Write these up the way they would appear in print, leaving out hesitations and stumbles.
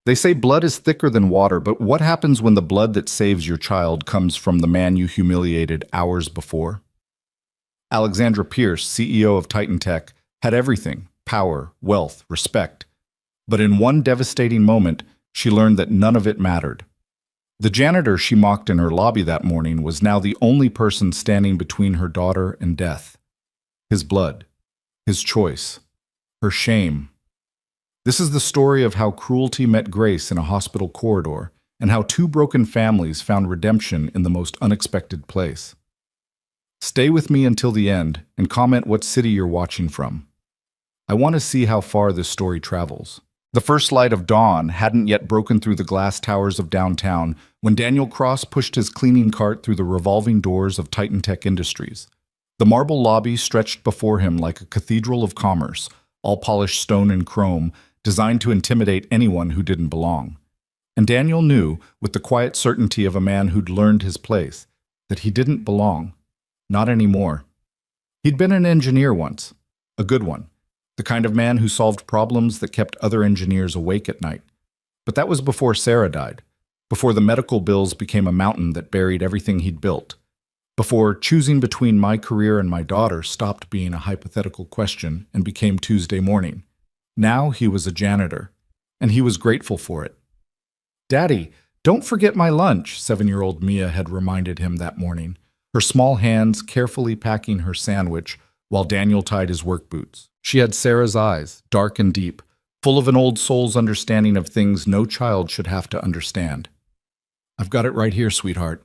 They say blood is thicker than water, but what happens when the blood that saves your child comes from the man you humiliated hours before? Alexandra Pierce, CEO of Titan Tech, had everything: power, wealth, respect. But in one devastating moment, she learned that none of it mattered. The janitor she mocked in her lobby that morning was now the only person standing between her daughter and death. His blood, his choice, her shame. This is the story of how cruelty met grace in a hospital corridor, and how two broken families found redemption in the most unexpected place. Stay with me until the end and comment what city you're watching from. I want to see how far this story travels. The first light of dawn hadn't yet broken through the glass towers of downtown when Daniel Cross pushed his cleaning cart through the revolving doors of Titan Tech Industries. The marble lobby stretched before him like a cathedral of commerce, all polished stone and chrome, designed to intimidate anyone who didn't belong. And Daniel knew, with the quiet certainty of a man who'd learned his place, that he didn't belong. Not anymore. He'd been an engineer once, a good one, the kind of man who solved problems that kept other engineers awake at night. But that was before Sarah died, before the medical bills became a mountain that buried everything he'd built, before choosing between my career and my daughter stopped being a hypothetical question and became Tuesday morning. Now he was a janitor, and he was grateful for it. "Daddy, don't forget my lunch," 7-year-old Mia had reminded him that morning, her small hands carefully packing her sandwich while Daniel tied his work boots. She had Sarah's eyes, dark and deep, full of an old soul's understanding of things no child should have to understand. "I've got it right here, sweetheart."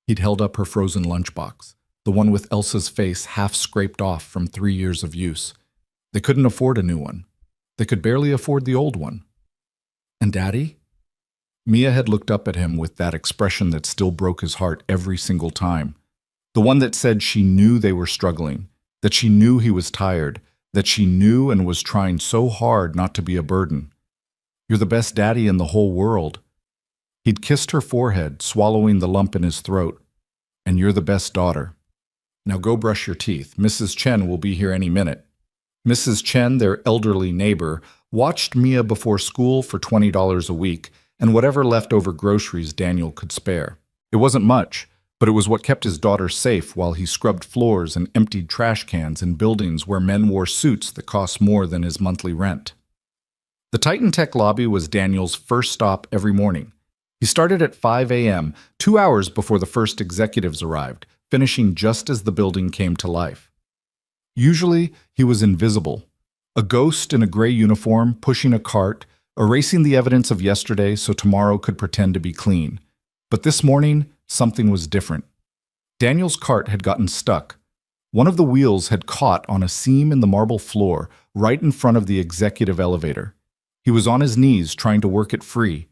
He'd held up her frozen lunchbox, the one with Elsa's face half scraped off from 3 years of use. They couldn't afford a new one. They could barely afford the old one. "And Daddy?" Mia had looked up at him with that expression that still broke his heart every single time. The one that said she knew they were struggling, that she knew he was tired, that she knew and was trying so hard not to be a burden. "You're the best daddy in the whole world." He'd kissed her forehead, swallowing the lump in his throat. "And you're the best daughter. Now go brush your teeth. Mrs. Chen will be here any minute." Mrs. Chen, their elderly neighbor, watched Mia before school for $20 a week and whatever leftover groceries Daniel could spare. It wasn't much, but it was what kept his daughter safe while he scrubbed floors and emptied trash cans in buildings where men wore suits that cost more than his monthly rent. The Titan Tech lobby was Daniel's first stop every morning. He started at 5 a.m., 2 hours before the first executives arrived, finishing just as the building came to life. Usually, he was invisible, a ghost in a gray uniform pushing a cart, erasing the evidence of yesterday so tomorrow could pretend to be clean. But this morning, something was different. Daniel's cart had gotten stuck. One of the wheels had caught on a seam in the marble floor right in front of the executive elevator. He was on his knees trying to work it free,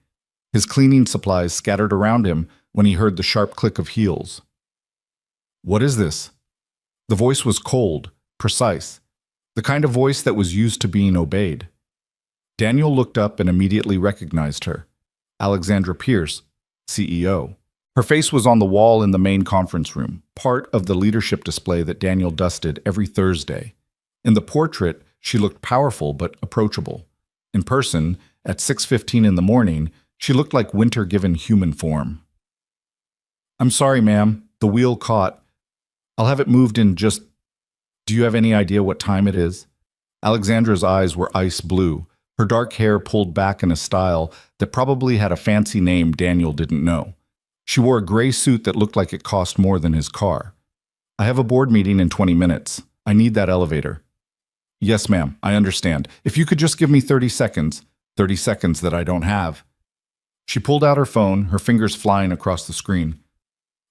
his cleaning supplies scattered around him when he heard the sharp click of heels. "What is this?" The voice was cold, precise, the kind of voice that was used to being obeyed. Daniel looked up and immediately recognized her. Alexandra Pierce, CEO. Her face was on the wall in the main conference room, part of the leadership display that Daniel dusted every Thursday. In the portrait, she looked powerful but approachable. In person, at 6:15 in the morning, she looked like winter given human form. "I'm sorry, ma'am. The wheel caught. I'll have it moved in just... Do you have any idea what time it is?" Alexandra's eyes were ice blue, her dark hair pulled back in a style that probably had a fancy name Daniel didn't know. She wore a gray suit that looked like it cost more than his car. "I have a board meeting in 20 minutes. I need that elevator." "Yes, ma'am, I understand. If you could just give me 30 seconds. 30 seconds that I don't have." She pulled out her phone, her fingers flying across the screen.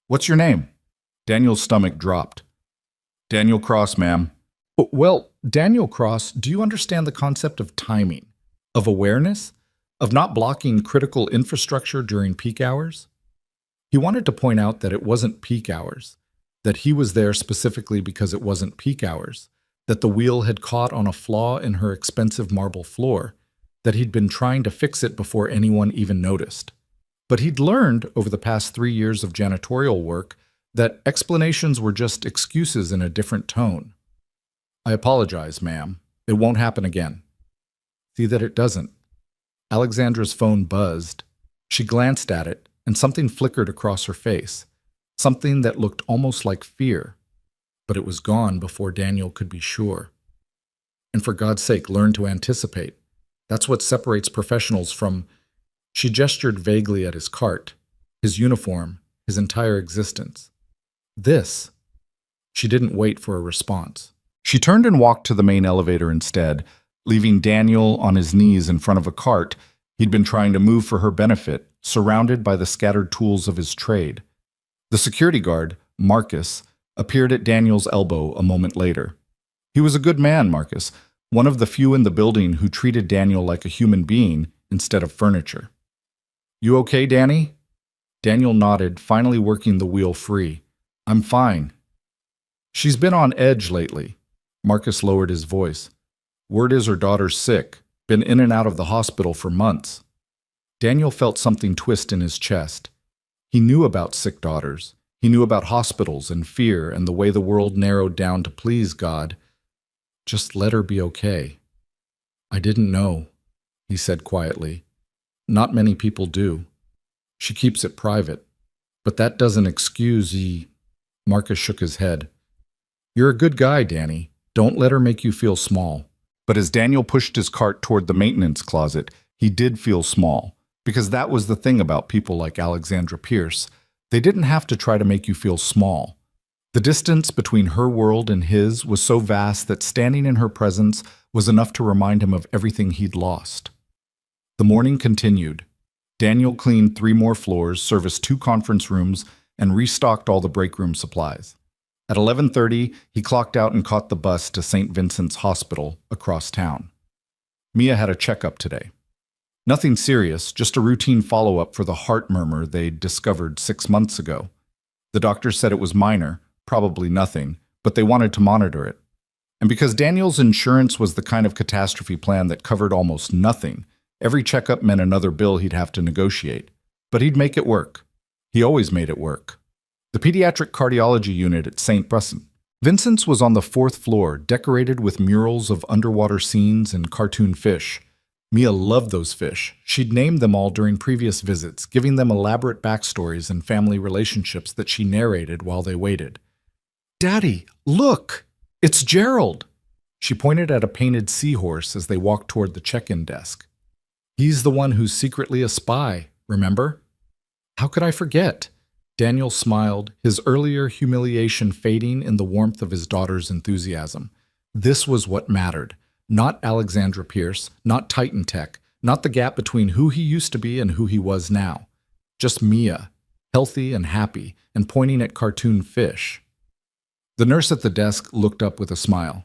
"What's your name?" Daniel's stomach dropped. "Daniel Cross, ma'am." "Well, Daniel Cross, do you understand the concept of timing, of awareness, of not blocking critical infrastructure during peak hours?" He wanted to point out that it wasn't peak hours, that he was there specifically because it wasn't peak hours, that the wheel had caught on a flaw in her expensive marble floor, that he'd been trying to fix it before anyone even noticed. But he'd learned over the past 3 years of janitorial work that explanations were just excuses in a different tone. "I apologize, ma'am. It won't happen again." "See that it doesn't." Alexandra's phone buzzed. She glanced at it, and something flickered across her face. Something that looked almost like fear. But it was gone before Daniel could be sure. And for God's sake, learn to anticipate. That's what separates professionals from... She gestured vaguely at his cart, his uniform, his entire existence. This. She didn't wait for a response. She turned and walked to the main elevator instead, leaving Daniel on his knees in front of a cart he'd been trying to move for her benefit, surrounded by the scattered tools of his trade. The security guard, Marcus, appeared at Daniel's elbow a moment later. He was a good man, Marcus, one of the few in the building who treated Daniel like a human being instead of furniture. "You okay, Danny?" Daniel nodded, finally working the wheel free. "I'm fine." "She's been on edge lately." Marcus lowered his voice. "Word is her daughter's sick, been in and out of the hospital for months." Daniel felt something twist in his chest. He knew about sick daughters. He knew about hospitals and fear and the way the world narrowed down to please God. Just let her be okay. "I didn't know," he said quietly. "Not many people do. She keeps it private. But that doesn't excuse Marcus shook his head. "You're a good guy, Danny. Don't let her make you feel small." But as Daniel pushed his cart toward the maintenance closet, he did feel small, because that was the thing about people like Alexandra Pierce. They didn't have to try to make you feel small. The distance between her world and his was so vast that standing in her presence was enough to remind him of everything he'd lost. The morning continued. Daniel cleaned 3 more floors, serviced 2 conference rooms, and restocked all the break room supplies. At 11:30, he clocked out and caught the bus to St. Vincent's Hospital across town. Mia had a checkup today. Nothing serious, just a routine follow-up for the heart murmur they'd discovered 6 months ago. The doctor said it was minor, probably nothing, but they wanted to monitor it. And because Daniel's insurance was the kind of catastrophe plan that covered almost nothing, every checkup meant another bill he'd have to negotiate. But he'd make it work. He always made it work. The pediatric cardiology unit at St. Vincent's was on the 4th floor, decorated with murals of underwater scenes and cartoon fish. Mia loved those fish. She'd named them all during previous visits, giving them elaborate backstories and family relationships that she narrated while they waited. "Daddy, look! It's Gerald!" She pointed at a painted seahorse as they walked toward the check-in desk. "He's the one who's secretly a spy, remember?" "How could I forget?" Daniel smiled, his earlier humiliation fading in the warmth of his daughter's enthusiasm. This was what mattered. Not Alexandra Pierce, not Titan Tech, not the gap between who he used to be and who he was now. Just Mia, healthy and happy, and pointing at cartoon fish. The nurse at the desk looked up with a smile.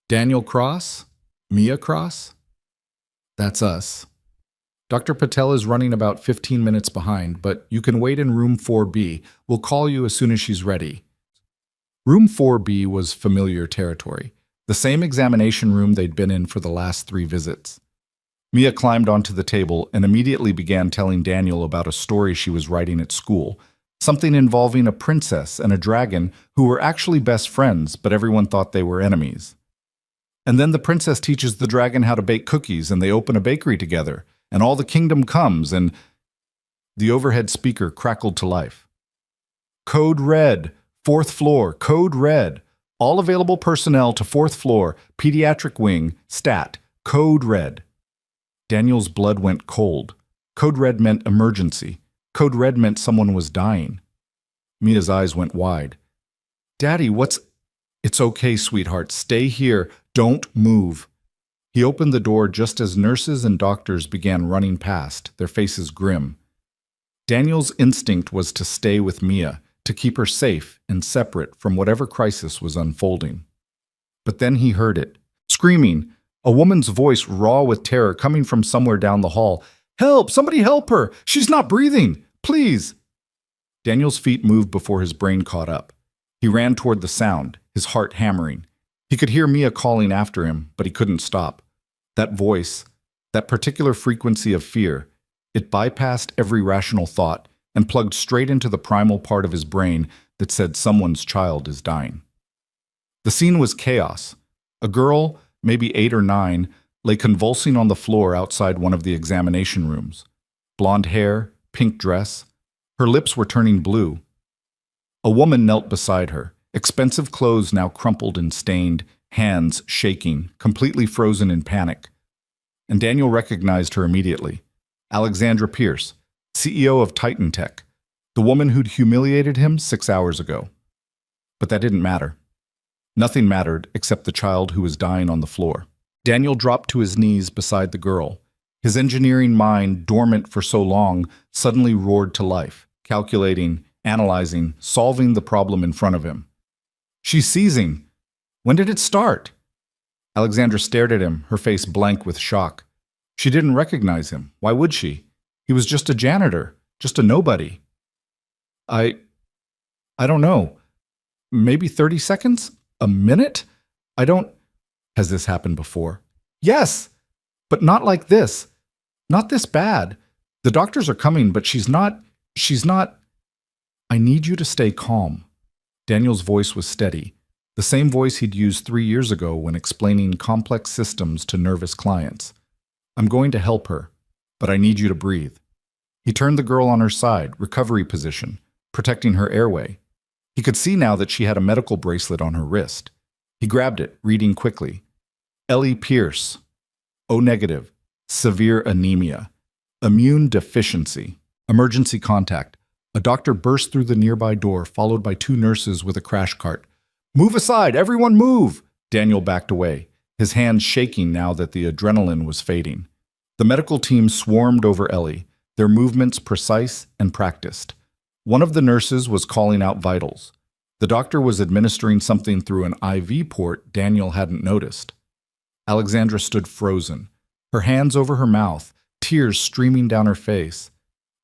"Daniel Cross? Mia Cross? That's us. Dr. Patel is running about 15 minutes behind, but you can wait in room 4B. We'll call you as soon as she's ready." Room 4B was familiar territory, the same examination room they'd been in for the last 3 visits. Mia climbed onto the table and immediately began telling Daniel about a story she was writing at school, something involving a princess and a dragon who were actually best friends, but everyone thought they were enemies. And then the princess teaches the dragon how to bake cookies, and they open a bakery together. And all the kingdom comes, and... The overhead speaker crackled to life. "Code red, 4th floor, code red. All available personnel to 4th floor, pediatric wing, stat, code red." Daniel's blood went cold. Code red meant emergency. Code red meant someone was dying. Mia's eyes went wide. "Daddy, what's..." "It's okay, sweetheart. Stay here. Don't move." He opened the door just as nurses and doctors began running past, their faces grim. Daniel's instinct was to stay with Mia, to keep her safe and separate from whatever crisis was unfolding. But then he heard it. Screaming, a woman's voice raw with terror coming from somewhere down the hall. "Help! Somebody help her! She's not breathing! Please!" Daniel's feet moved before his brain caught up. He ran toward the sound, his heart hammering. He could hear Mia calling after him, but he couldn't stop. That voice, that particular frequency of fear, it bypassed every rational thought and plugged straight into the primal part of his brain that said someone's child is dying. The scene was chaos. A girl, maybe 8 or 9, lay convulsing on the floor outside one of the examination rooms. Blonde hair, pink dress. Her lips were turning blue. A woman knelt beside her, expensive clothes now crumpled and stained, hands shaking, completely frozen in panic. And Daniel recognized her immediately. Alexandra Pierce, CEO of Titan Tech, the woman who'd humiliated him 6 hours ago. But that didn't matter. Nothing mattered except the child who was dying on the floor. Daniel dropped to his knees beside the girl. His engineering mind, dormant for so long, suddenly roared to life, calculating, analyzing, solving the problem in front of him. She's seizing. When did it start? Alexandra stared at him, her face blank with shock. She didn't recognize him. Why would she? He was just a janitor, just a nobody. I don't know. Maybe 30 seconds? A minute? Has this happened before? Yes, but not like this. Not this bad. The doctors are coming, but she's not. I need you to stay calm. Daniel's voice was steady, the same voice he'd used 3 years ago when explaining complex systems to nervous clients. I'm going to help her, but I need you to breathe. He turned the girl on her side, recovery position, protecting her airway. He could see now that she had a medical bracelet on her wrist. He grabbed it, reading quickly. Ellie Pierce, O negative, severe anemia, immune deficiency, emergency contact. A doctor burst through the nearby door, followed by 2 nurses with a crash cart. Move aside, everyone move! Daniel backed away, his hands shaking now that the adrenaline was fading. The medical team swarmed over Ellie, their movements precise and practiced. One of the nurses was calling out vitals. The doctor was administering something through an IV port Daniel hadn't noticed. Alexandra stood frozen, her hands over her mouth, tears streaming down her face.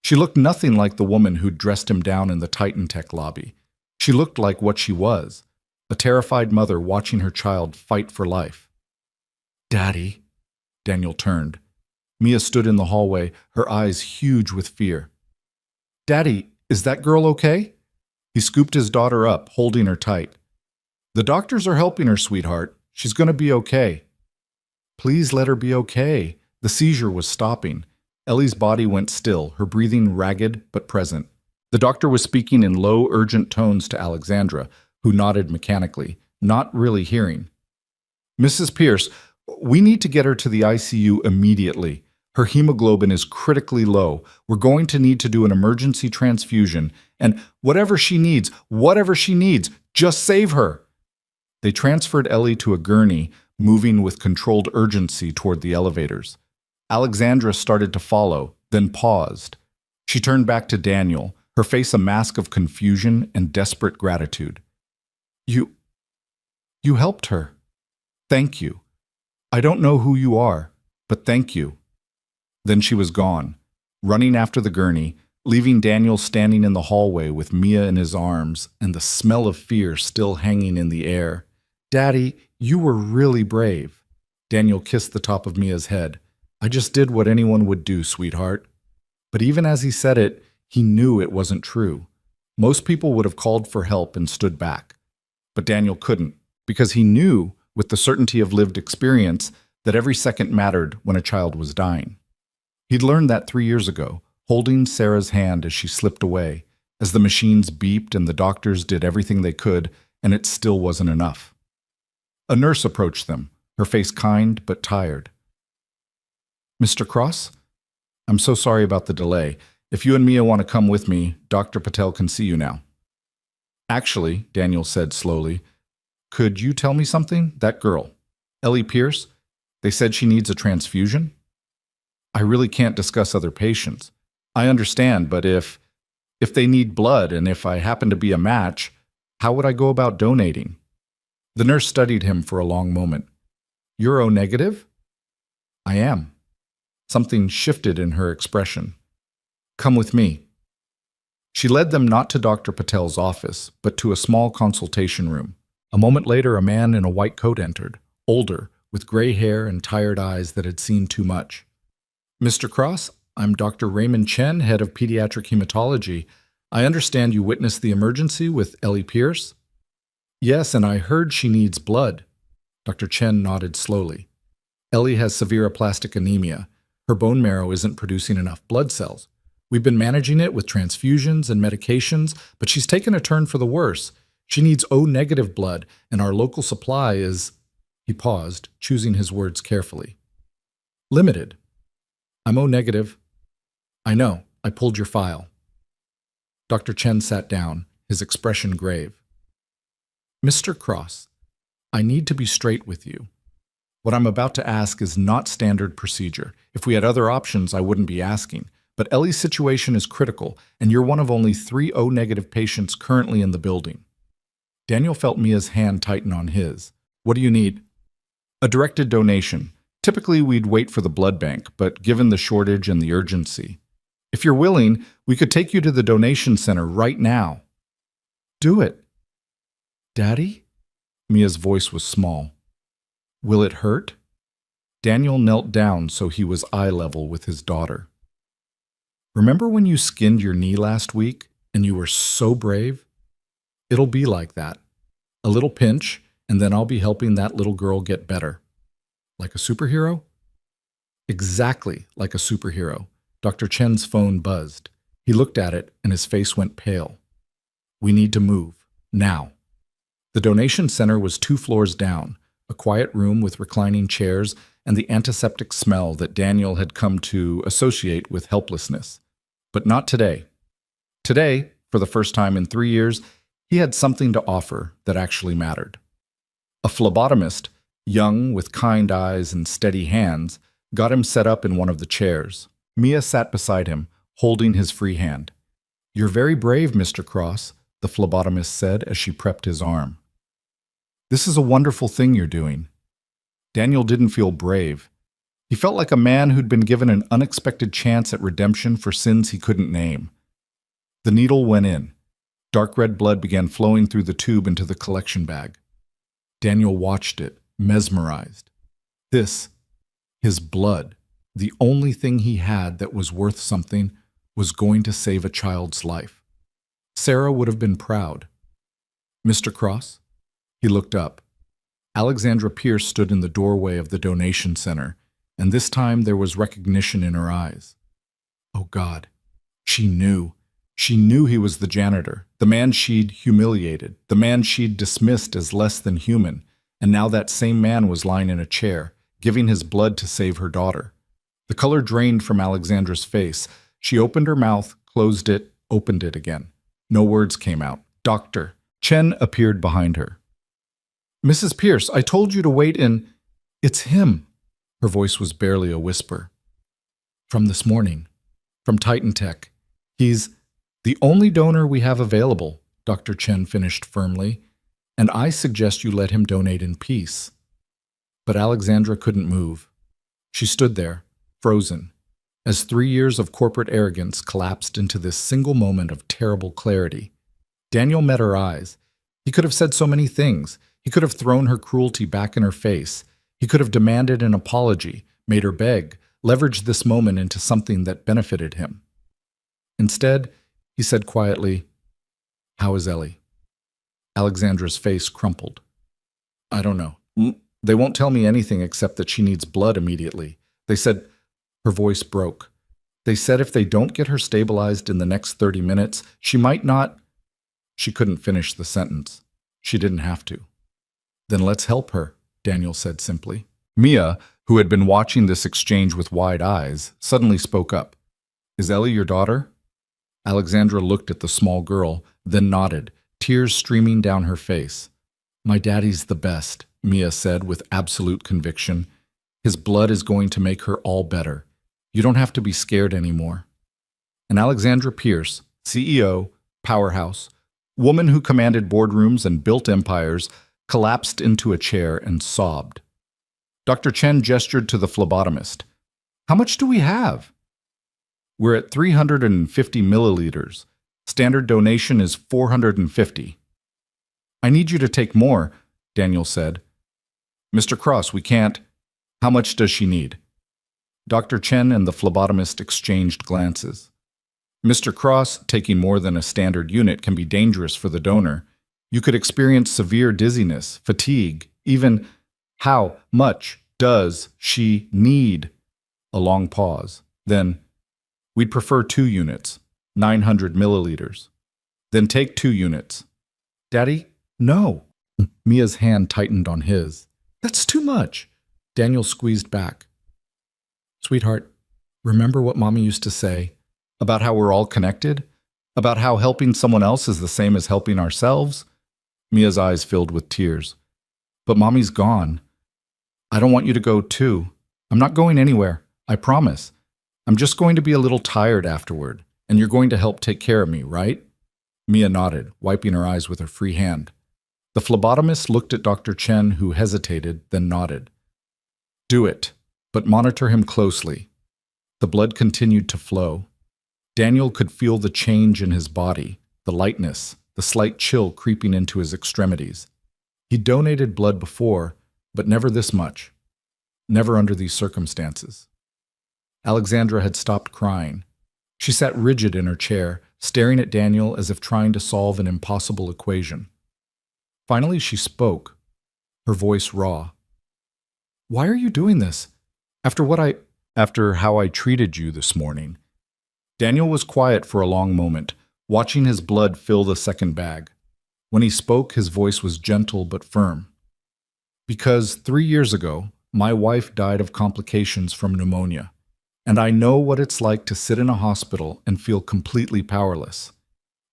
She looked nothing like the woman who'd dressed him down in the Titan Tech lobby. She looked like what she was, a terrified mother watching her child fight for life. Daddy, Daniel turned. Mia stood in the hallway, her eyes huge with fear. Daddy, is that girl okay? He scooped his daughter up, holding her tight. The doctors are helping her, sweetheart. She's going to be okay. Please let her be okay. The seizure was stopping. Ellie's body went still, her breathing ragged but present. The doctor was speaking in low, urgent tones to Alexandra, who nodded mechanically, not really hearing. Mrs. Pierce, we need to get her to the ICU immediately. Her hemoglobin is critically low. We're going to need to do an emergency transfusion. And whatever she needs, just save her. They transferred Ellie to a gurney, moving with controlled urgency toward the elevators. Alexandra started to follow, then paused. She turned back to Daniel, her face a mask of confusion and desperate gratitude. You helped her. Thank you. I don't know who you are, but thank you. Then she was gone, running after the gurney, leaving Daniel standing in the hallway with Mia in his arms and the smell of fear still hanging in the air. Daddy, you were really brave. Daniel kissed the top of Mia's head. I just did what anyone would do, sweetheart. But even as he said it, he knew it wasn't true. Most people would have called for help and stood back. But Daniel couldn't, because he knew, with the certainty of lived experience, that every second mattered when a child was dying. He'd learned that 3 years ago, holding Sarah's hand as she slipped away, as the machines beeped and the doctors did everything they could, and it still wasn't enough. A nurse approached them, her face kind but tired. Mr. Cross? I'm so sorry about the delay. If you and Mia want to come with me, Dr. Patel can see you now. Actually, Daniel said slowly, could you tell me something? That girl, Ellie Pierce, they said she needs a transfusion? I really can't discuss other patients. I understand, but if they need blood and if I happen to be a match, how would I go about donating? The nurse studied him for a long moment. You're O negative? I am. Something shifted in her expression. Come with me. She led them not to Dr. Patel's office, but to a small consultation room. A moment later, a man in a white coat entered, older, with gray hair and tired eyes that had seen too much. Mr. Cross, I'm Dr. Raymond Chen, head of pediatric hematology. I understand you witnessed the emergency with Ellie Pierce? Yes, and I heard she needs blood. Dr. Chen nodded slowly. Ellie has severe aplastic anemia. Her bone marrow isn't producing enough blood cells. We've been managing it with transfusions and medications, but she's taken a turn for the worse. She needs O-negative blood, and our local supply is—" He paused, choosing his words carefully. "Limited. I'm O-negative. I know. I pulled your file." Dr. Chen sat down, his expression grave. "Mr. Cross, I need to be straight with you. What I'm about to ask is not standard procedure. If we had other options, I wouldn't be asking. But Ellie's situation is critical, and you're one of only 3 O-negative patients currently in the building." Daniel felt Mia's hand tighten on his. "What do you need?" "A directed donation. Typically, we'd wait for the blood bank, but given the shortage and the urgency. If you're willing, we could take you to the donation center right now." "Do it." "Daddy?" Mia's voice was small. "Will it hurt?" Daniel knelt down so he was eye level with his daughter. "Remember when you skinned your knee last week and you were so brave? It'll be like that. A little pinch, and then I'll be helping that little girl get better. Like a superhero?" "Exactly like a superhero." Dr. Chen's phone buzzed. He looked at it, and his face went pale. "We need to move. Now." The donation center was 2 floors down, a quiet room with reclining chairs and the antiseptic smell that Daniel had come to associate with helplessness. But not today. Today, for the first time in 3 years, he had something to offer that actually mattered. A phlebotomist, young with kind eyes and steady hands, got him set up in one of the chairs. Mia sat beside him, holding his free hand. "You're very brave, Mr. Cross," the phlebotomist said as she prepped his arm. "This is a wonderful thing you're doing." Daniel didn't feel brave. He felt like a man who'd been given an unexpected chance at redemption for sins he couldn't name. The needle went in. Dark red blood began flowing through the tube into the collection bag. Daniel watched it, mesmerized. This, his blood, the only thing he had that was worth something, was going to save a child's life. Sarah would have been proud. "Mr. Cross?" He looked up. Alexandra Pierce stood in the doorway of the donation center, and this time there was recognition in her eyes. Oh God, she knew. She knew he was the janitor, the man she'd humiliated, the man she'd dismissed as less than human, and now that same man was lying in a chair, giving his blood to save her daughter. The color drained from Alexandra's face. She opened her mouth, closed it, opened it again. No words came out. "Doctor." Chen appeared behind her. "Mrs. Pierce, I told you to wait in—" "It's him." Her voice was barely a whisper. "From this morning. From Titan Tech. He's the only donor we have available," Dr. Chen finished firmly, "and I suggest you let him donate in peace." But Alexandra couldn't move. She stood there, frozen, as 3 years of corporate arrogance collapsed into this single moment of terrible clarity. Daniel met her eyes. He could have said so many things. He could have thrown her cruelty back in her face. He could have demanded an apology, made her beg, leveraged this moment into something that benefited him. Instead, he said quietly, "How is Ellie?" Alexandra's face crumpled. "I don't know. They won't tell me anything except that she needs blood immediately. They said—" Her voice broke. "They said if they don't get her stabilized in the next 30 minutes, she might not—" She couldn't finish the sentence. She didn't have to. "Then let's help her," Daniel said simply. Mia, who had been watching this exchange with wide eyes, suddenly spoke up. "Is Ellie your daughter?" Alexandra looked at the small girl, then nodded, tears streaming down her face. "My daddy's the best," Mia said with absolute conviction. "His blood is going to make her all better. You don't have to be scared anymore." And Alexandra Pierce, CEO, powerhouse, woman who commanded boardrooms and built empires, collapsed into a chair and sobbed. Dr. Chen gestured to the phlebotomist. "How much do we have?" "We're at 350 milliliters. Standard donation is 450. "I need you to take more," Daniel said. "Mr. Cross, we can't—" "How much does she need?" Dr. Chen and the phlebotomist exchanged glances. "Mr. Cross, taking more than a standard unit can be dangerous for the donor. You could experience severe dizziness, fatigue, even—" "How much?" Does she need? A long pause. Then, we'd prefer 2 units, 900 milliliters. Then take 2 units. Daddy, no. Mia's hand tightened on his. That's too much. Daniel squeezed back. Sweetheart, remember what Mommy used to say about how we're all connected? About how helping someone else is the same as helping ourselves? Mia's eyes filled with tears. But Mommy's gone. I don't want you to go too. I'm not going anywhere, I promise. I'm just going to be a little tired afterward, and you're going to help take care of me, right? Mia nodded, wiping her eyes with her free hand. The phlebotomist looked at Dr. Chen, who hesitated, then nodded. Do it, but monitor him closely. The blood continued to flow. Daniel could feel the change in his body, the lightness, the slight chill creeping into his extremities. He donated blood before, but never this much. Never under these circumstances. Alexandra had stopped crying. She sat rigid in her chair, staring at Daniel as if trying to solve an impossible equation. Finally, she spoke, her voice raw. Why are you doing this? After how I treated you this morning. Daniel was quiet for a long moment, watching his blood fill the second bag. When he spoke, his voice was gentle but firm. Because 3 years ago, my wife died of complications from pneumonia, and I know what it's like to sit in a hospital and feel completely powerless.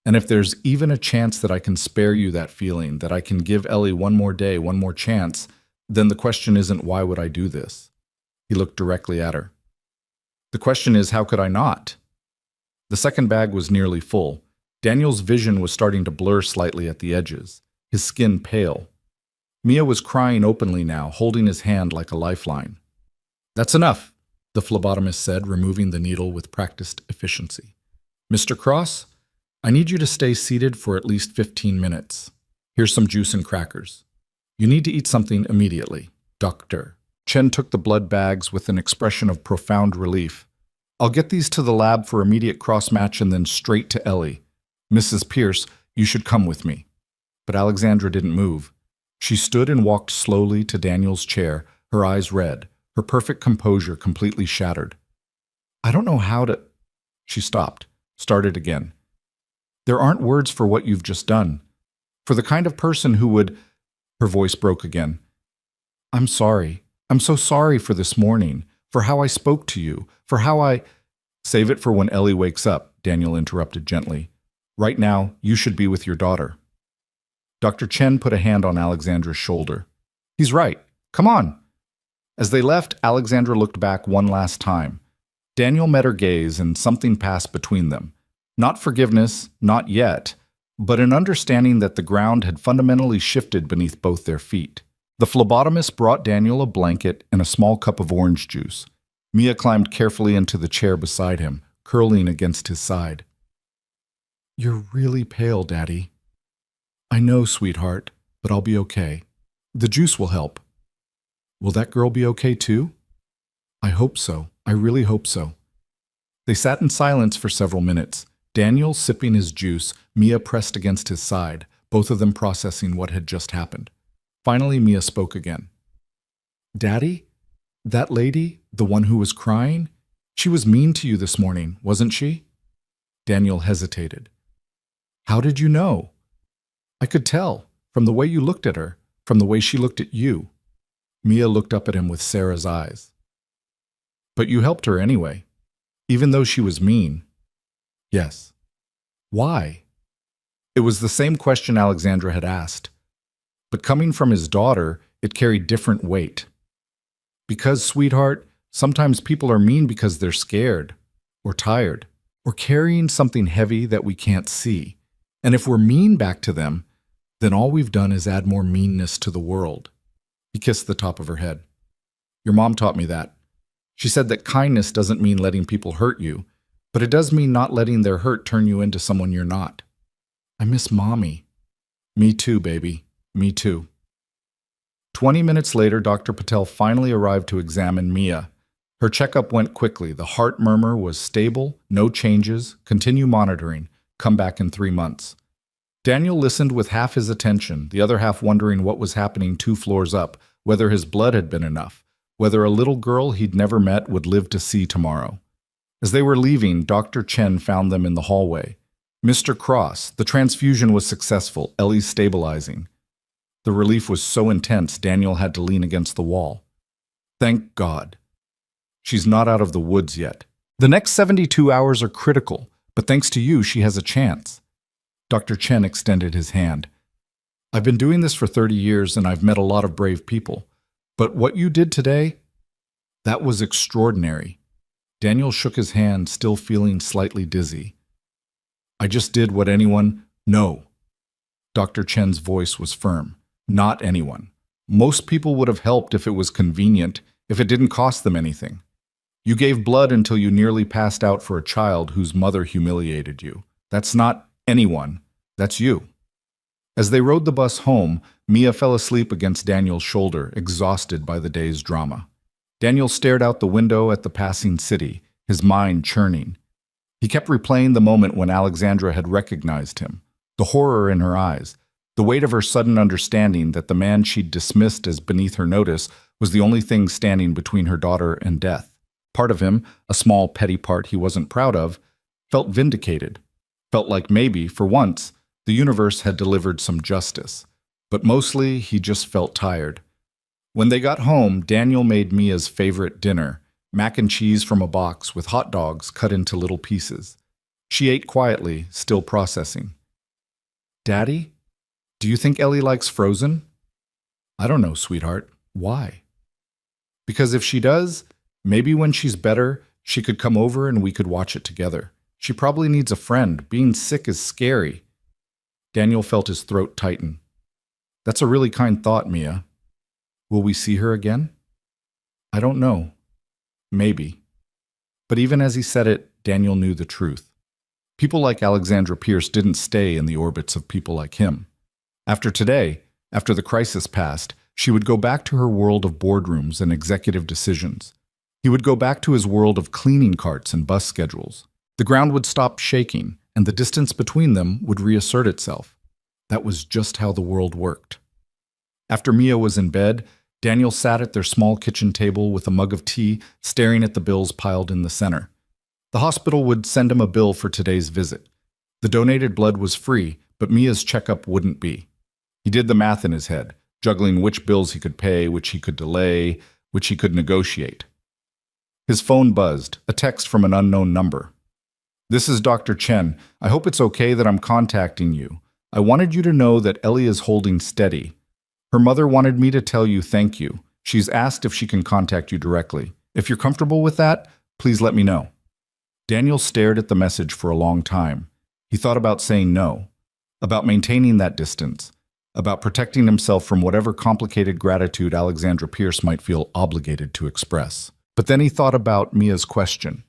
And if there's even a chance that I can spare you that feeling, that I can give Ellie one more day, one more chance, then the question isn't why would I do this? He looked directly at her. The question is, how could I not? The second bag was nearly full. Daniel's vision was starting to blur slightly at the edges, his skin pale. Mia was crying openly now, holding his hand like a lifeline. That's enough, the phlebotomist said, removing the needle with practiced efficiency. Mr. Cross, I need you to stay seated for at least 15 minutes. Here's some juice and crackers. You need to eat something immediately, Doctor. Chen took the blood bags with an expression of profound relief. I'll get these to the lab for immediate cross-match and then straight to Ellie. Mrs. Pierce, you should come with me. But Alexandra didn't move. She stood and walked slowly to Daniel's chair, her eyes red, her perfect composure completely shattered. I don't know how to... She stopped, started again. There aren't words for what you've just done. For the kind of person who would... Her voice broke again. I'm sorry. I'm so sorry for this morning, for how I spoke to you, for how I... Save it for when Ellie wakes up, Daniel interrupted gently. Right now, you should be with your daughter. Dr. Chen put a hand on Alexandra's shoulder. He's right. Come on. As they left, Alexandra looked back one last time. Daniel met her gaze and something passed between them. Not forgiveness, not yet, but an understanding that the ground had fundamentally shifted beneath both their feet. The phlebotomist brought Daniel a blanket and a small cup of orange juice. Mia climbed carefully into the chair beside him, curling against his side. You're really pale, Daddy. I know, sweetheart, but I'll be okay. The juice will help. Will that girl be okay too? I hope so. I really hope so. They sat in silence for several minutes, Daniel sipping his juice, Mia pressed against his side, both of them processing what had just happened. Finally, Mia spoke again. Daddy? That lady, the one who was crying? She was mean to you this morning, wasn't she? Daniel hesitated. How did you know? I could tell, from the way you looked at her, from the way she looked at you. Mia looked up at him with Sarah's eyes. But you helped her anyway, even though she was mean. Yes. Why? It was the same question Alexandra had asked. But coming from his daughter, it carried different weight. Because, sweetheart, sometimes people are mean because they're scared, or tired, or carrying something heavy that we can't see. And if we're mean back to them, then all we've done is add more meanness to the world. He kissed the top of her head. Your mom taught me that. She said that kindness doesn't mean letting people hurt you, but it does mean not letting their hurt turn you into someone you're not. I miss Mommy. Me too, baby. Me too. 20 minutes later, Dr. Patel finally arrived to examine Mia. Her checkup went quickly. The heart murmur was stable, no changes, continue monitoring, come back in 3 months. Daniel listened with half his attention, the other half wondering what was happening 2 floors up, whether his blood had been enough, whether a little girl he'd never met would live to see tomorrow. As they were leaving, Dr. Chen found them in the hallway. Mr. Cross, the transfusion was successful, Ellie's stabilizing. The relief was so intense, Daniel had to lean against the wall. Thank God. She's not out of the woods yet. The next 72 hours are critical, but thanks to you, she has a chance. Dr. Chen extended his hand. I've been doing this for 30 years and I've met a lot of brave people. But what you did today, that was extraordinary. Daniel shook his hand, still feeling slightly dizzy. I just did what anyone... No. Dr. Chen's voice was firm. Not anyone. Most people would have helped if it was convenient, if it didn't cost them anything. You gave blood until you nearly passed out for a child whose mother humiliated you. That's not anyone. That's you. As they rode the bus home, Mia fell asleep against Daniel's shoulder, exhausted by the day's drama. Daniel stared out the window at the passing city, his mind churning. He kept replaying the moment when Alexandra had recognized him, the horror in her eyes, the weight of her sudden understanding that the man she'd dismissed as beneath her notice was the only thing standing between her daughter and death. Part of him, a small petty part he wasn't proud of, felt vindicated, felt like maybe, for once, the universe had delivered some justice. But mostly, he just felt tired. When they got home, Daniel made Mia's favorite dinner, mac and cheese from a box with hot dogs cut into little pieces. She ate quietly, still processing. Daddy, do you think Ellie likes Frozen? I don't know, sweetheart. Why? Because if she does, maybe when she's better, she could come over and we could watch it together. She probably needs a friend. Being sick is scary. Daniel felt his throat tighten. That's a really kind thought, Mia. Will we see her again? I don't know. Maybe. But even as he said it, Daniel knew the truth. People like Alexandra Pierce didn't stay in the orbits of people like him. After today, after the crisis passed, she would go back to her world of boardrooms and executive decisions. He would go back to his world of cleaning carts and bus schedules. The ground would stop shaking, and the distance between them would reassert itself. That was just how the world worked. After Mia was in bed, Daniel sat at their small kitchen table with a mug of tea, staring at the bills piled in the center. The hospital would send him a bill for today's visit. The donated blood was free, but Mia's checkup wouldn't be. He did the math in his head, juggling which bills he could pay, which he could delay, which he could negotiate. His phone buzzed, a text from an unknown number. This is Dr. Chen. I hope it's okay that I'm contacting you. I wanted you to know that Ellie is holding steady. Her mother wanted me to tell you thank you. She's asked if she can contact you directly. If you're comfortable with that, please let me know. Daniel stared at the message for a long time. He thought about saying no, about maintaining that distance, about protecting himself from whatever complicated gratitude Alexandra Pierce might feel obligated to express. But then he thought about Mia's question.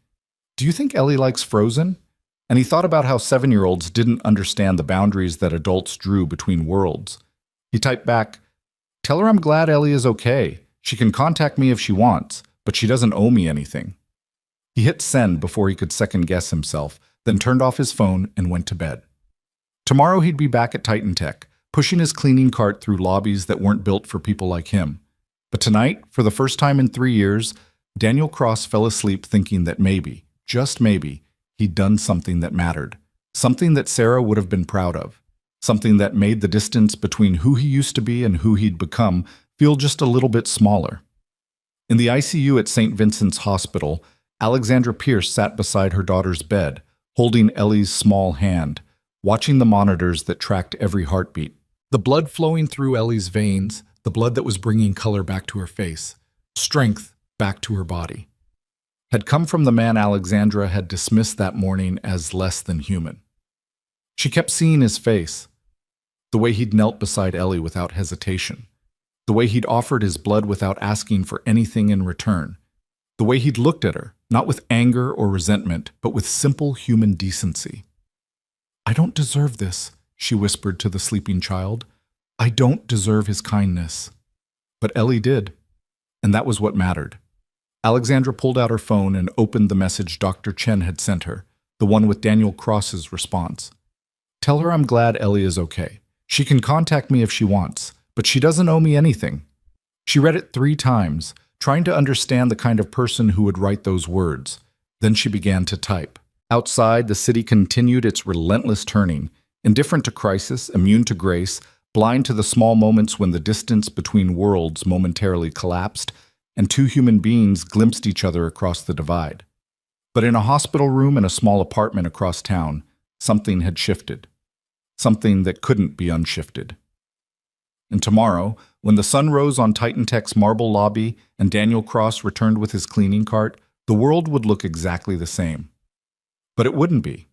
Do you think Ellie likes Frozen? And he thought about how 7-year-olds didn't understand the boundaries that adults drew between worlds. He typed back, tell her I'm glad Ellie is okay. She can contact me if she wants, but she doesn't owe me anything. He hit send before he could second-guess himself, then turned off his phone and went to bed. Tomorrow he'd be back at Titan Tech, pushing his cleaning cart through lobbies that weren't built for people like him. But tonight, for the first time in 3 years, Daniel Cross fell asleep thinking that maybe, just maybe, he'd done something that mattered, something that Sarah would have been proud of, something that made the distance between who he used to be and who he'd become feel just a little bit smaller. In the ICU at St. Vincent's Hospital, Alexandra Pierce sat beside her daughter's bed, holding Ellie's small hand, watching the monitors that tracked every heartbeat. The blood flowing through Ellie's veins, the blood that was bringing color back to her face, strength back to her body, had come from the man Alexandra had dismissed that morning as less than human. She kept seeing his face, the way he'd knelt beside Ellie without hesitation, the way he'd offered his blood without asking for anything in return, the way he'd looked at her, not with anger or resentment, but with simple human decency. I don't deserve this, she whispered to the sleeping child. I don't deserve his kindness. But Ellie did, and that was what mattered. Alexandra pulled out her phone and opened the message Dr. Chen had sent her, the one with Daniel Cross's response. Tell her I'm glad Ellie is okay. She can contact me if she wants, but she doesn't owe me anything. She read it 3 times, trying to understand the kind of person who would write those words. Then she began to type. Outside, the city continued its relentless turning, indifferent to crisis, immune to grace, blind to the small moments when the distance between worlds momentarily collapsed and two human beings glimpsed each other across the divide. But in a hospital room in a small apartment across town, something had shifted. Something that couldn't be unshifted. And tomorrow, when the sun rose on Titan Tech's marble lobby and Daniel Cross returned with his cleaning cart, the world would look exactly the same. But it wouldn't be.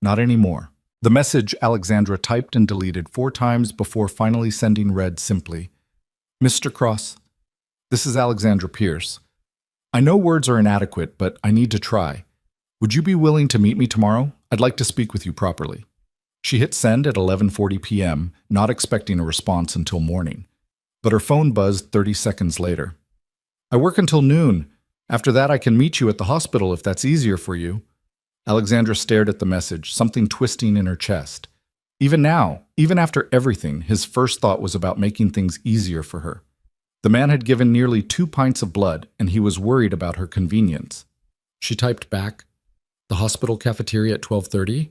Not anymore. The message Alexandra typed and deleted 4 times before finally sending read simply, "Mr. Cross, this is Alexandra Pierce. I know words are inadequate, but I need to try. Would you be willing to meet me tomorrow? I'd like to speak with you properly." She hit send at 11:40 p.m., not expecting a response until morning. But her phone buzzed 30 seconds later. "I work until noon. After that, I can meet you at the hospital if that's easier for you." Alexandra stared at the message, something twisting in her chest. Even now, even after everything, his first thought was about making things easier for her. The man had given nearly 2 pints of blood, and he was worried about her convenience. She typed back, "The hospital cafeteria at 12:30?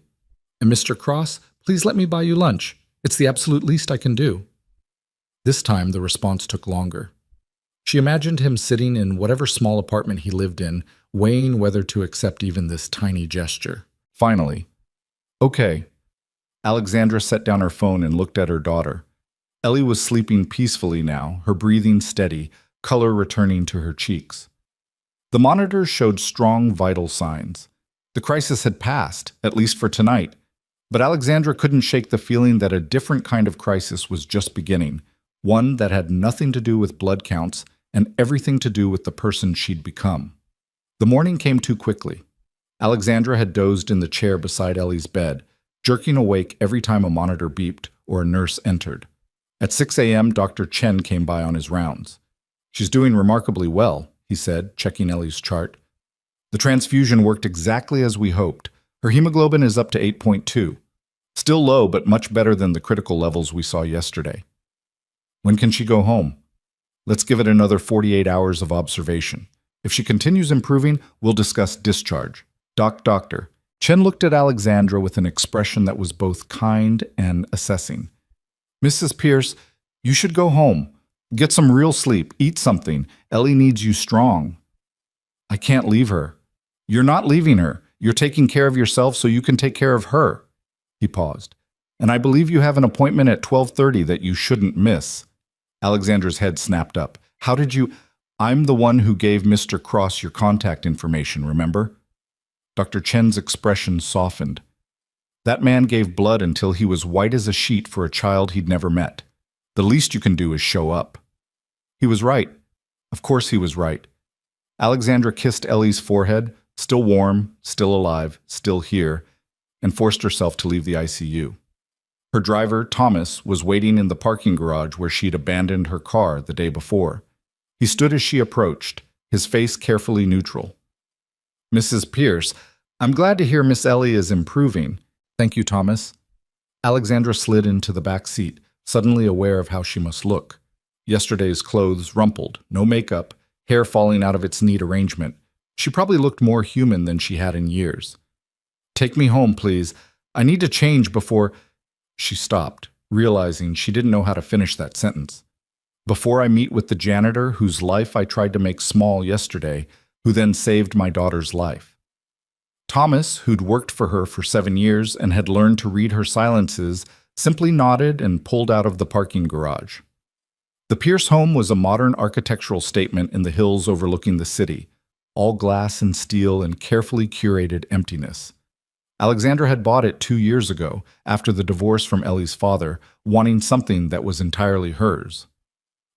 And Mr. Cross, please let me buy you lunch. It's the absolute least I can do." This time, the response took longer. She imagined him sitting in whatever small apartment he lived in, weighing whether to accept even this tiny gesture. Finally, "Okay." Alexandra set down her phone and looked at her daughter. Ellie was sleeping peacefully now, her breathing steady, color returning to her cheeks. The monitors showed strong vital signs. The crisis had passed, at least for tonight. But Alexandra couldn't shake the feeling that a different kind of crisis was just beginning, one that had nothing to do with blood counts and everything to do with the person she'd become. The morning came too quickly. Alexandra had dozed in the chair beside Ellie's bed, jerking awake every time a monitor beeped or a nurse entered. At 6 a.m., Dr. Chen came by on his rounds. "She's doing remarkably well," he said, checking Ellie's chart. "The transfusion worked exactly as we hoped. Her hemoglobin is up to 8.2. Still low, but much better than the critical levels we saw yesterday. When can she go home? Let's give it another 48 hours of observation. If she continues improving, we'll discuss discharge." Doctor. Chen looked at Alexandra with an expression that was both kind and assessing. "Mrs. Pierce, you should go home. Get some real sleep. Eat something. Ellie needs you strong." "I can't leave her." "You're not leaving her. You're taking care of yourself so you can take care of her." He paused. "And I believe you have an appointment at 12:30 that you shouldn't miss." Alexandra's head snapped up. "How did you—" "I'm the one who gave Mr. Cross your contact information, remember?" Dr. Chen's expression softened. "That man gave blood until he was white as a sheet for a child he'd never met. The least you can do is show up." He was right. Of course he was right. Alexandra kissed Ellie's forehead, still warm, still alive, still here, and forced herself to leave the ICU. Her driver, Thomas, was waiting in the parking garage where she'd abandoned her car the day before. He stood as she approached, his face carefully neutral. "Mrs. Pierce, I'm glad to hear Miss Ellie is improving." "Thank you, Thomas." Alexandra slid into the back seat, suddenly aware of how she must look. Yesterday's clothes rumpled, no makeup, hair falling out of its neat arrangement. She probably looked more human than she had in years. "Take me home, please. I need to change before—" She stopped, realizing she didn't know how to finish that sentence. "Before I meet with the janitor whose life I tried to make small yesterday, who then saved my daughter's life." Thomas, who'd worked for her for 7 years and had learned to read her silences, simply nodded and pulled out of the parking garage. The Pierce home was a modern architectural statement in the hills overlooking the city, all glass and steel and carefully curated emptiness. Alexandra had bought it 2 years ago, after the divorce from Ellie's father, wanting something that was entirely hers.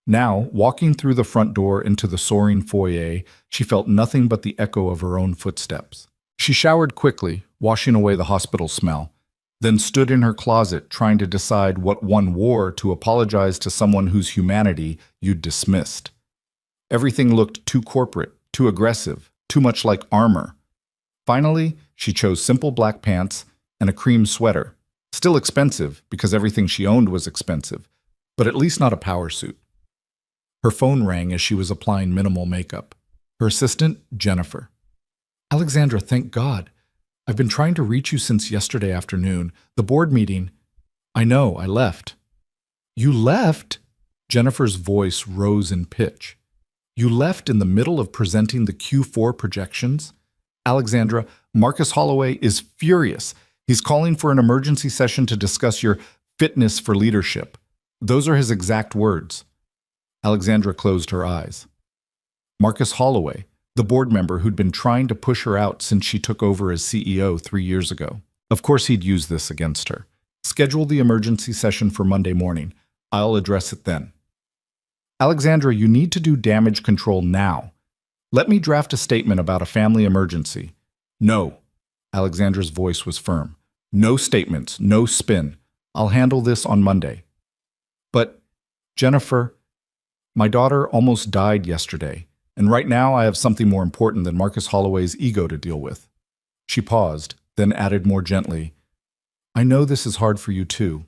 Now, walking through the front door into the soaring foyer, she felt nothing but the echo of her own footsteps. She showered quickly, washing away the hospital smell, then stood in her closet trying to decide what one wore to apologize to someone whose humanity you'd dismissed. Everything looked too corporate, too aggressive, too much like armor. Finally, she chose simple black pants and a cream sweater. Still expensive, because everything she owned was expensive, but at least not a power suit. Her phone rang as she was applying minimal makeup. Her assistant, Jennifer. Alexandra, thank God. I've been trying to reach you since yesterday afternoon. The board meeting. I know, I left. You left? Jennifer's voice rose in pitch. You left in the middle of presenting the Q4 projections? Alexandra, Marcus Holloway is furious. He's calling for an emergency session to discuss your fitness for leadership. Those are his exact words. Alexandra closed her eyes. Marcus Holloway, the board member who'd been trying to push her out since she took over as CEO 3 years ago. Of course he'd use this against her. Schedule the emergency session for Monday morning. I'll address it then. Alexandra, you need to do damage control now. Let me draft a statement about a family emergency. No. Alexandra's voice was firm. No statements, no spin. I'll handle this on Monday. But, Jennifer, my daughter almost died yesterday, and right now I have something more important than Marcus Holloway's ego to deal with. She paused, then added more gently, I know this is hard for you too.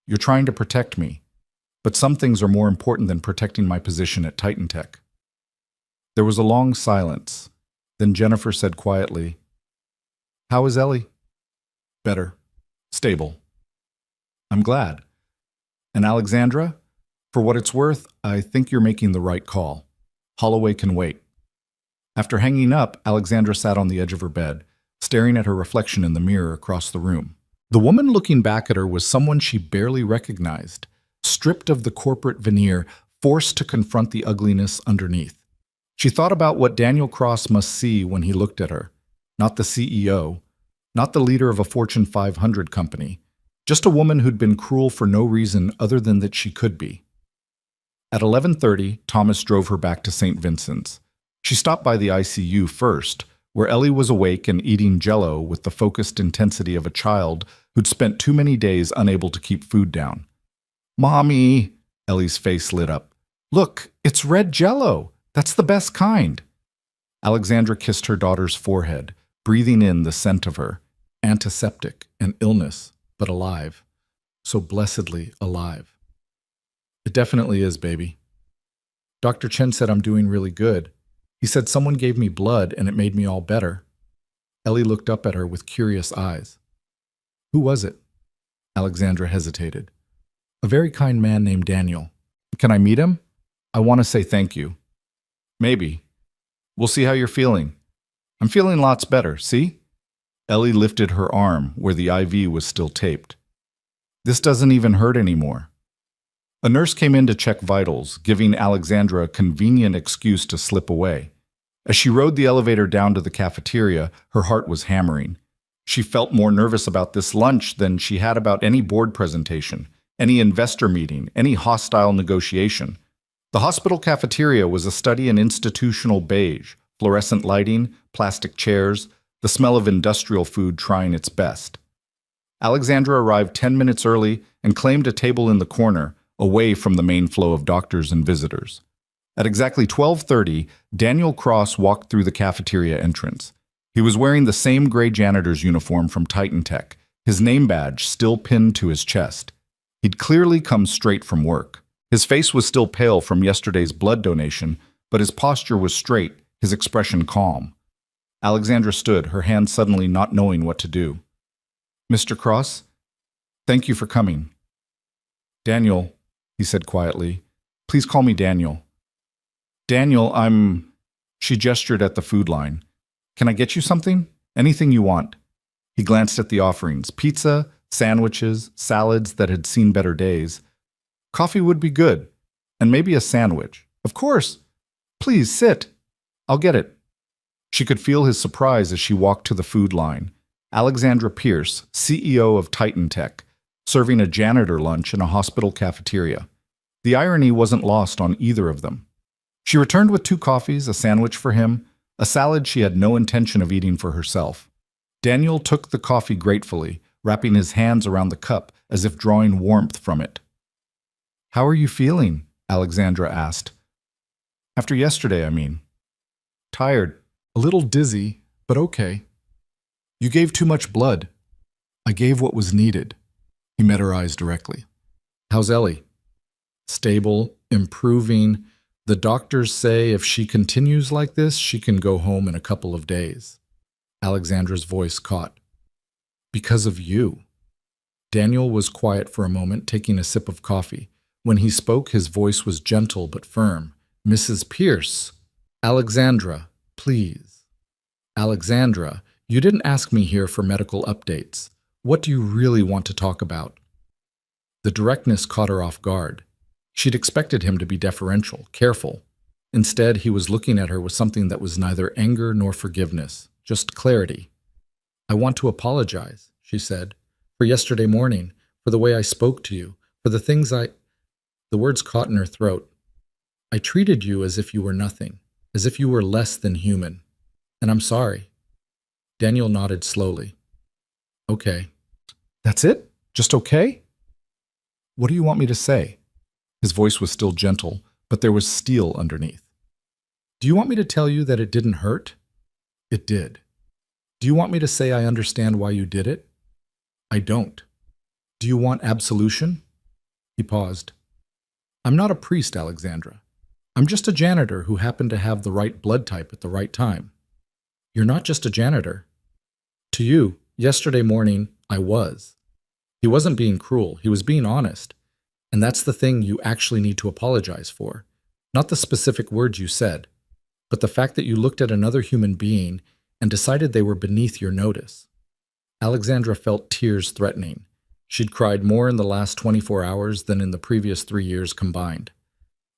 You're trying to protect me, but some things are more important than protecting my position at Titan Tech. There was a long silence. Then Jennifer said quietly, How is Ellie? Better. Stable. I'm glad. And Alexandra, for what it's worth, I think you're making the right call. Holloway can wait. After hanging up, Alexandra sat on the edge of her bed, staring at her reflection in the mirror across the room. The woman looking back at her was someone she barely recognized, stripped of the corporate veneer, forced to confront the ugliness underneath. She thought about what Daniel Cross must see when he looked at her. Not the CEO, not the leader of a Fortune 500 company, just a woman who'd been cruel for no reason other than that she could be. At 11:30, Thomas drove her back to St. Vincent's. She stopped by the ICU first, where Ellie was awake and eating Jell-O with the focused intensity of a child who'd spent too many days unable to keep food down. Mommy, Ellie's face lit up. Look, it's red Jell-O. That's the best kind. Alexandra kissed her daughter's forehead, breathing in the scent of her, antiseptic and illness, but alive, so blessedly alive. It definitely is, baby. Dr. Chen said I'm doing really good. He said someone gave me blood and it made me all better. Ellie looked up at her with curious eyes. Who was it? Alexandra hesitated. A very kind man named Daniel. Can I meet him? I want to say thank you. Maybe. We'll see how you're feeling. I'm feeling lots better, see? Ellie lifted her arm where the IV was still taped. This doesn't even hurt anymore. A nurse came in to check vitals, giving Alexandra a convenient excuse to slip away. As she rode the elevator down to the cafeteria, her heart was hammering. She felt more nervous about this lunch than she had about any board presentation, any investor meeting, any hostile negotiation. The hospital cafeteria was a study in institutional beige, fluorescent lighting, plastic chairs, the smell of industrial food trying its best. Alexandra arrived 10 minutes early and claimed a table in the corner, away from the main flow of doctors and visitors. At exactly 12:30, Daniel Cross walked through the cafeteria entrance. He was wearing the same gray janitor's uniform from Titan Tech, his name badge still pinned to his chest. He'd clearly come straight from work. His face was still pale from yesterday's blood donation, but his posture was straight, his expression calm. Alexandra stood, her hand suddenly not knowing what to do. Mr. Cross, thank you for coming. Daniel, he said quietly. Please call me Daniel. Daniel, She gestured at the food line. Can I get you something? Anything you want. He glanced at the offerings. Pizza, sandwiches, salads that had seen better days. Coffee would be good. And maybe a sandwich. Of course. Please, sit. I'll get it. She could feel his surprise as she walked to the food line. Alexandra Pierce, CEO of Titan Tech, serving a janitor lunch in a hospital cafeteria. The irony wasn't lost on either of them. She returned with 2 coffees, a sandwich for him, a salad she had no intention of eating for herself. Daniel took the coffee gratefully, wrapping his hands around the cup as if drawing warmth from it. How are you feeling? Alexandra asked. After yesterday, I mean. Tired, a little dizzy, but okay. You gave too much blood. I gave what was needed. He met her eyes directly. How's Ellie? Stable, improving, The doctors say if she continues like this, she can go home in a couple of days. Alexandra's voice caught. Because of you. Daniel was quiet for a moment, taking a sip of coffee. When he spoke, his voice was gentle but firm. Mrs. Pierce. Alexandra, please. Alexandra, you didn't ask me here for medical updates. What do you really want to talk about? The directness caught her off guard. She'd expected him to be deferential, careful. Instead, he was looking at her with something that was neither anger nor forgiveness, just clarity. I want to apologize, she said, for yesterday morning, for the way I spoke to you, for the things The words caught in her throat. I treated you as if you were nothing, as if you were less than human. And I'm sorry. Daniel nodded slowly. Okay. That's it? Just okay? What do you want me to say? His voice was still gentle, but there was steel underneath. Do you want me to tell you that it didn't hurt? It did. Do you want me to say I understand why you did it? I don't. Do you want absolution? He paused. I'm not a priest, Alexandra. I'm just a janitor who happened to have the right blood type at the right time. You're not just a janitor. To you, yesterday morning, I was. He wasn't being cruel. He was being honest. And that's the thing you actually need to apologize for. Not the specific words you said, but the fact that you looked at another human being and decided they were beneath your notice. Alexandra felt tears threatening. She'd cried more in the last 24 hours than in the previous 3 years combined.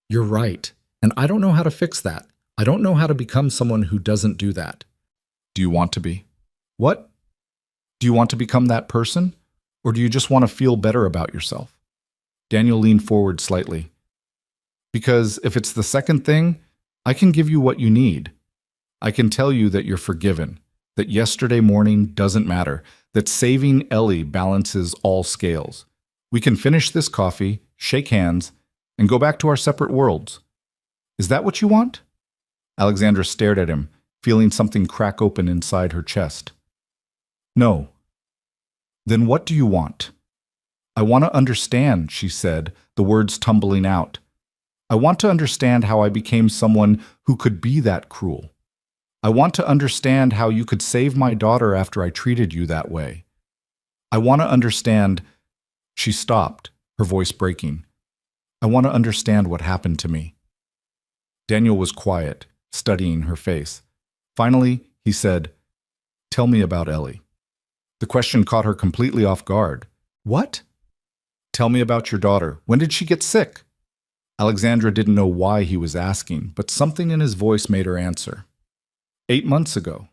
You're right, and I don't know how to fix that. I don't know how to become someone who doesn't do that. Do you want to be? What? Do you want to become that person? Or do you just want to feel better about yourself? Daniel leaned forward slightly. Because if it's the second thing, I can give you what you need. I can tell you that you're forgiven, that yesterday morning doesn't matter, that saving Ellie balances all scales. We can finish this coffee, shake hands, and go back to our separate worlds. Is that what you want? Alexandra stared at him, feeling something crack open inside her chest. No. Then what do you want? I want to understand, she said, the words tumbling out. I want to understand how I became someone who could be that cruel. I want to understand how you could save my daughter after I treated you that way. I want to understand. She stopped, her voice breaking. I want to understand what happened to me. Daniel was quiet, studying her face. Finally, he said, Tell me about Ellie. The question caught her completely off guard. What? Tell me about your daughter. When did she get sick? Alexandra didn't know why he was asking, but something in his voice made her answer. 8 months ago.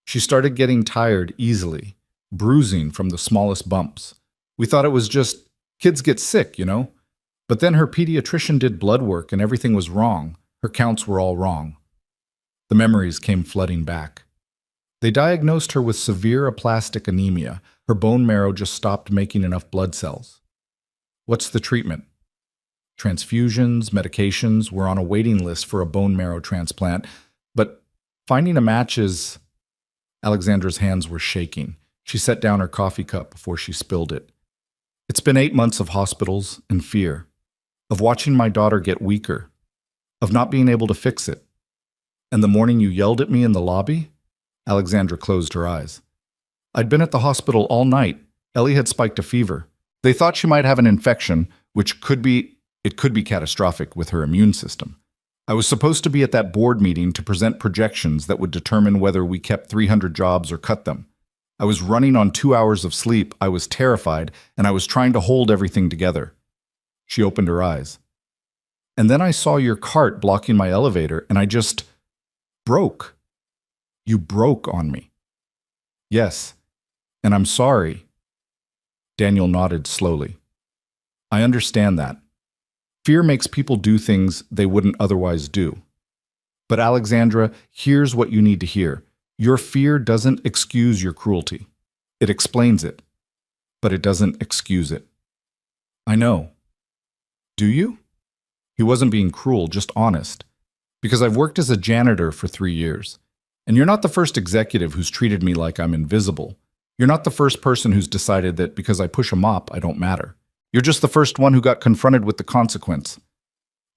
She started getting tired easily, bruising from the smallest bumps. We thought it was just kids get sick, you know? But then her pediatrician did blood work and everything was wrong. Her counts were all wrong. The memories came flooding back. They diagnosed her with severe aplastic anemia. Her bone marrow just stopped making enough blood cells. What's the treatment? Transfusions, medications. We're on a waiting list for a bone marrow transplant. But finding a match is... Alexandra's hands were shaking. She set down her coffee cup before she spilled it. It's been 8 months of hospitals and fear, of watching my daughter get weaker, of not being able to fix it. And the morning you yelled at me in the lobby? Alexandra closed her eyes. I'd been at the hospital all night. Ellie had spiked a fever. They thought she might have an infection, which could be catastrophic with her immune system. I was supposed to be at that board meeting to present projections that would determine whether we kept 300 jobs or cut them. I was running on 2 hours of sleep. I was terrified, and I was trying to hold everything together. She opened her eyes. And then I saw your cart blocking my elevator, and I just broke. You broke on me. Yes, and I'm sorry. Daniel nodded slowly. I understand that. Fear makes people do things they wouldn't otherwise do. But Alexandra, here's what you need to hear. Your fear doesn't excuse your cruelty. It explains it, but it doesn't excuse it. I know. Do you? He wasn't being cruel, just honest. Because I've worked as a janitor for 3 years. And you're not the first executive who's treated me like I'm invisible. You're not the first person who's decided that because I push a mop, I don't matter. You're just the first one who got confronted with the consequence.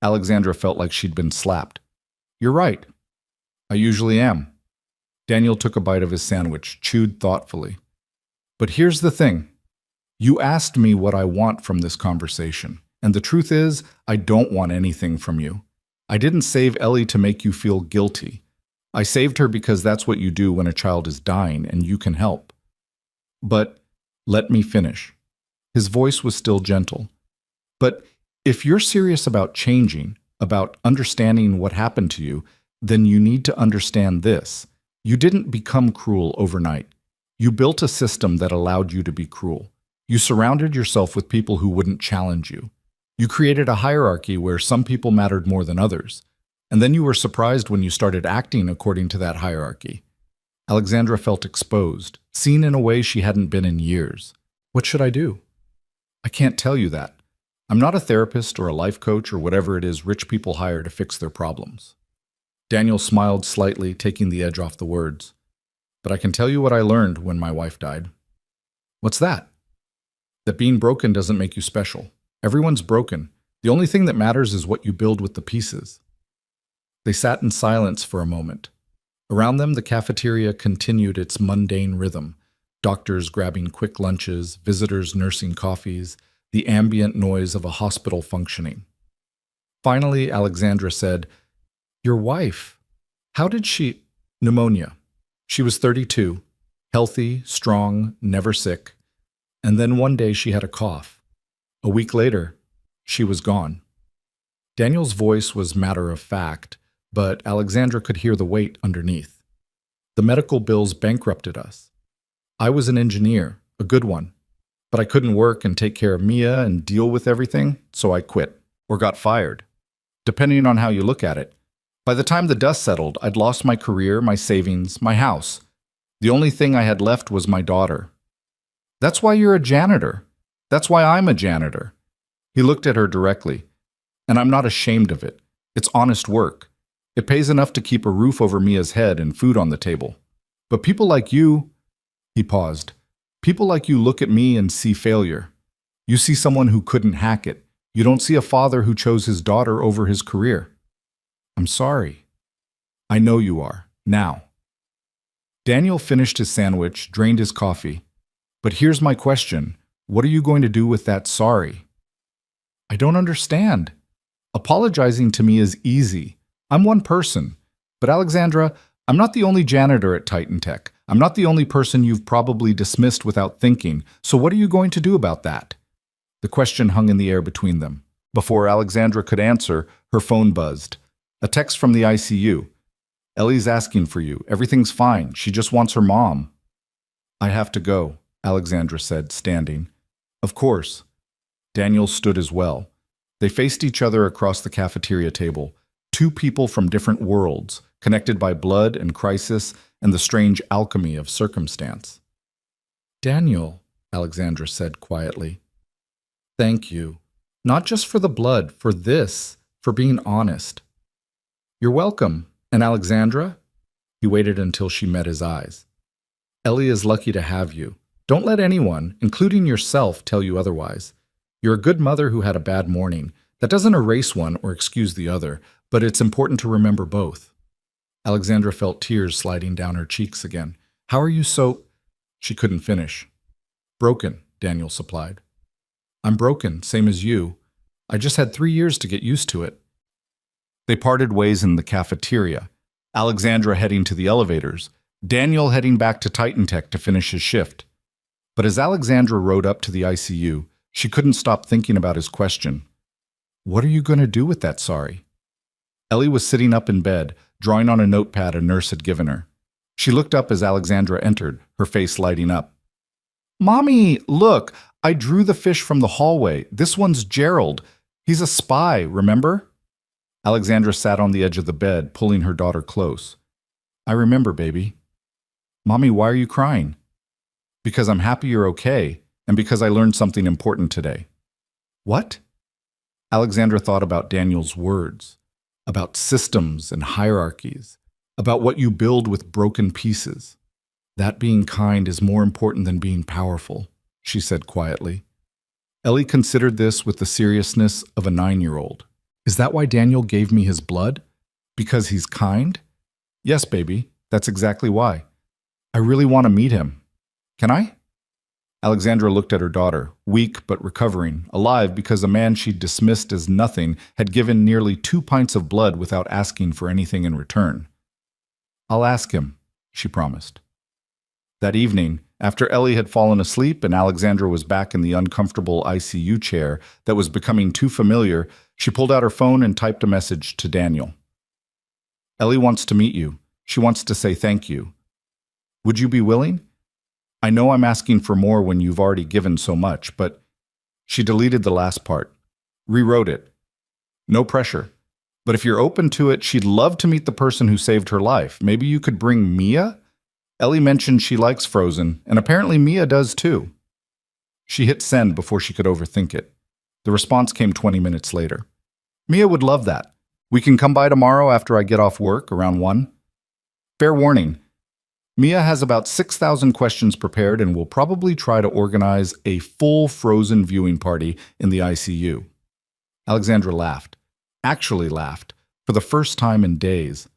Alexandra felt like she'd been slapped. You're right. I usually am. Daniel took a bite of his sandwich, chewed thoughtfully. But here's the thing. You asked me what I want from this conversation, and the truth is, I don't want anything from you. I didn't save Ellie to make you feel guilty. I saved her because that's what you do when a child is dying and you can help. But let me finish. His voice was still gentle. But if you're serious about changing, about understanding what happened to you, then you need to understand this. You didn't become cruel overnight. You built a system that allowed you to be cruel. You surrounded yourself with people who wouldn't challenge you. You created a hierarchy where some people mattered more than others. And then you were surprised when you started acting according to that hierarchy. Alexandra felt exposed, seen in a way she hadn't been in years. What should I do? I can't tell you that. I'm not a therapist or a life coach or whatever it is rich people hire to fix their problems. Daniel smiled slightly, taking the edge off the words. But I can tell you what I learned when my wife died. What's that? That being broken doesn't make you special. Everyone's broken. The only thing that matters is what you build with the pieces. They sat in silence for a moment. Around them, the cafeteria continued its mundane rhythm. Doctors grabbing quick lunches, visitors nursing coffees, the ambient noise of a hospital functioning. Finally, Alexandra said, Your wife, how did she... Pneumonia. She was 32, healthy, strong, never sick. And then one day she had a cough. A week later, she was gone. Daniel's voice was matter of fact, but Alexandra could hear the weight underneath. The medical bills bankrupted us. I was an engineer, a good one, but I couldn't work and take care of Mia and deal with everything, so I quit, or got fired, depending on how you look at it. By the time the dust settled, I'd lost my career, my savings, my house. The only thing I had left was my daughter. That's why you're a janitor. That's why I'm a janitor. He looked at her directly. And I'm not ashamed of it. It's honest work. It pays enough to keep a roof over Mia's head and food on the table. But people like you, he paused, people like you look at me and see failure. You see someone who couldn't hack it. You don't see a father who chose his daughter over his career. I'm sorry. I know you are. Now. Daniel finished his sandwich, drained his coffee. But here's my question. What are you going to do with that sorry? I don't understand. Apologizing to me is easy. I'm one person. But Alexandra, I'm not the only janitor at Titan Tech. I'm not the only person you've probably dismissed without thinking. So what are you going to do about that? The question hung in the air between them. Before Alexandra could answer, her phone buzzed. A text from the ICU. Ellie's asking for you. Everything's fine. She just wants her mom. I have to go, Alexandra said, standing. Of course. Daniel stood as well. They faced each other across the cafeteria table. Two people from different worlds, connected by blood and crisis and the strange alchemy of circumstance. Daniel, Alexandra said quietly. Thank you. Not just for the blood, for this, for being honest. You're welcome. And Alexandra? He waited until she met his eyes. Ellie is lucky to have you. Don't let anyone, including yourself, tell you otherwise. You're a good mother who had a bad morning. That doesn't erase one or excuse the other, but it's important to remember both. Alexandra felt tears sliding down her cheeks again. How are you so... She couldn't finish. Broken, Daniel supplied. I'm broken, same as you. I just had 3 years to get used to it. They parted ways in the cafeteria, Alexandra heading to the elevators, Daniel heading back to Titan Tech to finish his shift. But as Alexandra rode up to the ICU, she couldn't stop thinking about his question. What are you going to do with that sorry? Ellie was sitting up in bed, drawing on a notepad a nurse had given her. She looked up as Alexandra entered, her face lighting up. Mommy, look, I drew the fish from the hallway. This one's Gerald. He's a spy, remember? Alexandra sat on the edge of the bed, pulling her daughter close. I remember, baby. Mommy, why are you crying? Because I'm happy you're okay, and because I learned something important today. What? Alexandra thought about Daniel's words, about systems and hierarchies, about what you build with broken pieces. That being kind is more important than being powerful, she said quietly. Ellie considered this with the seriousness of a 9-year-old. Is that why Daniel gave me his blood? Because he's kind? Yes, baby, that's exactly why. I really want to meet him. Can I? Alexandra looked at her daughter, weak but recovering, alive because a man she'd dismissed as nothing had given nearly 2 pints of blood without asking for anything in return. I'll ask him, she promised. That evening, after Ellie had fallen asleep and Alexandra was back in the uncomfortable ICU chair that was becoming too familiar, she pulled out her phone and typed a message to Daniel. Ellie wants to meet you. She wants to say thank you. Would you be willing? I know I'm asking for more when you've already given so much, but she deleted the last part, rewrote it. No pressure. But if you're open to it, she'd love to meet the person who saved her life. Maybe you could bring Mia? Ellie mentioned she likes Frozen, and apparently Mia does too. She hit send before she could overthink it. The response came 20 minutes later. Mia would love that. We can come by tomorrow after I get off work, around 1. Fair warning. Mia has about 6,000 questions prepared and will probably try to organize a full Frozen viewing party in the ICU. Alexandra laughed. Actually laughed, for the first time in days.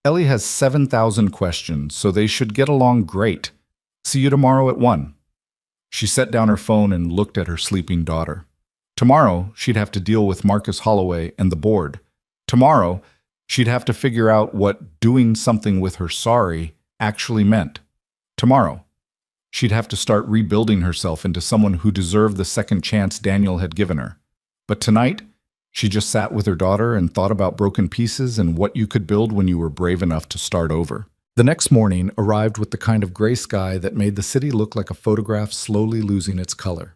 Ellie has 7,000 questions, so they should get along great. See you tomorrow at 1. She set down her phone and looked at her sleeping daughter. Tomorrow, she'd have to deal with Marcus Holloway and the board. Tomorrow, she'd have to figure out what doing something with her sorry actually meant. Tomorrow, she'd have to start rebuilding herself into someone who deserved the second chance Daniel had given her. But tonight, she just sat with her daughter and thought about broken pieces and what you could build when you were brave enough to start over. The next morning arrived with the kind of gray sky that made the city look like a photograph slowly losing its color.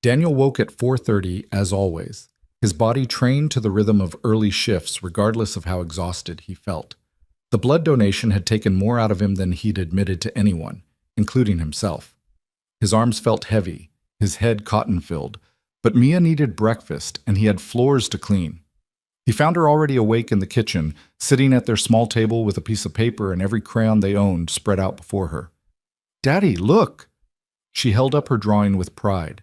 Daniel woke at 4:30 as always, his body trained to the rhythm of early shifts regardless of how exhausted he felt. The blood donation had taken more out of him than he'd admitted to anyone, including himself. His arms felt heavy, his head cotton-filled, but Mia needed breakfast and he had floors to clean. He found her already awake in the kitchen, sitting at their small table with a piece of paper and every crayon they owned spread out before her. "Daddy, look!" She held up her drawing with pride.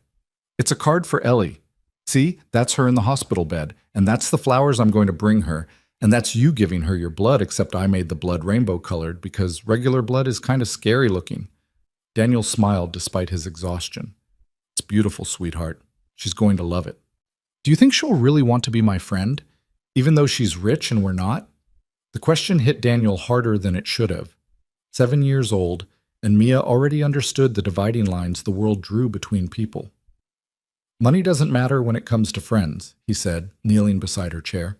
"It's a card for Ellie. See, that's her in the hospital bed, and that's the flowers I'm going to bring her, and that's you giving her your blood, except I made the blood rainbow-colored because regular blood is kind of scary looking." Daniel smiled despite his exhaustion. "It's beautiful, sweetheart. She's going to love it. Do you think she'll really want to be my friend, even though she's rich and we're not?" The question hit Daniel harder than it should have. 7 years old, and Mia already understood the dividing lines the world drew between people. "Money doesn't matter when it comes to friends," he said, kneeling beside her chair.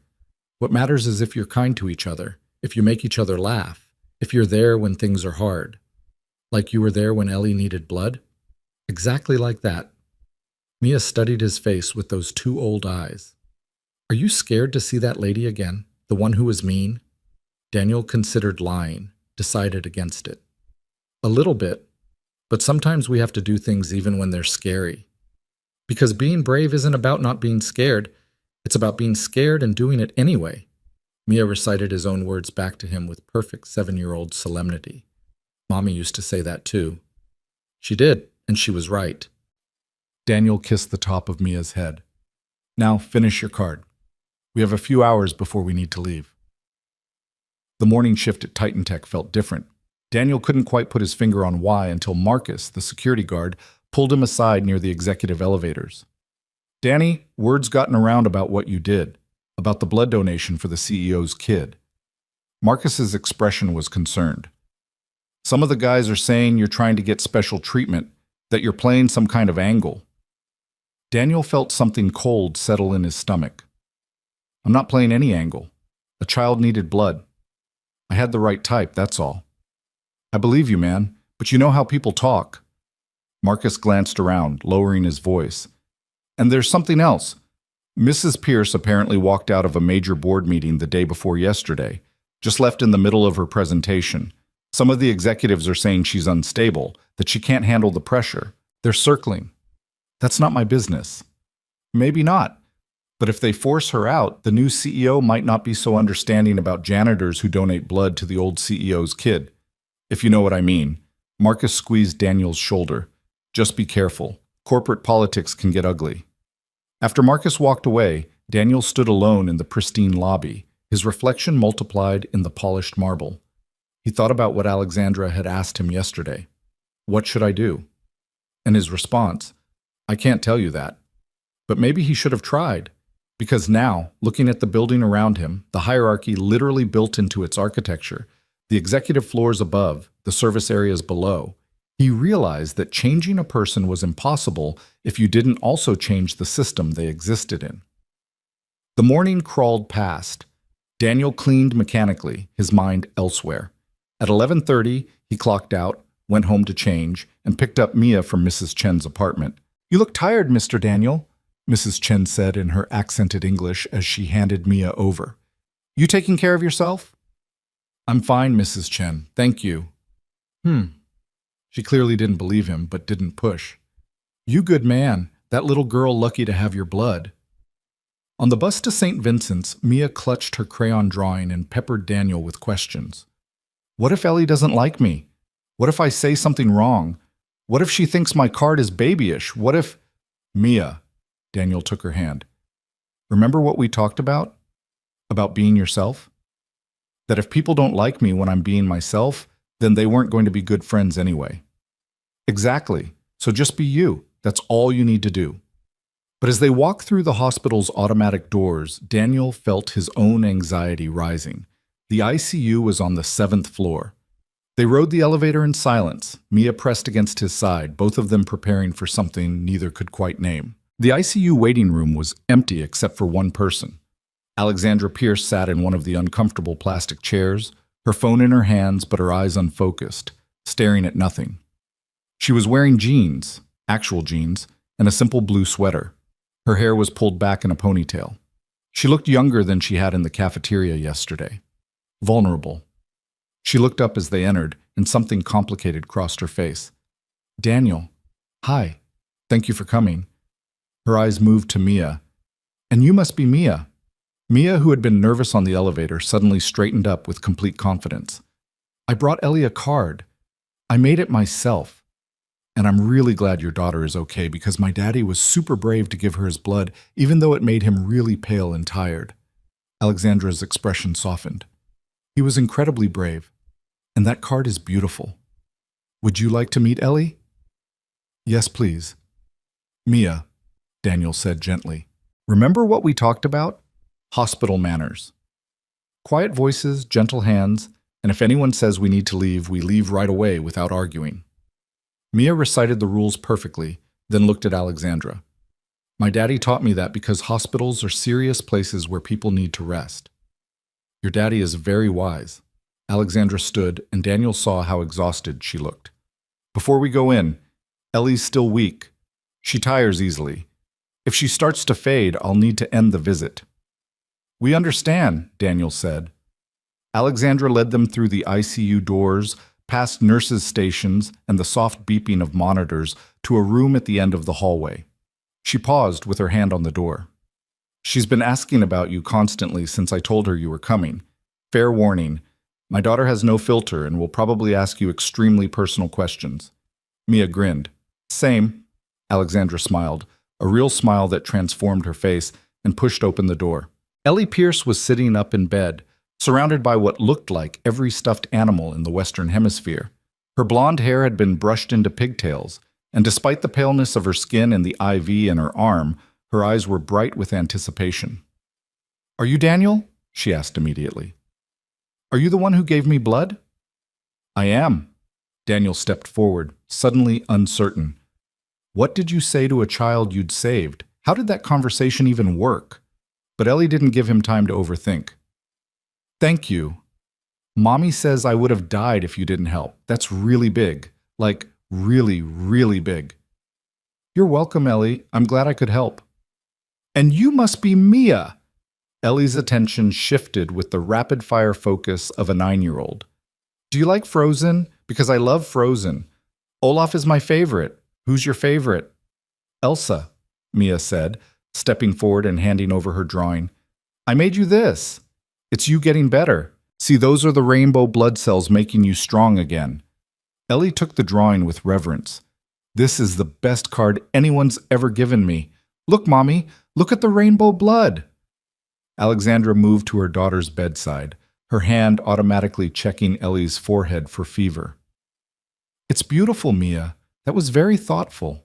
"What matters is if you're kind to each other, if you make each other laugh, if you're there when things are hard. Like you were there when Ellie needed blood?" Exactly like that. Mia studied his face with those 2 old eyes. "Are you scared to see that lady again, the one who was mean?" Daniel considered lying, decided against it. "A little bit, but sometimes we have to do things even when they're scary. Because being brave isn't about not being scared, it's about being scared and doing it anyway." Mia recited his own words back to him with perfect 7-year-old solemnity. Mommy used to say that too. She did, and she was right. Daniel kissed the top of Mia's head. "Now finish your card. We have a few hours before we need to leave." The morning shift at Titan Tech felt different. Daniel couldn't quite put his finger on why until Marcus, the security guard, pulled him aside near the executive elevators. "Danny, word's gotten around about what you did, about the blood donation for the CEO's kid." Marcus's expression was concerned. "Some of the guys are saying you're trying to get special treatment, that you're playing some kind of angle." Daniel felt something cold settle in his stomach. "I'm not playing any angle. A child needed blood. I had the right type, that's all." "I believe you, man, but you know how people talk." Marcus glanced around, lowering his voice. "And there's something else. Mrs. Pierce apparently walked out of a major board meeting the day before yesterday, just left in the middle of her presentation. Some of the executives are saying she's unstable, that she can't handle the pressure. They're circling. That's not my business." "Maybe not. But if they force her out, the new CEO might not be so understanding about janitors who donate blood to the old CEO's kid. If you know what I mean." Marcus squeezed Daniel's shoulder. "Just be careful. Corporate politics can get ugly." After Marcus walked away, Daniel stood alone in the pristine lobby, his reflection multiplied in the polished marble. He thought about what Alexandra had asked him yesterday. What should I do? And his response, I can't tell you that. But maybe he should have tried. Because now, looking at the building around him, the hierarchy literally built into its architecture, the executive floors above, the service areas below, he realized that changing a person was impossible if you didn't also change the system they existed in. The morning crawled past. Daniel cleaned mechanically, his mind elsewhere. At 11:30, he clocked out, went home to change, and picked up Mia from Mrs. Chen's apartment. You look tired, Mr. Daniel, Mrs. Chen said in her accented English as she handed Mia over. You taking care of yourself? I'm fine, Mrs. Chen, thank you. She clearly didn't believe him, but didn't push. You good man, that little girl lucky to have your blood. On the bus to St. Vincent's, Mia clutched her crayon drawing and peppered Daniel with questions. What if Ellie doesn't like me? What if I say something wrong? What if she thinks my card is babyish? What if… Mia, Daniel took her hand. Remember what we talked about? About being yourself? That if people don't like me when I'm being myself, then they weren't going to be good friends anyway. Exactly. So just be you. That's all you need to do. But as they walked through the hospital's automatic doors, Daniel felt his own anxiety rising. The ICU was on the 7th floor. They rode the elevator in silence, Mia pressed against his side, both of them preparing for something neither could quite name. The ICU waiting room was empty except for one person. Alexandra Pierce sat in one of the uncomfortable plastic chairs, her phone in her hands but her eyes unfocused, staring at nothing. She was wearing jeans, actual jeans, and a simple blue sweater. Her hair was pulled back in a ponytail. She looked younger than she had in the cafeteria yesterday. Vulnerable. She looked up as they entered, and something complicated crossed her face. Daniel. Hi. Thank you for coming. Her eyes moved to Mia. And you must be Mia. Mia, who had been nervous on the elevator, suddenly straightened up with complete confidence. I brought Ellie a card. I made it myself. And I'm really glad your daughter is okay because my daddy was super brave to give her his blood, even though it made him really pale and tired. Alexandra's expression softened. He was incredibly brave. And that card is beautiful. Would you like to meet Ellie? Yes, please. Mia, Daniel said gently. Remember what we talked about? Hospital manners. Quiet voices, gentle hands, and if anyone says we need to leave, we leave right away without arguing. Mia recited the rules perfectly, then looked at Alexandra. My daddy taught me that because hospitals are serious places where people need to rest. Your daddy is very wise. Alexandra stood, and Daniel saw how exhausted she looked. Before we go in, Ellie's still weak. She tires easily. If she starts to fade, I'll need to end the visit. We understand, Daniel said. Alexandra led them through the ICU doors, past nurses' stations and the soft beeping of monitors to a room at the end of the hallway. She paused with her hand on the door. She's been asking about you constantly since I told her you were coming. Fair warning, my daughter has no filter and will probably ask you extremely personal questions. Mia grinned. Same. Alexandra smiled, a real smile that transformed her face, and pushed open the door. Ellie Pierce was sitting up in bed, surrounded by what looked like every stuffed animal in the Western Hemisphere. Her blonde hair had been brushed into pigtails, and despite the paleness of her skin and the IV in her arm, her eyes were bright with anticipation. Are you Daniel? She asked immediately. Are you the one who gave me blood? I am. Daniel stepped forward, suddenly uncertain. What did you say to a child you'd saved? How did that conversation even work? But Ellie didn't give him time to overthink. Thank you. Mommy says I would have died if you didn't help. That's really big. Like, really, really big. You're welcome, Ellie. I'm glad I could help. And you must be Mia. Ellie's attention shifted with the rapid-fire focus of a 9-year-old. Do you like Frozen? Because I love Frozen. Olaf is my favorite. Who's your favorite? Elsa, Mia said, stepping forward and handing over her drawing. I made you this. It's you getting better. See, those are the rainbow blood cells making you strong again. Ellie took the drawing with reverence. This is the best card anyone's ever given me. Look, Mommy, look at the rainbow blood. Alexandra moved to her daughter's bedside, her hand automatically checking Ellie's forehead for fever. It's beautiful, Mia. That was very thoughtful.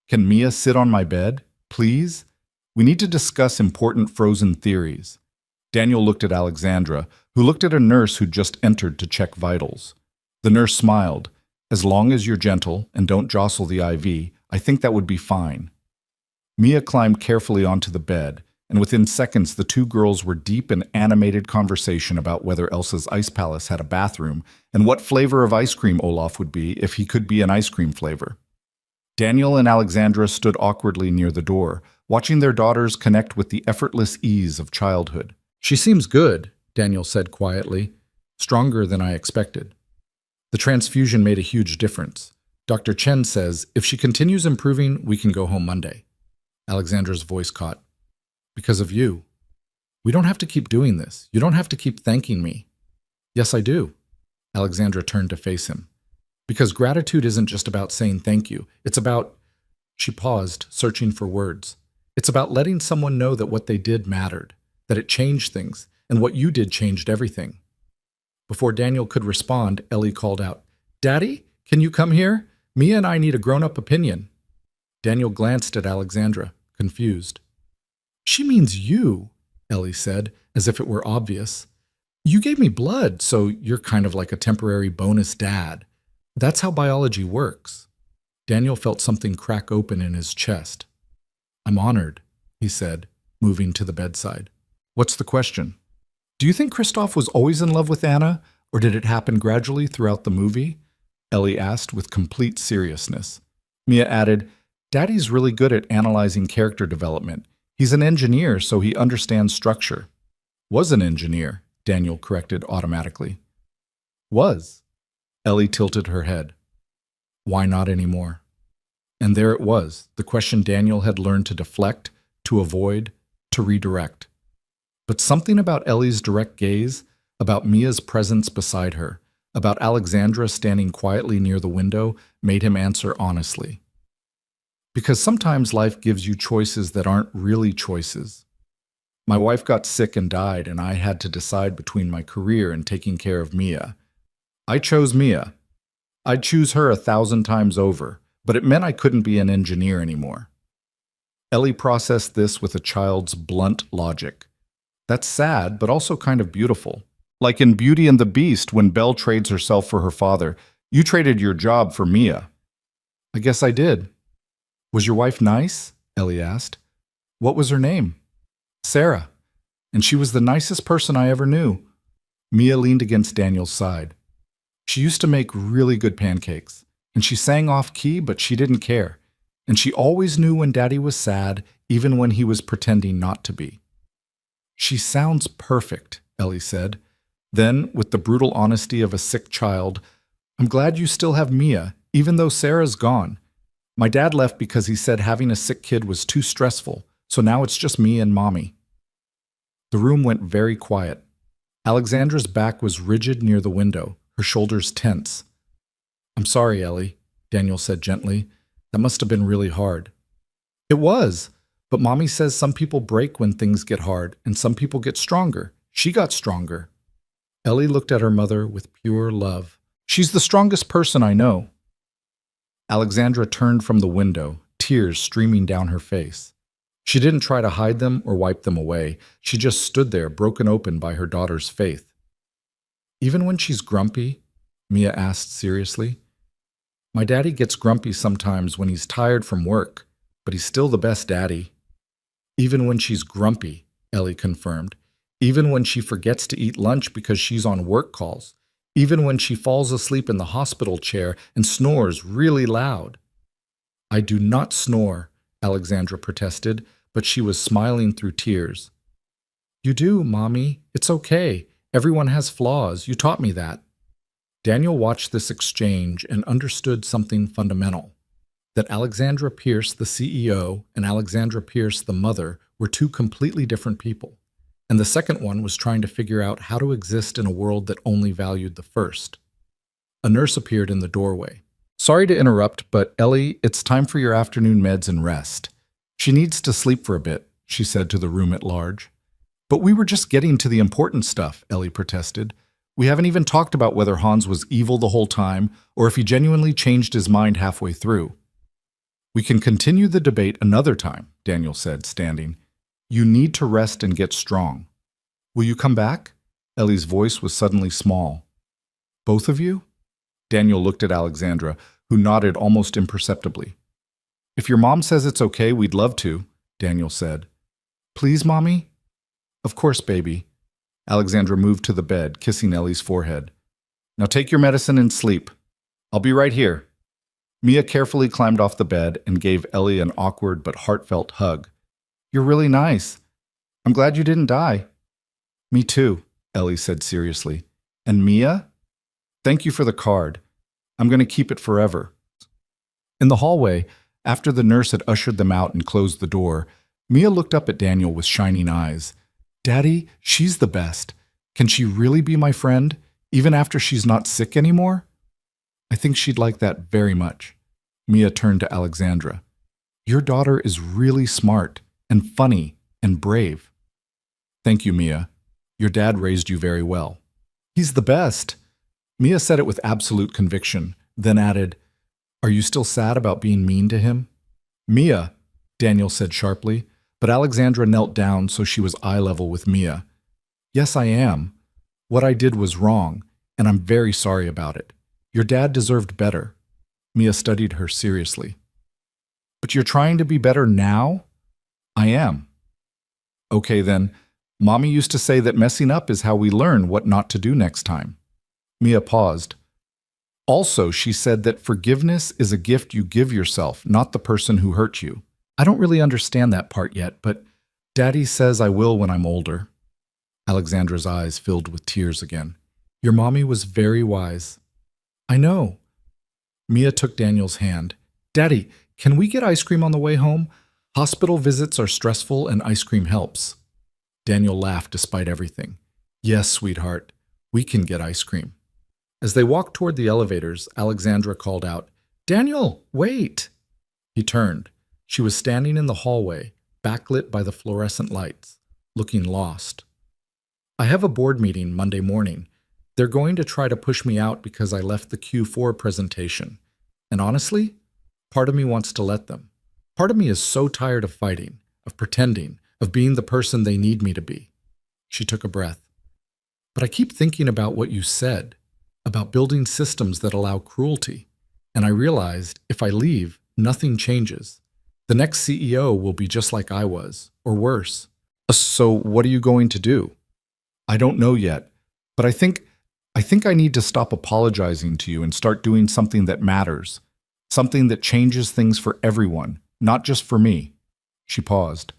Can Mia sit on my bed, please? We need to discuss important frozen theories. Daniel looked at Alexandra, who looked at a nurse who'd just entered to check vitals. The nurse smiled. As long as you're gentle and don't jostle the IV, I think that would be fine. Mia climbed carefully onto the bed, and within seconds the two girls were deep in animated conversation about whether Elsa's Ice Palace had a bathroom and what flavor of ice cream Olaf would be if he could be an ice cream flavor. Daniel and Alexandra stood awkwardly near the door, watching their daughters connect with the effortless ease of childhood. She seems good, Daniel said quietly, stronger than I expected. The transfusion made a huge difference. Dr. Chen says if she continues improving, we can go home Monday. Alexandra's voice caught. Because of you. We don't have to keep doing this. You don't have to keep thanking me. Yes, I do. Alexandra turned to face him. Because gratitude isn't just about saying thank you. It's about... She paused, searching for words. It's about letting someone know that what they did mattered, that it changed things, and what you did changed everything. Before Daniel could respond, Ellie called out, Daddy, can you come here? Mia and I need a grown-up opinion. Daniel glanced at Alexandra, confused. She means you, Ellie said, as if it were obvious. You gave me blood, so you're kind of like a temporary bonus dad. That's how biology works. Daniel felt something crack open in his chest. I'm honored, he said, moving to the bedside. What's the question? Do you think Kristoff was always in love with Anna, or did it happen gradually throughout the movie? Ellie asked with complete seriousness. Mia added, Daddy's really good at analyzing character development. He's an engineer, so he understands structure. Was an engineer, Daniel corrected automatically. Was. Ellie tilted her head. Why not anymore? And there it was, the question Daniel had learned to deflect, to avoid, to redirect. But something about Ellie's direct gaze, about Mia's presence beside her, about Alexandra standing quietly near the window, made him answer honestly. Because sometimes life gives you choices that aren't really choices. My wife got sick and died, and I had to decide between my career and taking care of Mia. I chose Mia. I'd choose her 1,000 times over, but it meant I couldn't be an engineer anymore. Ellie processed this with a child's blunt logic. That's sad, but also kind of beautiful. Like in Beauty and the Beast, when Belle trades herself for her father, you traded your job for Mia. I guess I did. Was your wife nice? Ellie asked. What was her name? Sarah. And she was the nicest person I ever knew. Mia leaned against Daniel's side. She used to make really good pancakes, and she sang off-key, but she didn't care. And she always knew when Daddy was sad, even when he was pretending not to be. She sounds perfect, Ellie said. Then, with the brutal honesty of a sick child, I'm glad you still have Mia, even though Sarah's gone. My dad left because he said having a sick kid was too stressful, so now it's just me and Mommy. The room went very quiet. Alexandra's back was rigid near the window, her shoulders tense. I'm sorry, Ellie, Daniel said gently. That must have been really hard. It was, but Mommy says some people break when things get hard, and some people get stronger. She got stronger. Ellie looked at her mother with pure love. She's the strongest person I know. Alexandra turned from the window, tears streaming down her face. She didn't try to hide them or wipe them away. She just stood there, broken open by her daughter's faith. Even when she's grumpy? Mia asked seriously. My daddy gets grumpy sometimes when he's tired from work, but he's still the best daddy. Even when she's grumpy, Ellie confirmed. Even when she forgets to eat lunch because she's on work calls. Even when she falls asleep in the hospital chair and snores really loud. I do not snore, Alexandra protested, but she was smiling through tears. You do, Mommy. It's okay. Everyone has flaws. You taught me that. Daniel watched this exchange and understood something fundamental. That Alexandra Pierce, the CEO, and Alexandra Pierce, the mother, were two completely different people. And the second one was trying to figure out how to exist in a world that only valued the first. A nurse appeared in the doorway. Sorry to interrupt, but Ellie, it's time for your afternoon meds and rest. She needs to sleep for a bit, she said to the room at large. But we were just getting to the important stuff, Ellie protested. We haven't even talked about whether Hans was evil the whole time or if he genuinely changed his mind halfway through. We can continue the debate another time, Daniel said, standing. You need to rest and get strong. Will you come back? Ellie's voice was suddenly small. Both of you? Daniel looked at Alexandra, who nodded almost imperceptibly. If your mom says it's okay, we'd love to, Daniel said. Please, Mommy? Of course, baby. Alexandra moved to the bed, kissing Ellie's forehead. Now take your medicine and sleep. I'll be right here. Mia carefully climbed off the bed and gave Ellie an awkward but heartfelt hug. You're really nice. I'm glad you didn't die. Me too, Ellie said seriously. And Mia? Thank you for the card. I'm going to keep it forever. In the hallway, after the nurse had ushered them out and closed the door, Mia looked up at Daniel with shining eyes. Daddy, she's the best. Can she really be my friend, even after she's not sick anymore? I think she'd like that very much. Mia turned to Alexandra. Your daughter is really smart and funny and brave. Thank you, Mia. Your dad raised you very well. He's the best. Mia said it with absolute conviction, then added, Are you still sad about being mean to him? Mia, Daniel said sharply, but Alexandra knelt down so she was eye level with Mia. Yes, I am. What I did was wrong, and I'm very sorry about it. Your dad deserved better. Mia studied her seriously. But you're trying to be better now? I am. Okay then, Mommy used to say that messing up is how we learn what not to do next time. Mia paused. Also, she said that forgiveness is a gift you give yourself, not the person who hurt you. I don't really understand that part yet, but Daddy says I will when I'm older. Alexandra's eyes filled with tears again. Your mommy was very wise. I know. Mia took Daniel's hand. Daddy, can we get ice cream on the way home? Hospital visits are stressful and ice cream helps. Daniel laughed despite everything. Yes, sweetheart, we can get ice cream. As they walked toward the elevators, Alexandra called out, Daniel, wait! He turned. She was standing in the hallway, backlit by the fluorescent lights, looking lost. I have a board meeting Monday morning. They're going to try to push me out because I left the Q4 presentation. And honestly, part of me wants to let them. Part of me is so tired of fighting, of pretending, of being the person they need me to be. She took a breath. But I keep thinking about what you said, about building systems that allow cruelty. And I realized if I leave, nothing changes. The next CEO will be just like I was, or worse. So what are you going to do? I don't know yet, but I think I need to stop apologizing to you and start doing something that matters, something that changes things for everyone, not just for me. She paused.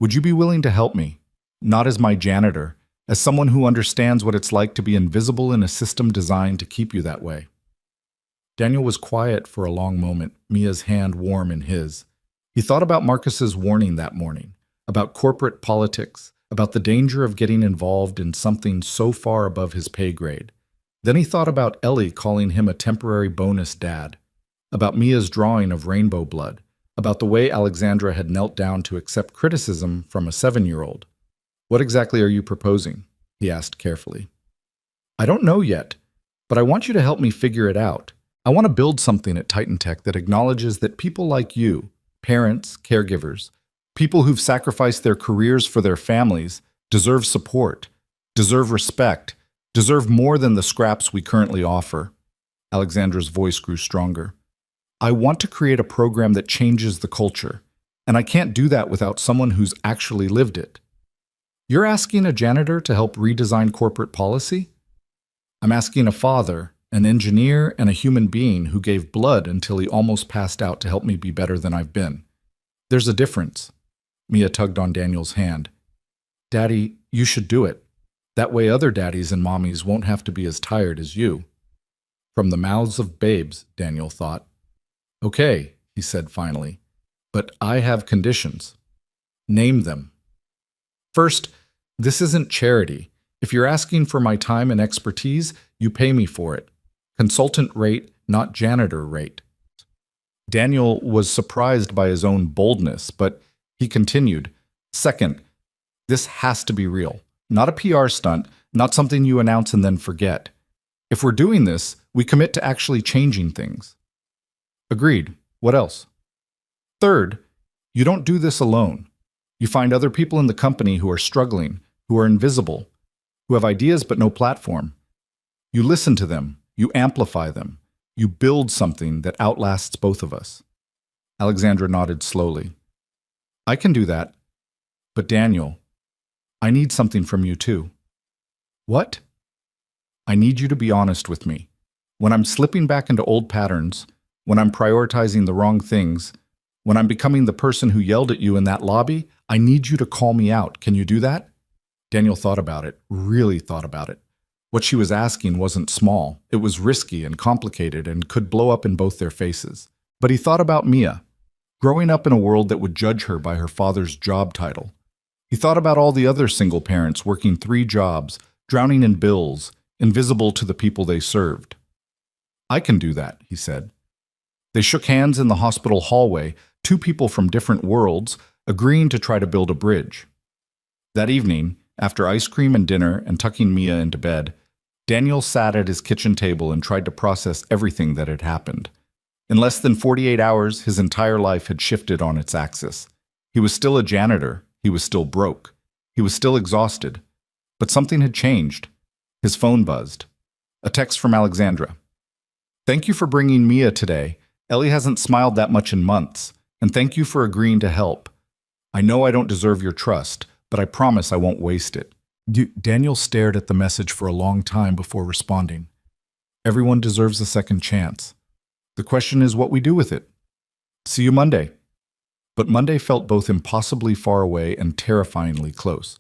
Would you be willing to help me? Not as my janitor, as someone who understands what it's like to be invisible in a system designed to keep you that way. Daniel was quiet for a long moment, Mia's hand warm in his. He thought about Marcus's warning that morning, about corporate politics, about the danger of getting involved in something so far above his pay grade. Then he thought about Ellie calling him a temporary bonus dad, about Mia's drawing of rainbow blood, about the way Alexandra had knelt down to accept criticism from a 7-year-old. What exactly are you proposing? He asked carefully. I don't know yet, but I want you to help me figure it out. I want to build something at Titan Tech that acknowledges that people like you, parents, caregivers, people who've sacrificed their careers for their families, deserve support, deserve respect, deserve more than the scraps we currently offer. Alexandra's voice grew stronger. I want to create a program that changes the culture, and I can't do that without someone who's actually lived it. You're asking a janitor to help redesign corporate policy? I'm asking a father, an engineer, and a human being who gave blood until he almost passed out to help me be better than I've been. There's a difference. Mia tugged on Daniel's hand. Daddy, you should do it. That way other daddies and mommies won't have to be as tired as you. From the mouths of babes, Daniel thought. Okay, he said finally, but I have conditions. Name them. First, this isn't charity. If you're asking for my time and expertise, you pay me for it. Consultant rate, not janitor rate. Daniel was surprised by his own boldness, but he continued. Second, This has to be real. Not a PR stunt, not something you announce and then forget. If we're doing this, we commit to actually changing things. Agreed. What else? Third, you don't do this alone. You find other people in the company who are struggling, who are invisible, who have ideas but no platform. You listen to them, you amplify them, you build something that outlasts both of us. Alexandra nodded slowly. I can do that. But Daniel, I need something from you too. What? I need you to be honest with me. When I'm slipping back into old patterns, when I'm prioritizing the wrong things, when I'm becoming the person who yelled at you in that lobby, I need you to call me out. Can you do that? Daniel thought about it, really thought about it. What she was asking wasn't small. It was risky and complicated and could blow up in both their faces. But he thought about Mia, growing up in a world that would judge her by her father's job title. He thought about all the other single parents working 3 jobs, drowning in bills, invisible to the people they served. I can do that, he said. They shook hands in the hospital hallway, 2 people from different worlds, agreeing to try to build a bridge. That evening, after ice cream and dinner and tucking Mia into bed, Daniel sat at his kitchen table and tried to process everything that had happened. In less than 48 hours, his entire life had shifted on its axis. He was still a janitor. He was still broke. He was still exhausted. But something had changed. His phone buzzed. A text from Alexandra. Thank you for bringing Mia today. Ellie hasn't smiled that much in months. And thank you for agreeing to help. I know I don't deserve your trust, but I promise I won't waste it. Daniel stared at the message for a long time before responding. Everyone deserves a second chance. The question is what we do with it. See you Monday. But Monday felt both impossibly far away and terrifyingly close.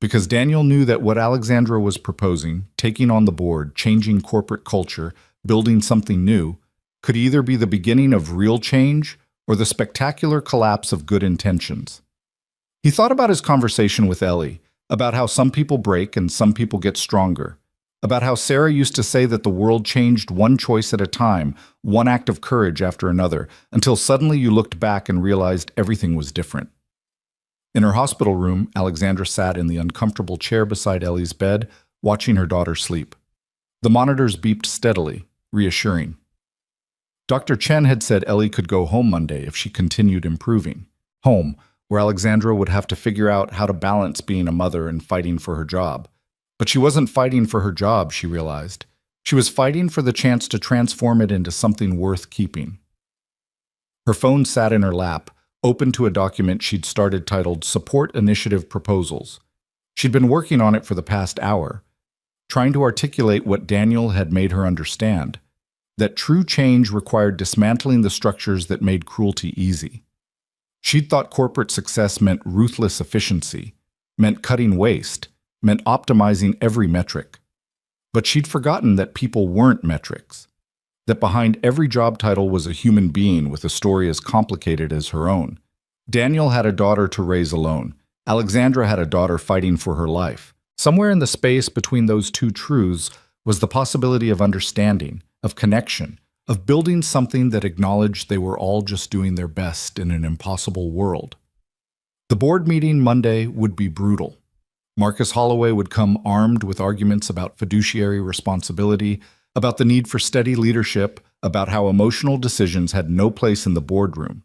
Because Daniel knew that what Alexandra was proposing, taking on the board, changing corporate culture, building something new, could either be the beginning of real change or the spectacular collapse of good intentions. He thought about his conversation with Ellie, about how some people break and some people get stronger, about how Sarah used to say that the world changed one choice at a time, one act of courage after another, until suddenly you looked back and realized everything was different. In her hospital room, Alexandra sat in the uncomfortable chair beside Ellie's bed, watching her daughter sleep. The monitors beeped steadily, reassuring. Dr. Chen had said Ellie could go home Monday if she continued improving. Home, where Alexandra would have to figure out how to balance being a mother and fighting for her job. But she wasn't fighting for her job, she realized. She was fighting for the chance to transform it into something worth keeping. Her phone sat in her lap, open to a document she'd started titled Support Initiative Proposals. She'd been working on it for the past hour, trying to articulate what Daniel had made her understand, that true change required dismantling the structures that made cruelty easy. She'd thought corporate success meant ruthless efficiency, meant cutting waste, meant optimizing every metric. But she'd forgotten that people weren't metrics, that behind every job title was a human being with a story as complicated as her own. Daniel had a daughter to raise alone. Alexandra had a daughter fighting for her life. Somewhere in the space between those two truths was the possibility of understanding, of connection, of building something that acknowledged they were all just doing their best in an impossible world. The board meeting Monday would be brutal. Marcus Holloway would come armed with arguments about fiduciary responsibility, about the need for steady leadership, about how emotional decisions had no place in the boardroom.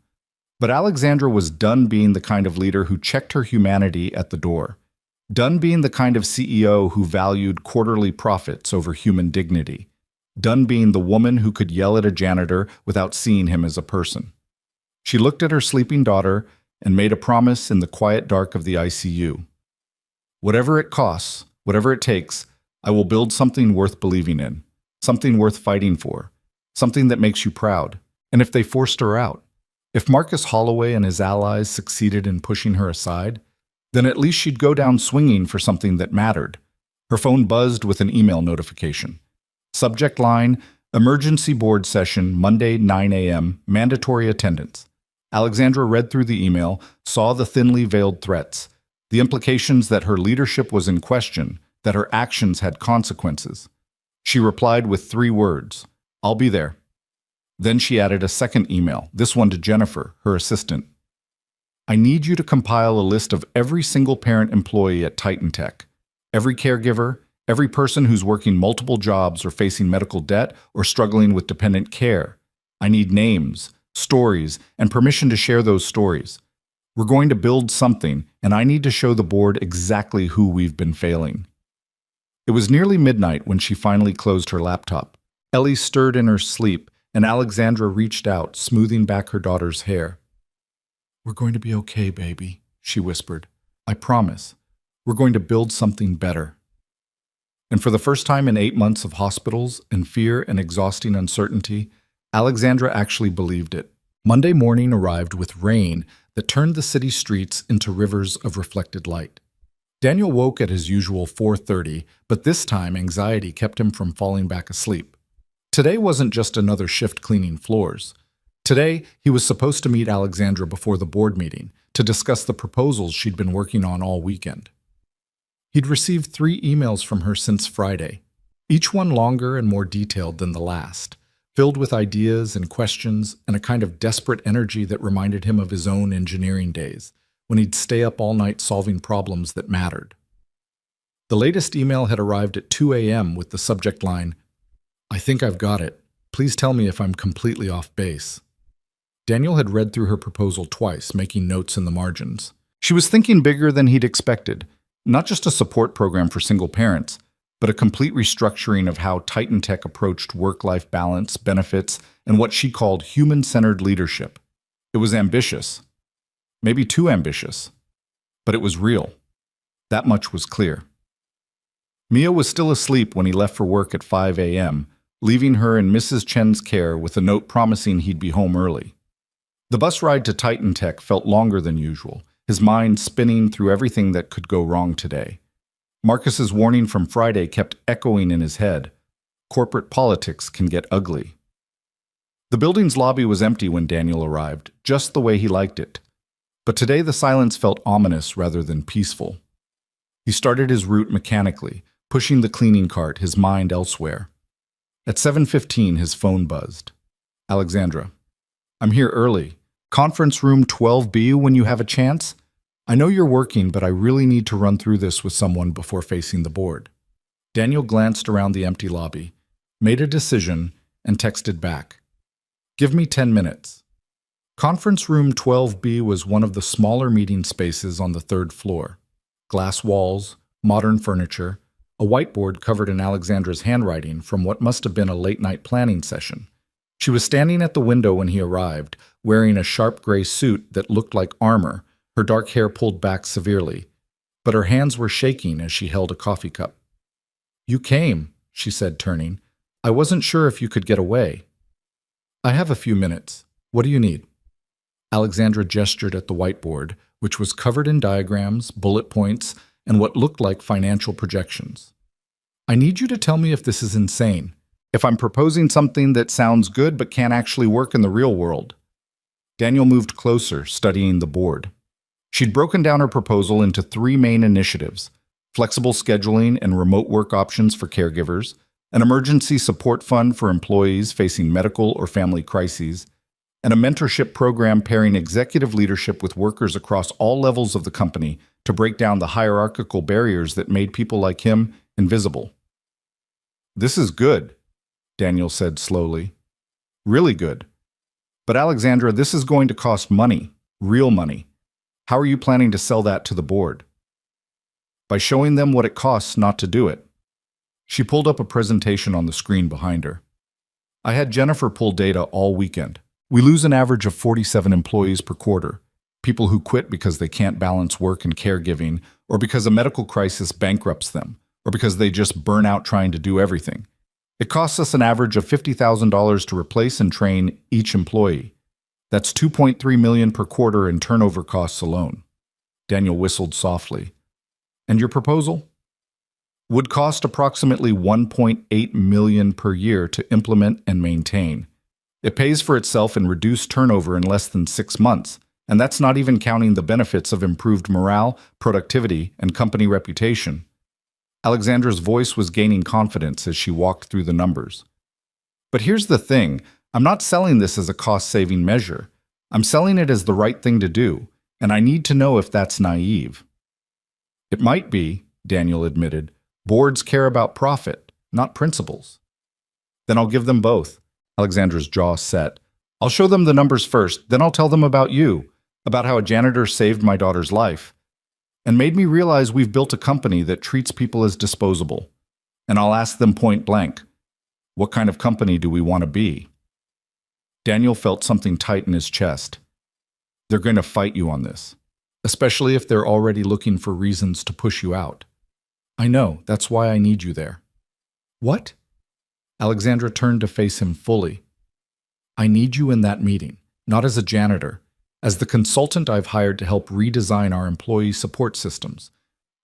But Alexandra was done being the kind of leader who checked her humanity at the door, done being the kind of CEO who valued quarterly profits over human dignity, done being the woman who could yell at a janitor without seeing him as a person. She looked at her sleeping daughter and made a promise in the quiet dark of the ICU. Whatever it costs, whatever it takes, I will build something worth believing in, something worth fighting for, something that makes you proud. And if they forced her out, if Marcus Holloway and his allies succeeded in pushing her aside, then at least she'd go down swinging for something that mattered. Her phone buzzed with an email notification. Subject line, Emergency Board Session, Monday, 9 a.m., mandatory attendance. Alexandra read through the email, saw the thinly veiled threats, the implications that her leadership was in question, that her actions had consequences. She replied with 3 words, I'll be there. Then she added a second email, this one to Jennifer, her assistant. I need you to compile a list of every single parent employee at Titan Tech, every caregiver, every person who's working multiple jobs or facing medical debt or struggling with dependent care. I need names, stories, and permission to share those stories. We're going to build something, and I need to show the board exactly who we've been failing. It was nearly midnight when she finally closed her laptop. Ellie stirred in her sleep, and Alexandra reached out, smoothing back her daughter's hair. "We're going to be okay, baby," she whispered. "I promise. We're going to build something better." And for the first time in 8 months of hospitals and fear and exhausting uncertainty, Alexandra actually believed it. Monday morning arrived with rain that turned the city streets into rivers of reflected light. Daniel woke at his usual 4:30, but this time anxiety kept him from falling back asleep. Today wasn't just another shift cleaning floors. Today, he was supposed to meet Alexandra before the board meeting to discuss the proposals she'd been working on all weekend. He'd received 3 emails from her since Friday, each one longer and more detailed than the last, filled with ideas and questions and a kind of desperate energy that reminded him of his own engineering days, when he'd stay up all night solving problems that mattered. The latest email had arrived at 2 a.m. with the subject line, "I think I've got it. Please tell me if I'm completely off base." Daniel had read through her proposal twice, making notes in the margins. She was thinking bigger than he'd expected, not just a support program for single parents, but a complete restructuring of how Titan Tech approached work-life balance, benefits, and what she called human-centered leadership. It was ambitious. Maybe too ambitious. But it was real. That much was clear. Mia was still asleep when he left for work at 5 a.m., leaving her in Mrs. Chen's care with a note promising he'd be home early. The bus ride to Titan Tech felt longer than usual, his mind spinning through everything that could go wrong today. Marcus's warning from Friday kept echoing in his head. Corporate politics can get ugly. The building's lobby was empty when Daniel arrived, just the way he liked it. But today the silence felt ominous rather than peaceful. He started his route mechanically, pushing the cleaning cart, his mind elsewhere. At 7:15, his phone buzzed. "Alexandra, I'm here early. Conference room 12B when you have a chance? I know you're working, but I really need to run through this with someone before facing the board." Daniel glanced around the empty lobby, made a decision, and texted back. "Give me 10 minutes. Conference room 12B was one of the smaller meeting spaces on the 3rd floor. Glass walls, modern furniture, a whiteboard covered in Alexandra's handwriting from what must have been a late-night planning session. She was standing at the window when he arrived, wearing a sharp gray suit that looked like armor, her dark hair pulled back severely, but her hands were shaking as she held a coffee cup. "You came," she said, turning. "I wasn't sure if you could get away." "I have a few minutes. What do you need?" Alexandra gestured at the whiteboard, which was covered in diagrams, bullet points, and what looked like financial projections. "I need you to tell me if this is insane, if I'm proposing something that sounds good but can't actually work in the real world." Daniel moved closer, studying the board. She'd broken down her proposal into 3 main initiatives: flexible scheduling and remote work options for caregivers, an emergency support fund for employees facing medical or family crises, and a mentorship program pairing executive leadership with workers across all levels of the company to break down the hierarchical barriers that made people like him invisible. "This is good," Daniel said slowly. "Really good. But Alexandra, this is going to cost money, real money. How are you planning to sell that to the board?" "By showing them what it costs not to do it." She pulled up a presentation on the screen behind her. "I had Jennifer pull data all weekend. We lose an average of 47 employees per quarter, people who quit because they can't balance work and caregiving, or because a medical crisis bankrupts them, or because they just burn out trying to do everything. It costs us an average of $50,000 to replace and train each employee. That's $2.3 million per quarter in turnover costs alone." Daniel whistled softly. "And your proposal?" "Would cost approximately $1.8 million per year to implement and maintain. It pays for itself in reduced turnover in less than 6 months, and that's not even counting the benefits of improved morale, productivity, and company reputation." Alexandra's voice was gaining confidence as she walked through the numbers. "But here's the thing, I'm not selling this as a cost-saving measure. I'm selling it as the right thing to do. And I need to know if that's naive. It might be, Daniel admitted. Boards care about profit, not principles. Then I'll give them both. Alexandra's jaw set. I'll show them the numbers first, then I'll tell them about you, about how a janitor saved my daughter's life, and made me realize we've built a company that treats people as disposable. And I'll ask them point blank, what kind of company do we want to be? Daniel felt something tight in his chest. They're going to fight you on this, especially if they're already looking for reasons to push you out. I know, that's why I need you there. What? Alexandra turned to face him fully. I need you in that meeting, not as a janitor, as the consultant I've hired to help redesign our employee support systems.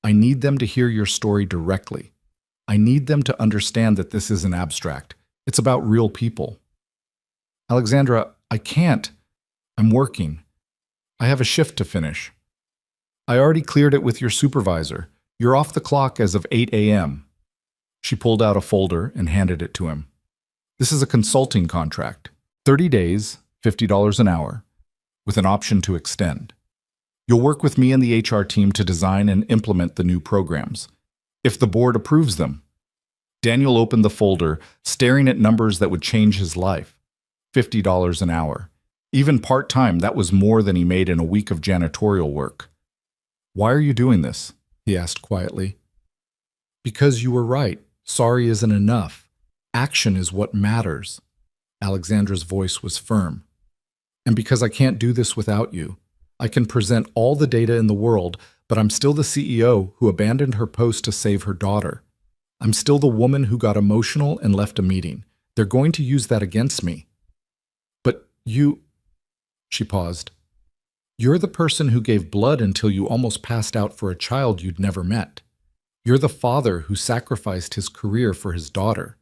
I need them to hear your story directly. I need them to understand that this isn't abstract. It's about real people. Alexandra, I can't. I'm working. I have a shift to finish. I already cleared it with your supervisor. You're off the clock as of 8 a.m. She pulled out a folder and handed it to him. This is a consulting contract. 30 days, $50 an hour, with an option to extend. You'll work with me and the HR team to design and implement the new programs, if the board approves them. Daniel opened the folder, staring at numbers that would change his life. $50 an hour. Even part-time, that was more than he made in a week of janitorial work. Why are you doing this? He asked quietly. Because you were right. Sorry isn't enough. Action is what matters. Alexandra's voice was firm. And because I can't do this without you. I can present all the data in the world, but I'm still the CEO who abandoned her post to save her daughter. I'm still the woman who got emotional and left a meeting. They're going to use that against me. But you... She paused. You're the person who gave blood until you almost passed out for a child you'd never met. You're the father who sacrificed his career for his daughter.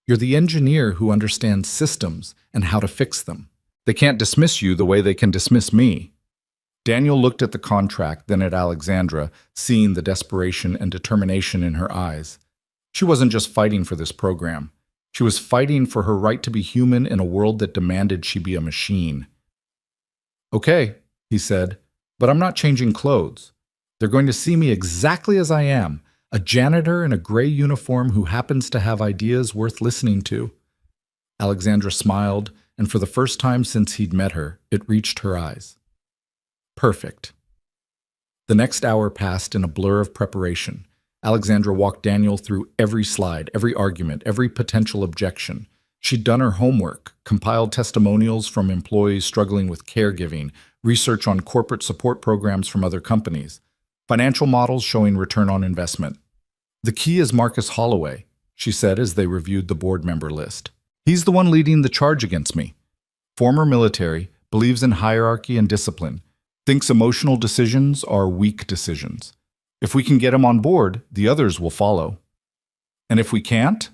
You're the engineer who understands systems and how to fix them. They can't dismiss you the way they can dismiss me. Daniel looked at the contract, then at Alexandra, seeing the desperation and determination in her eyes. She wasn't just fighting for this program. She was fighting for her right to be human in a world that demanded she be a machine. Okay, he said, but I'm not changing clothes. They're going to see me exactly as I am, a janitor in a gray uniform who happens to have ideas worth listening to. Alexandra smiled, and for the first time since he'd met her, it reached her eyes. Perfect. The next hour passed in a blur of preparation. Alexandra walked Daniel through every slide, every argument, every potential objection. She'd done her homework, compiled testimonials from employees struggling with caregiving, research on corporate support programs from other companies, financial models showing return on investment. The key is Marcus Holloway, she said as they reviewed the board member list. He's the one leading the charge against me. Former military, believes in hierarchy and discipline, thinks emotional decisions are weak decisions. If we can get him on board, the others will follow. And if we can't,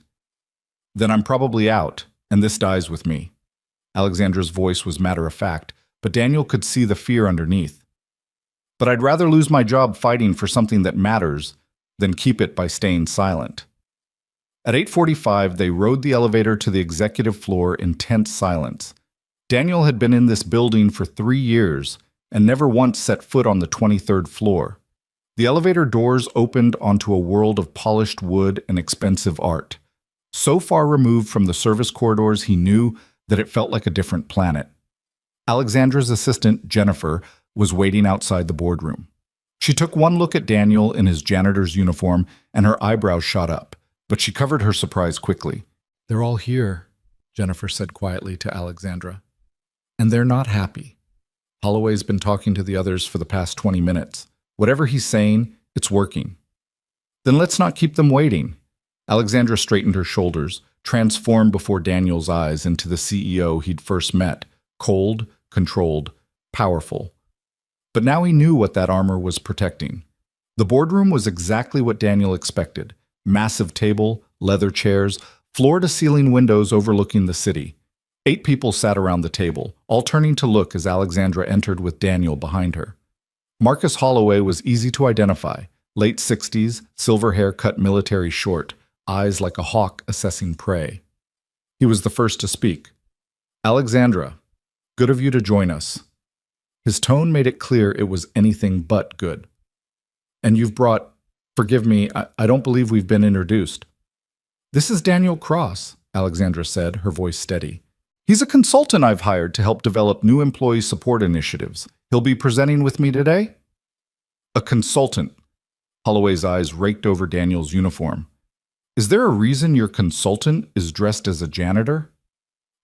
then I'm probably out, and this dies with me. Alexandra's voice was matter-of-fact, but Daniel could see the fear underneath. But I'd rather lose my job fighting for something that matters than keep it by staying silent. At 8:45, they rode the elevator to the executive floor in tense silence. Daniel had been in this building for 3 years and never once set foot on the 23rd floor. The elevator doors opened onto a world of polished wood and expensive art. So far removed from the service corridors, he knew that it felt like a different planet. Alexandra's assistant, Jennifer, was waiting outside the boardroom. She took one look at Daniel in his janitor's uniform, and her eyebrows shot up, but she covered her surprise quickly. They're all here, Jennifer said quietly to Alexandra. And they're not happy. Holloway's been talking to the others for the past 20 minutes. Whatever he's saying, it's working. Then let's not keep them waiting. Alexandra straightened her shoulders, transformed before Daniel's eyes into the CEO he'd first met, cold, controlled, powerful. But now he knew what that armor was protecting. The boardroom was exactly what Daniel expected. Massive table, leather chairs, floor-to-ceiling windows overlooking the city. 8 people sat around the table, all turning to look as Alexandra entered with Daniel behind her. Marcus Holloway was easy to identify, late 60s, silver hair cut military short, eyes like a hawk assessing prey. He was the first to speak. Alexandra, good of you to join us. His tone made it clear it was anything but good. And you've brought, forgive me, I don't believe we've been introduced. This is Daniel Cross, Alexandra said, her voice steady. He's a consultant I've hired to help develop new employee support initiatives. He'll be presenting with me today? A consultant. Holloway's eyes raked over Daniel's uniform. Is there a reason your consultant is dressed as a janitor?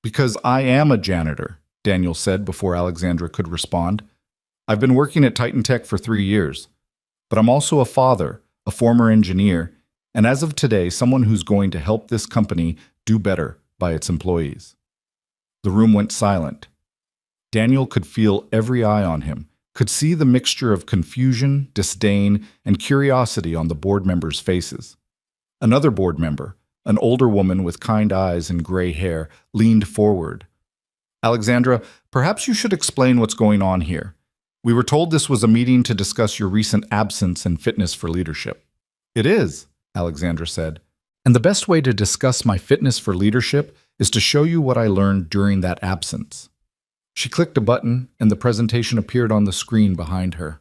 Because I am a janitor, Daniel said before Alexandra could respond. I've been working at Titan Tech for 3 years, but I'm also a father, a former engineer, and as of today, someone who's going to help this company do better by its employees. The room went silent. Daniel could feel every eye on him, could see the mixture of confusion, disdain, and curiosity on the board members' faces. Another board member, an older woman with kind eyes and gray hair, leaned forward. Alexandra, perhaps you should explain what's going on here. We were told this was a meeting to discuss your recent absence in fitness for leadership. It is, Alexandra said. And the best way to discuss my fitness for leadership is to show you what I learned during that absence. She clicked a button, and the presentation appeared on the screen behind her.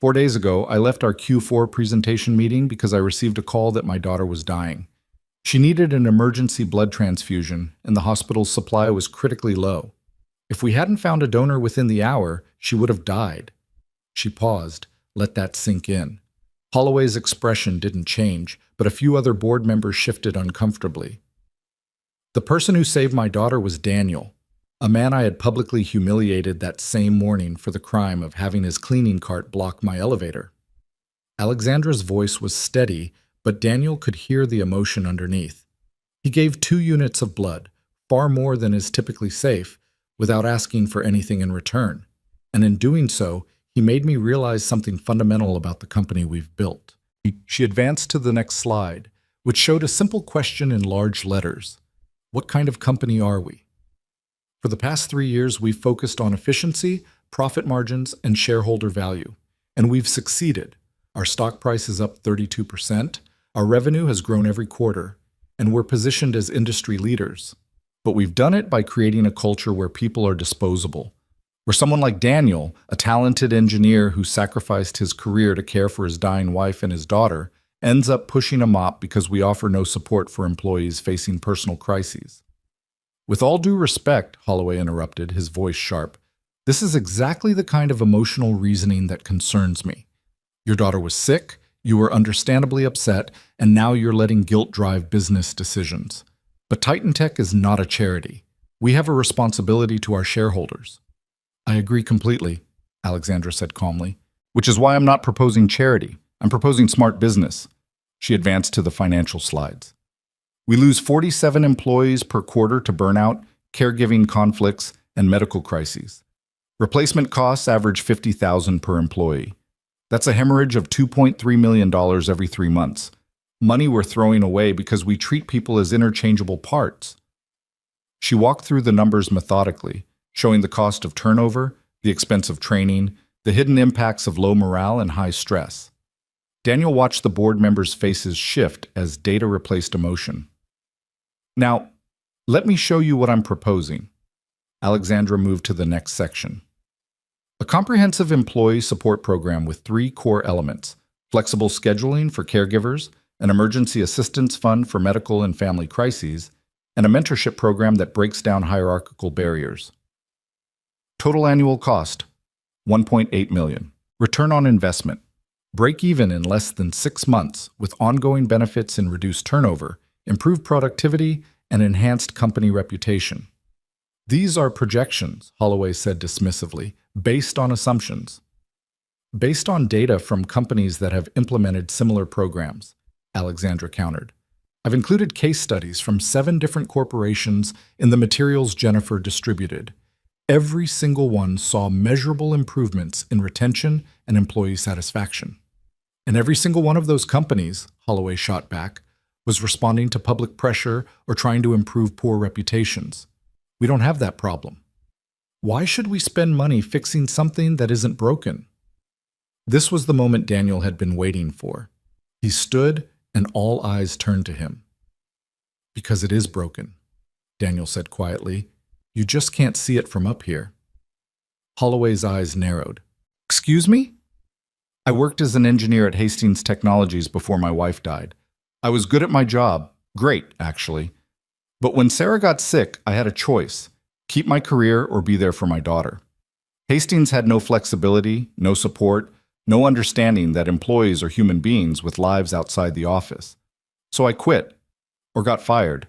4 days ago, I left our Q4 presentation meeting because I received a call that my daughter was dying. She needed an emergency blood transfusion, and the hospital's supply was critically low. If we hadn't found a donor within the hour, she would have died. She paused, let that sink in. Holloway's expression didn't change, but a few other board members shifted uncomfortably. The person who saved my daughter was Daniel, a man I had publicly humiliated that same morning for the crime of having his cleaning cart block my elevator. Alexandra's voice was steady, but Daniel could hear the emotion underneath. He gave 2 units of blood, far more than is typically safe, without asking for anything in return. And in doing so, he made me realize something fundamental about the company we've built. She advanced to the next slide, which showed a simple question in large letters. What kind of company are we? For the past 3 years, we've focused on efficiency, profit margins, and shareholder value. And we've succeeded. Our stock price is up 32%, our revenue has grown every quarter, and we're positioned as industry leaders. But we've done it by creating a culture where people are disposable, where someone like Daniel, a talented engineer who sacrificed his career to care for his dying wife and his daughter, ends up pushing a mop because we offer no support for employees facing personal crises. With all due respect, Holloway interrupted, his voice sharp, this is exactly the kind of emotional reasoning that concerns me. Your daughter was sick, you were understandably upset, and now you're letting guilt drive business decisions. But Titan Tech is not a charity. We have a responsibility to our shareholders. I agree completely, Alexandra said calmly, which is why I'm not proposing charity. I'm proposing smart business. She advanced to the financial slides. We lose 47 employees per quarter to burnout, caregiving conflicts, and medical crises. Replacement costs average $50,000 per employee. That's a hemorrhage of $2.3 million every 3 months. Money we're throwing away because we treat people as interchangeable parts. She walked through the numbers methodically, showing the cost of turnover, the expense of training, the hidden impacts of low morale and high stress. Daniel watched the board members' faces shift as data replaced emotion. Now, let me show you what I'm proposing. Alexandra moved to the next section. A comprehensive employee support program with 3 core elements: flexible scheduling for caregivers, an emergency assistance fund for medical and family crises, and a mentorship program that breaks down hierarchical barriers. Total annual cost, $1.8 million. Return on investment, break even in less than 6 months with ongoing benefits in reduced turnover, improved productivity, and enhanced company reputation. These are projections, Holloway said dismissively, based on assumptions. Based on data from companies that have implemented similar programs, Alexandra countered. I've included case studies from 7 different corporations in the materials Jennifer distributed. Every single one saw measurable improvements in retention and employee satisfaction. And every single one of those companies, Holloway shot back, was responding to public pressure or trying to improve poor reputations. We don't have that problem. Why should we spend money fixing something that isn't broken? This was the moment Daniel had been waiting for. He stood, and all eyes turned to him. Because it is broken, Daniel said quietly. You just can't see it from up here. Holloway's eyes narrowed. Excuse me? I worked as an engineer at Hastings Technologies before my wife died. I was good at my job. Great, actually. But when Sarah got sick, I had a choice: keep my career or be there for my daughter. Hastings had no flexibility, no support, no understanding that employees are human beings with lives outside the office. So I quit, or got fired.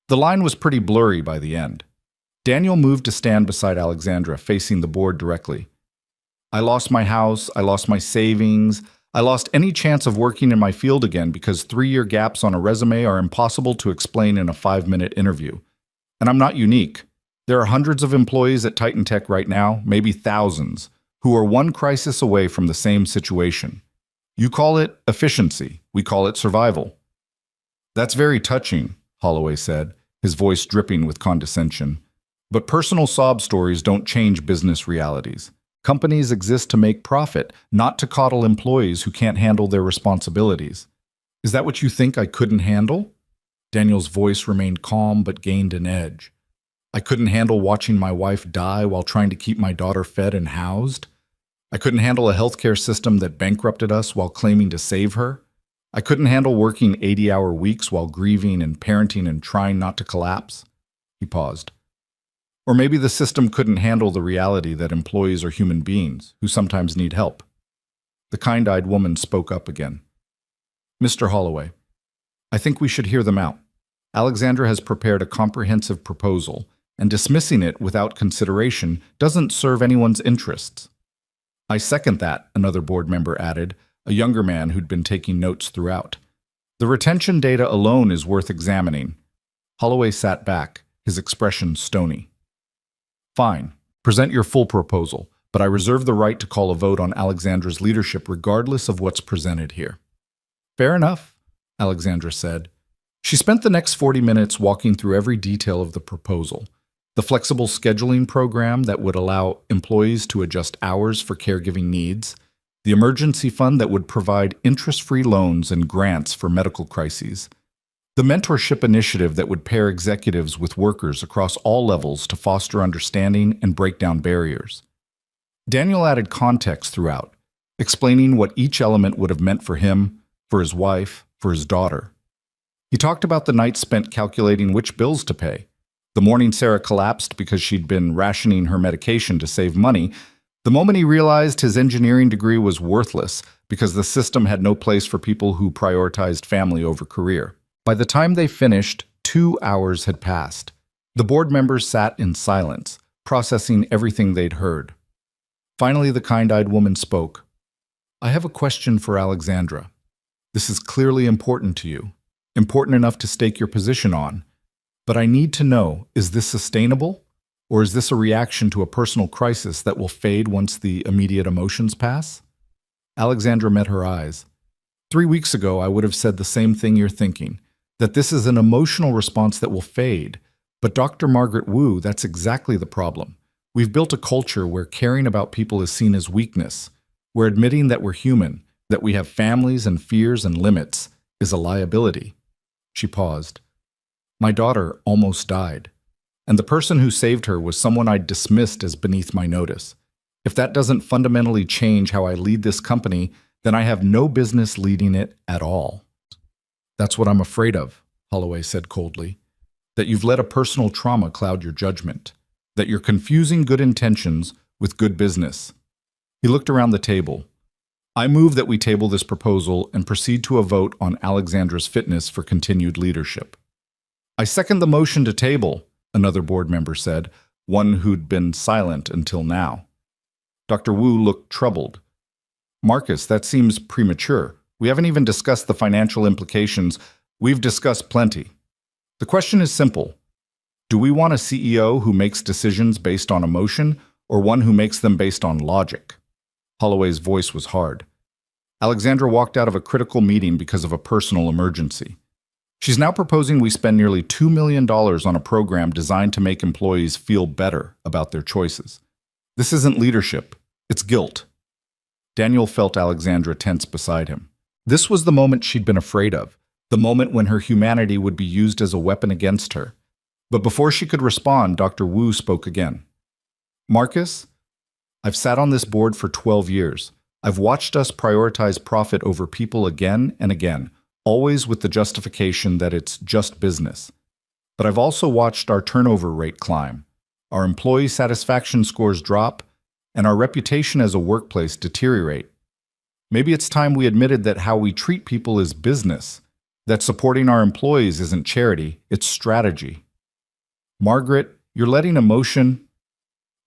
The line was pretty blurry by the end. Daniel moved to stand beside Alexandra, facing the board directly. I lost my house, I lost my savings, I lost any chance of working in my field again because 3-year gaps on a resume are impossible to explain in a 5-minute interview. And I'm not unique. There are hundreds of employees at Titan Tech right now, maybe thousands, who are one crisis away from the same situation. You call it efficiency, we call it survival. That's very touching, Holloway said, his voice dripping with condescension. But personal sob stories don't change business realities. Companies exist to make profit, not to coddle employees who can't handle their responsibilities. Is that what you think I couldn't handle? Daniel's voice remained calm but gained an edge. I couldn't handle watching my wife die while trying to keep my daughter fed and housed. I couldn't handle a healthcare system that bankrupted us while claiming to save her. I couldn't handle working 80-hour weeks while grieving and parenting and trying not to collapse. He paused. Or maybe the system couldn't handle the reality that employees are human beings who sometimes need help. The kind-eyed woman spoke up again. Mr. Holloway, I think we should hear them out. Alexandra has prepared a comprehensive proposal, and dismissing it without consideration doesn't serve anyone's interests. I second that, another board member added, a younger man who'd been taking notes throughout. The retention data alone is worth examining. Holloway sat back, his expression stony. Fine, present your full proposal, but I reserve the right to call a vote on Alexandra's leadership regardless of what's presented here. Fair enough, Alexandra said. She spent the next 40 minutes walking through every detail of the proposal. The flexible scheduling program that would allow employees to adjust hours for caregiving needs, the emergency fund that would provide interest-free loans and grants for medical crises, the mentorship initiative that would pair executives with workers across all levels to foster understanding and break down barriers. Daniel added context throughout, explaining what each element would have meant for him, for his wife, for his daughter. He talked about the night spent calculating which bills to pay, the morning Sarah collapsed because she'd been rationing her medication to save money, the moment he realized his engineering degree was worthless because the system had no place for people who prioritized family over career. By the time they finished, 2 hours had passed. The board members sat in silence, processing everything they'd heard. Finally, the kind-eyed woman spoke. I have a question for Alexandra. This is clearly important to you, important enough to stake your position on. But I need to know, is this sustainable? Or is this a reaction to a personal crisis that will fade once the immediate emotions pass? Alexandra met her eyes. 3 weeks ago, I would have said the same thing you're thinking, that this is an emotional response that will fade. But Dr. Margaret Wu, that's exactly the problem. We've built a culture where caring about people is seen as weakness, where admitting that we're human, that we have families and fears and limits, is a liability. She paused. My daughter almost died, and the person who saved her was someone I'd dismissed as beneath my notice. If that doesn't fundamentally change how I lead this company, then I have no business leading it at all. That's what I'm afraid of, Holloway said coldly. That you've let a personal trauma cloud your judgment. That you're confusing good intentions with good business. He looked around the table. I move that we table this proposal and proceed to a vote on Alexandra's fitness for continued leadership. I second the motion to table, another board member said, one who'd been silent until now. Dr. Wu looked troubled. Marcus, that seems premature. We haven't even discussed the financial implications. We've discussed plenty. The question is simple. Do we want a CEO who makes decisions based on emotion or one who makes them based on logic? Holloway's voice was hard. Alexandra walked out of a critical meeting because of a personal emergency. She's now proposing we spend nearly $2 million on a program designed to make employees feel better about their choices. This isn't leadership, it's guilt. Daniel felt Alexandra tense beside him. This was the moment she'd been afraid of, the moment when her humanity would be used as a weapon against her. But before she could respond, Dr. Wu spoke again. Marcus, I've sat on this board for 12 years. I've watched us prioritize profit over people again and again, always with the justification that it's just business. But I've also watched our turnover rate climb, our employee satisfaction scores drop, and our reputation as a workplace deteriorate. Maybe it's time we admitted that how we treat people is business, that supporting our employees isn't charity, it's strategy. Margaret, you're letting emotion—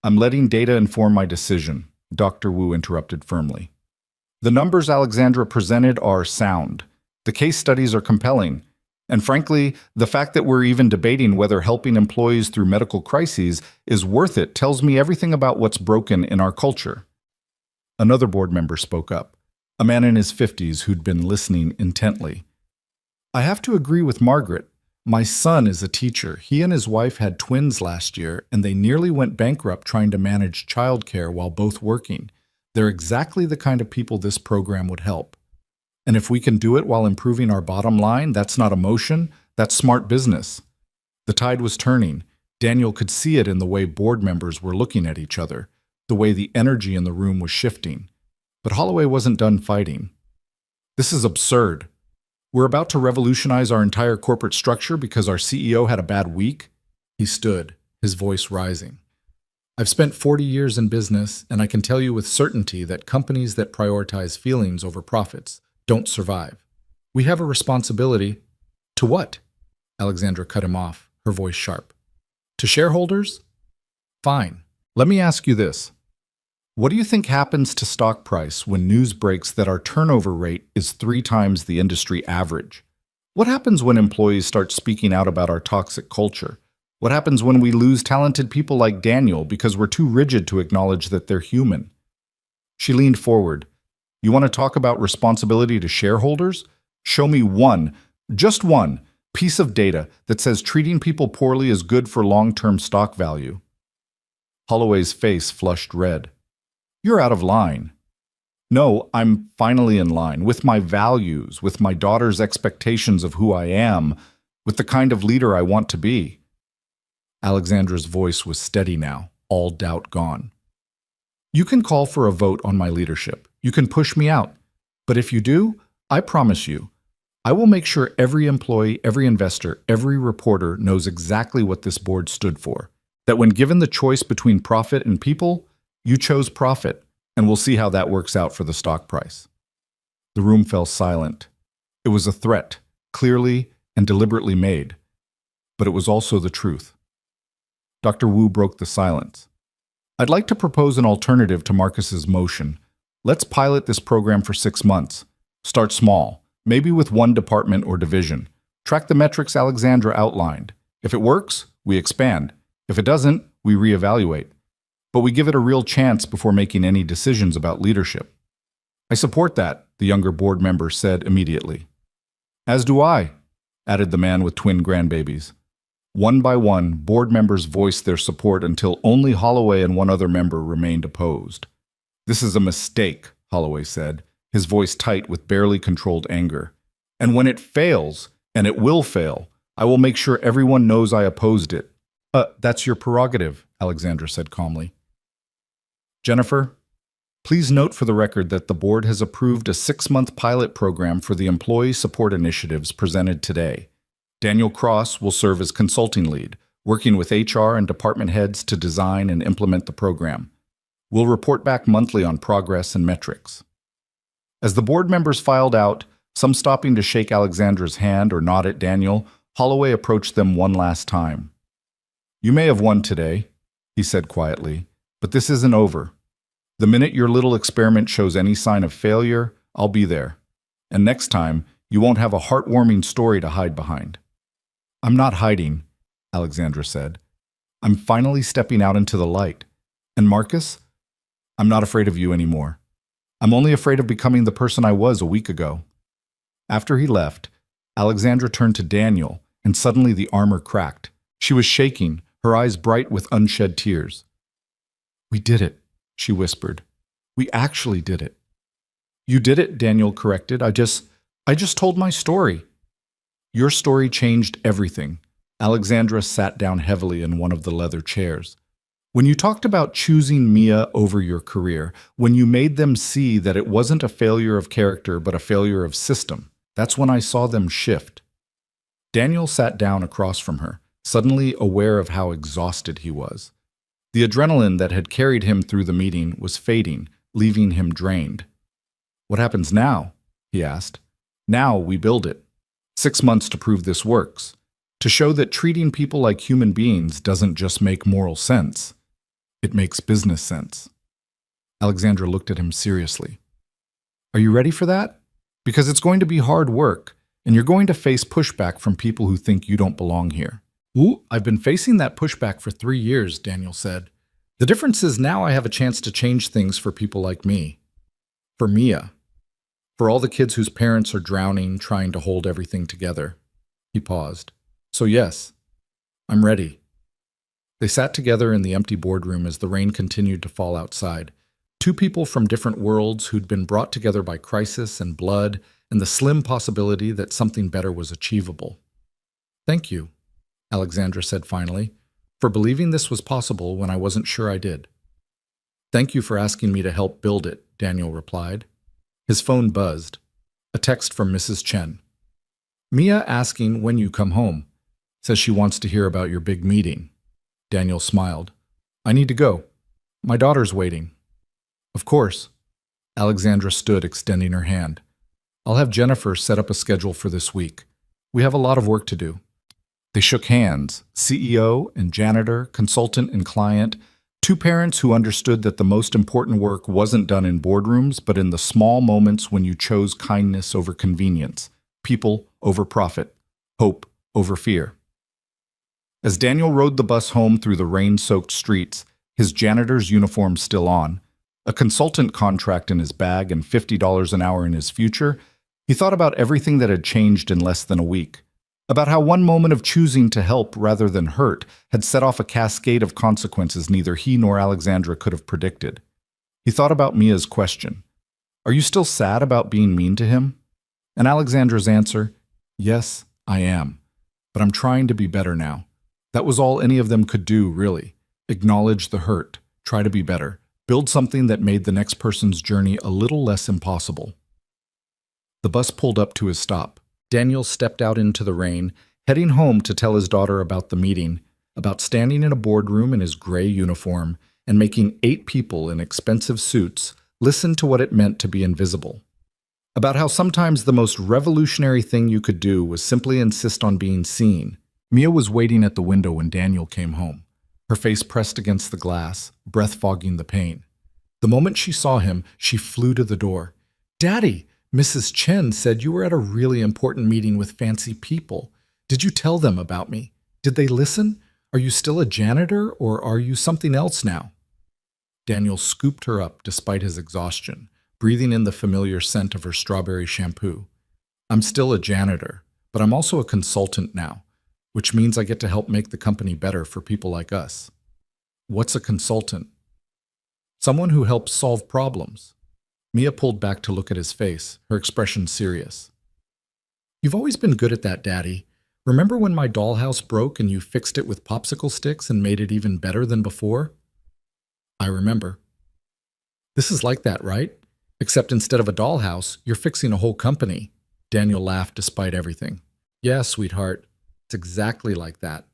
I'm letting data inform my decision, Dr. Wu interrupted firmly. The numbers Alexandra presented are sound. The case studies are compelling. And frankly, the fact that we're even debating whether helping employees through medical crises is worth it tells me everything about what's broken in our culture. Another board member spoke up, a man in his 50s who'd been listening intently. I have to agree with Margaret. My son is a teacher. He and his wife had twins last year, and they nearly went bankrupt trying to manage childcare while both working. They're exactly the kind of people this program would help. And if we can do it while improving our bottom line, that's not emotion, that's smart business. The tide was turning. Daniel could see it in the way board members were looking at each other, the way the energy in the room was shifting. But Holloway wasn't done fighting. This is absurd. We're about to revolutionize our entire corporate structure because our CEO had a bad week? He stood, his voice rising. I've spent 40 years in business, and I can tell you with certainty that companies that prioritize feelings over profits don't survive. We have a responsibility— To what? Alexandra cut him off, her voice sharp. To shareholders? Fine. Let me ask you this. What do you think happens to stock price when news breaks that our turnover rate is 3 times the industry average? What happens when employees start speaking out about our toxic culture? What happens when we lose talented people like Daniel because we're too rigid to acknowledge that they're human? She leaned forward. You want to talk about responsibility to shareholders? Show me one, just one, piece of data that says treating people poorly is good for long-term stock value. Holloway's face flushed red. You're out of line. No, I'm finally in line with my values, with my daughter's expectations of who I am, with the kind of leader I want to be. Alexandra's voice was steady now, all doubt gone. You can call for a vote on my leadership. You can push me out. But if you do, I promise you, I will make sure every employee, every investor, every reporter knows exactly what this board stood for. That when given the choice between profit and people, you chose profit, and we'll see how that works out for the stock price. The room fell silent. It was a threat, clearly and deliberately made. But it was also the truth. Dr. Wu broke the silence. I'd like to propose an alternative to Marcus's motion. Let's pilot this program for 6 months. Start small, maybe with 1 department or division. Track the metrics Alexandra outlined. If it works, we expand. If it doesn't, we reevaluate. But we give it a real chance before making any decisions about leadership. I support that, the younger board member said immediately. As do I, added the man with twin grandbabies. One by one, board members voiced their support until only Holloway and 1 other member remained opposed. This is a mistake, Holloway said, his voice tight with barely controlled anger. And when it fails, and it will fail, I will make sure everyone knows I opposed it. That's your prerogative, Alexandra said calmly. Jennifer, please note for the record that the board has approved a 6-month pilot program for the employee support initiatives presented today. Daniel Cross will serve as consulting lead, working with HR and department heads to design and implement the program. We'll report back monthly on progress and metrics. As the board members filed out, some stopping to shake Alexandra's hand or nod at Daniel, Holloway approached them one last time. You may have won today, he said quietly, but this isn't over. The minute your little experiment shows any sign of failure, I'll be there. And next time, you won't have a heartwarming story to hide behind. I'm not hiding, Alexandra said. I'm finally stepping out into the light. And Marcus, I'm not afraid of you anymore. I'm only afraid of becoming the person I was a week ago. After he left, Alexandra turned to Daniel, and suddenly the armor cracked. She was shaking, her eyes bright with unshed tears. We did it, she whispered. We actually did it. You did it, Daniel corrected. I just told my story. Your story changed everything. Alexandra sat down heavily in one of the leather chairs. When you talked about choosing Mia over your career, when you made them see that it wasn't a failure of character but a failure of system, that's when I saw them shift. Daniel sat down across from her, suddenly aware of how exhausted he was. The adrenaline that had carried him through the meeting was fading, leaving him drained. "What happens now?" he asked. "Now we build it. 6 months to prove this works. To show that treating people like human beings doesn't just make moral sense. It makes business sense." Alexandra looked at him seriously. "Are you ready for that? Because it's going to be hard work, and you're going to face pushback from people who think you don't belong here." "Ooh, I've been facing that pushback for 3 years," Daniel said. "The difference is now I have a chance to change things for people like me. For Mia. For all the kids whose parents are drowning trying to hold everything together." He paused. "So yes, I'm ready." They sat together in the empty boardroom as the rain continued to fall outside. Two people from different worlds who'd been brought together by crisis and blood and the slim possibility that something better was achievable. "Thank you," Alexandra said finally, "for believing this was possible when I wasn't sure I did." "Thank you for asking me to help build it," Daniel replied. His phone buzzed. A text from Mrs. Chen. "Mia asking when you come home. Says she wants to hear about your big meeting." Daniel smiled. "I need to go. My daughter's waiting." "Of course." Alexandra stood, extending her hand. "I'll have Jennifer set up a schedule for this week. We have a lot of work to do." They shook hands, CEO and janitor, consultant and client, two parents who understood that the most important work wasn't done in boardrooms, but in the small moments when you chose kindness over convenience, people over profit, hope over fear. As Daniel rode the bus home through the rain-soaked streets, his janitor's uniform still on, a consultant contract in his bag and $50 an hour in his future, he thought about everything that had changed in less than a week. About how one moment of choosing to help rather than hurt had set off a cascade of consequences neither he nor Alexandra could have predicted. He thought about Mia's question. "Are you still sad about being mean to him?" And Alexandra's answer, "Yes, I am. But I'm trying to be better now." That was all any of them could do, really. Acknowledge the hurt, try to be better, build something that made the next person's journey a little less impossible. The bus pulled up to his stop. Daniel stepped out into the rain, heading home to tell his daughter about the meeting, about standing in a boardroom in his gray uniform and making 8 people in expensive suits listen to what it meant to be invisible. About how sometimes the most revolutionary thing you could do was simply insist on being seen. Mia was waiting at the window when Daniel came home, her face pressed against the glass, breath fogging the pain. The moment she saw him, she flew to the door. "Daddy, Mrs. Chen said you were at a really important meeting with fancy people. Did you tell them about me? Did they listen? Are you still a janitor, or are you something else now?" Daniel scooped her up despite his exhaustion, breathing in the familiar scent of her strawberry shampoo. "I'm still a janitor, but I'm also a consultant now, which means I get to help make the company better for people like us." "What's a consultant?" "Someone who helps solve problems." Mia pulled back to look at his face, her expression serious. "You've always been good at that, Daddy. Remember when my dollhouse broke and you fixed it with popsicle sticks and made it even better than before?" "I remember." "This is like that, right? Except instead of a dollhouse, you're fixing a whole company." Daniel laughed despite everything. "Yeah, sweetheart. It's exactly like that."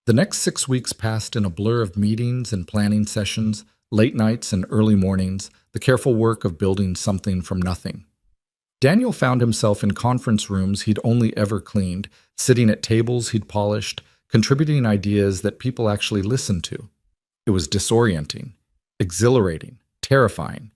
The next 6 weeks passed in a blur of meetings and planning sessions, late nights and early mornings, the careful work of building something from nothing. Daniel found himself in conference rooms he'd only ever cleaned, sitting at tables he'd polished, contributing ideas that people actually listened to. It was disorienting, exhilarating, terrifying.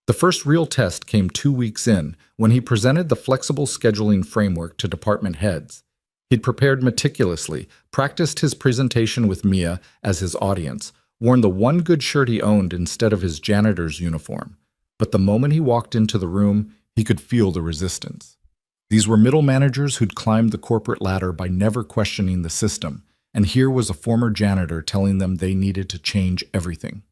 The first real test came 2 weeks in, when he presented the flexible scheduling framework to department heads. He'd prepared meticulously, practiced his presentation with Mia as his audience, worn the one good shirt he owned instead of his janitor's uniform. But the moment he walked into the room, he could feel the resistance. These were middle managers who'd climbed the corporate ladder by never questioning the system, and here was a former janitor telling them they needed to change everything.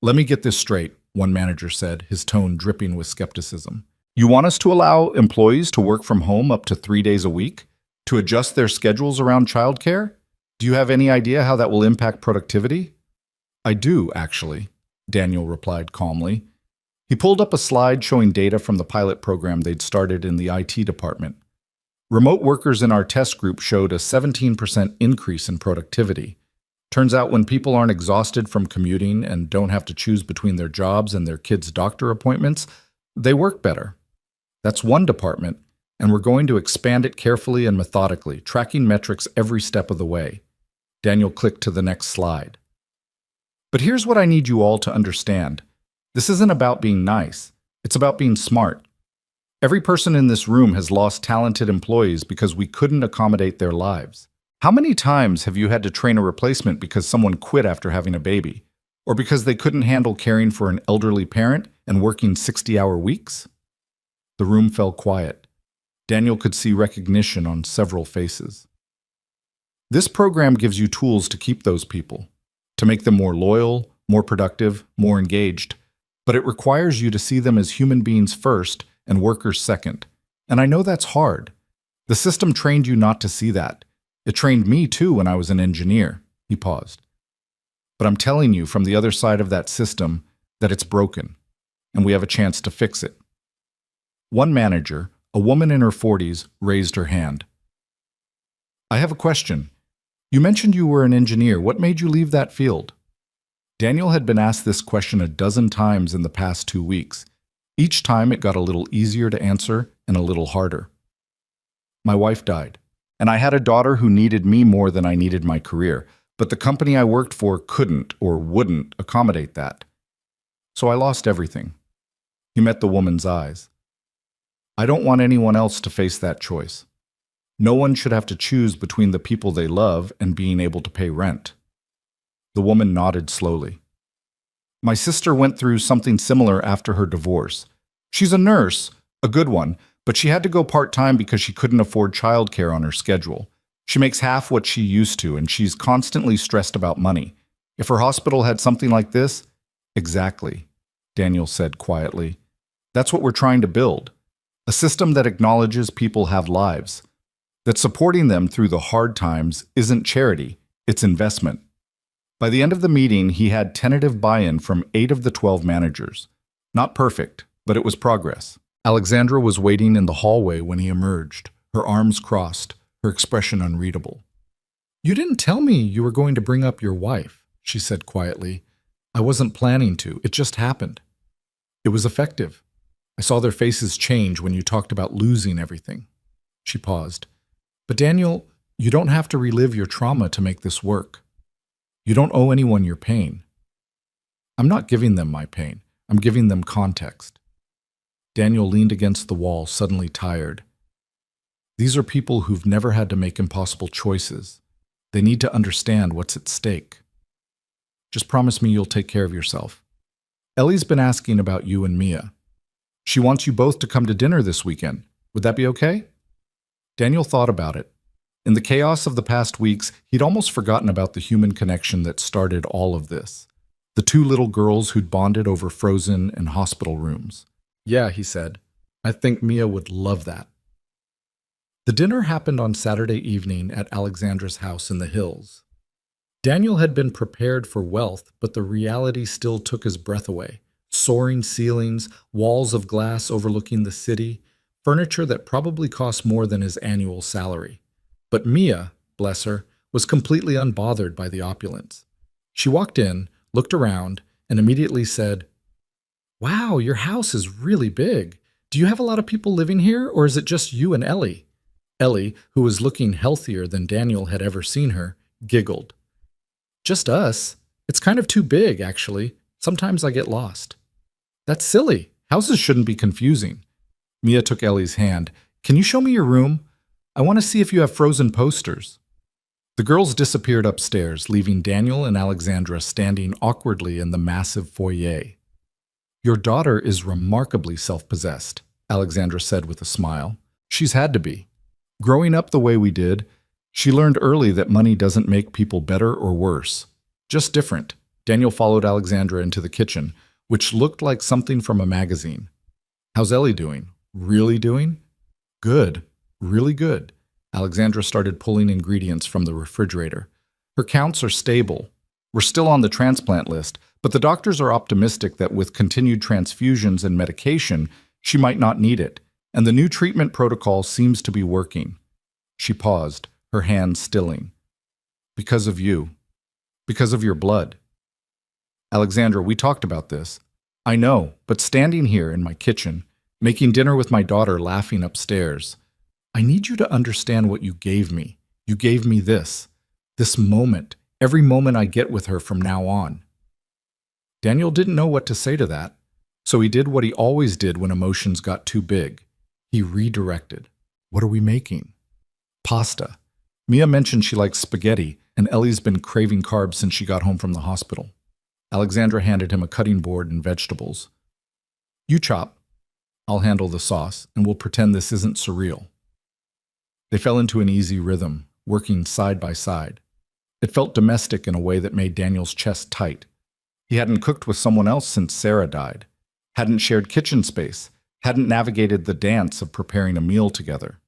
"Let me get this straight," one manager said, his tone dripping with skepticism. "You want us to allow employees to work from home up to 3 days a week? To adjust their schedules around childcare? Do you have any idea how that will impact productivity? I do, actually, Daniel replied calmly. He pulled up a slide showing data from the pilot program they'd started in the IT department. Remote workers in our test group showed a 17% increase in productivity. Turns out when people aren't exhausted from commuting and don't have to choose between their jobs and their kids' doctor appointments, they work better. That's one department, and we're going to expand it carefully and methodically, tracking metrics every step of the way. Daniel clicked to the next slide. But here's what I need you all to understand. This isn't about being nice. It's about being smart. Every person in this room has lost talented employees because we couldn't accommodate their lives. How many times have you had to train a replacement because someone quit after having a baby? Or because they couldn't handle caring for an elderly parent and working 60-hour weeks? The room fell quiet. Daniel could see recognition on several faces. This program gives you tools to keep those people, to make them more loyal, more productive, more engaged. But it requires you to see them as human beings first and workers second. And I know that's hard. The system trained you not to see that. It trained me too when I was an engineer. He paused. But I'm telling you from the other side of that system that it's broken, and we have a chance to fix it. One manager, a woman in her 40s, raised her hand. I have a question. You mentioned you were an engineer. What made you leave that field? Daniel had been asked this question a dozen times in the past 2 weeks. Each time it got a little easier to answer and a little harder. My wife died, and I had a daughter who needed me more than I needed my career, but the company I worked for couldn't or wouldn't accommodate that. So I lost everything. He met the woman's eyes. I don't want anyone else to face that choice. No one should have to choose between the people they love and being able to pay rent. The woman nodded slowly. My sister went through something similar after her divorce. She's a nurse, a good one, but she had to go part-time because she couldn't afford childcare on her schedule. She makes half what she used to, and she's constantly stressed about money. If her hospital had something like this, exactly, Daniel said quietly. That's what we're trying to build. A system that acknowledges people have lives. That supporting them through the hard times isn't charity, it's investment. By the end of the meeting, he had tentative buy-in from 8 of the 12 managers. Not perfect, but it was progress. Alexandra was waiting in the hallway when he emerged, her arms crossed, her expression unreadable. You didn't tell me you were going to bring up your wife, she said quietly. I wasn't planning to, it just happened. It was effective. I saw their faces change when you talked about losing everything. She paused. But Daniel, you don't have to relive your trauma to make this work. You don't owe anyone your pain. I'm not giving them my pain. I'm giving them context. Daniel leaned against the wall, suddenly tired. These are people who've never had to make impossible choices. They need to understand what's at stake. Just promise me you'll take care of yourself. Ellie's been asking about you and Mia. She wants you both to come to dinner this weekend. Would that be okay? Daniel thought about it. In the chaos of the past weeks, he'd almost forgotten about the human connection that started all of this. The 2 little girls who'd bonded over Frozen and hospital rooms. Yeah, he said. I think Mia would love that. The dinner happened on Saturday evening at Alexandra's house in the hills. Daniel had been prepared for wealth, but the reality still took his breath away. Soaring ceilings, walls of glass overlooking the city, furniture that probably cost more than his annual salary. But Mia, bless her, was completely unbothered by the opulence. She walked in, looked around, and immediately said, Wow, your house is really big. Do you have a lot of people living here, or is it just you and Ellie? Ellie, who was looking healthier than Daniel had ever seen her, giggled. Just us. It's kind of too big, actually. Sometimes I get lost. That's silly. Houses shouldn't be confusing. Mia took Ellie's hand. Can you show me your room? I want to see if you have Frozen posters. The girls disappeared upstairs, leaving Daniel and Alexandra standing awkwardly in the massive foyer. Your daughter is remarkably self-possessed, Alexandra said with a smile. She's had to be. Growing up the way we did, she learned early that money doesn't make people better or worse. Just different. Daniel followed Alexandra into the kitchen, which looked like something from a magazine. How's Ellie doing? Really doing? Good. Really good. Alexandra started pulling ingredients from the refrigerator. Her counts are stable. We're still on the transplant list, but the doctors are optimistic that with continued transfusions and medication, she might not need it, and the new treatment protocol seems to be working. She paused, her hands stilling. Because of you. Because of your blood. Alexandra, we talked about this. I know, but standing here in my kitchen, making dinner with my daughter laughing upstairs, I need you to understand what you gave me. You gave me this moment, every moment I get with her from now on. Daniel didn't know what to say to that, so he did what he always did when emotions got too big. He redirected. What are we making? Pasta. Mia mentioned she likes spaghetti, and Ellie's been craving carbs since she got home from the hospital. Alexandra handed him a cutting board and vegetables. You chop. I'll handle the sauce, and we'll pretend this isn't surreal. They fell into an easy rhythm, working side by side. It felt domestic in a way that made Daniel's chest tight. He hadn't cooked with someone else since Sarah died, hadn't shared kitchen space, hadn't navigated the dance of preparing a meal together.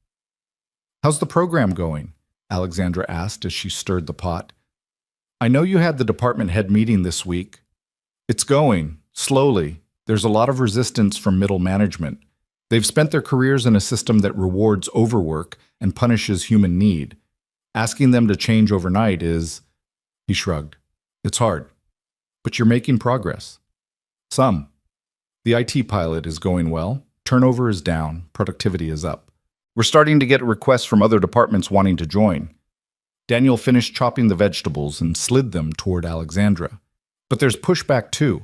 How's the program going? Alexandra asked as she stirred the pot. I know you had the department head meeting this week. It's going, slowly. There's a lot of resistance from middle management. They've spent their careers in a system that rewards overwork and punishes human need. Asking them to change overnight is, he shrugged. It's hard. But you're making progress. Some. The IT pilot is going well. Turnover is down. Productivity is up. We're starting to get requests from other departments wanting to join. Daniel finished chopping the vegetables and slid them toward Alexandra. But there's pushback too.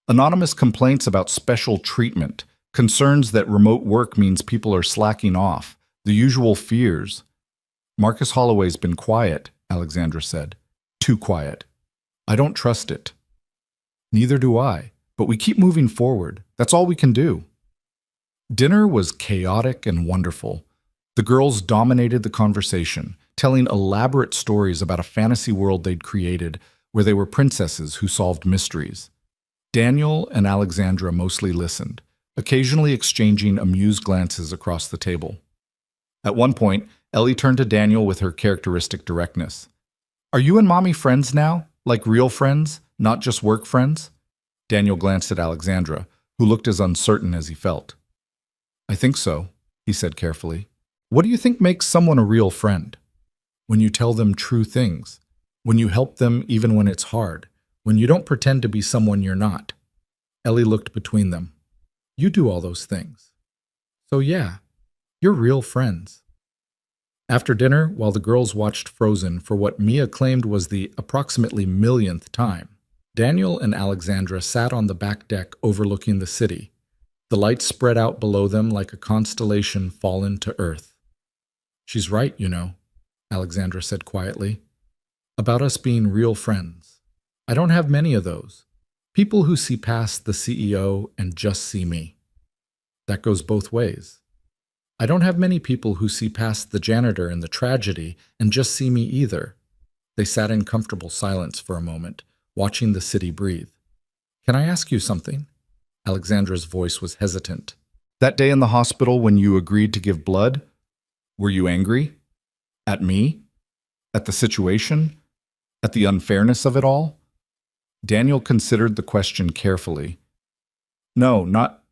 Anonymous complaints about special treatment, concerns that remote work means people are slacking off, the usual fears. Marcus Holloway's been quiet, Alexandra said. Too quiet. I don't trust it. Neither do I, but we keep moving forward. That's all we can do. Dinner was chaotic and wonderful. The girls dominated the conversation, telling elaborate stories about a fantasy world they'd created where they were princesses who solved mysteries. Daniel and Alexandra mostly listened, occasionally exchanging amused glances across the table. At one point, Ellie turned to Daniel with her characteristic directness. Are you and Mommy friends now? Like real friends, not just work friends? Daniel glanced at Alexandra, who looked as uncertain as he felt. I think so, he said carefully. What do you think makes someone a real friend? When you tell them true things, when you help them even when it's hard, when you don't pretend to be someone you're not. Ellie looked between them. You do all those things. So yeah, you're real friends. After dinner, while the girls watched Frozen for what Mia claimed was the approximately millionth time, Daniel and Alexandra sat on the back deck overlooking the city. The lights spread out below them like a constellation fallen to earth. She's right, you know, Alexandra said quietly, about us being real friends. I don't have many of those. People who see past the CEO and just see me. That goes both ways. I don't have many people who see past the janitor and the tragedy and just see me either. They sat in comfortable silence for a moment, watching the city breathe. Can I ask you something? Alexandra's voice was hesitant. That day in the hospital when you agreed to give blood, were you angry? At me? At the situation? At the unfairness of it all? Daniel considered the question carefully. No, not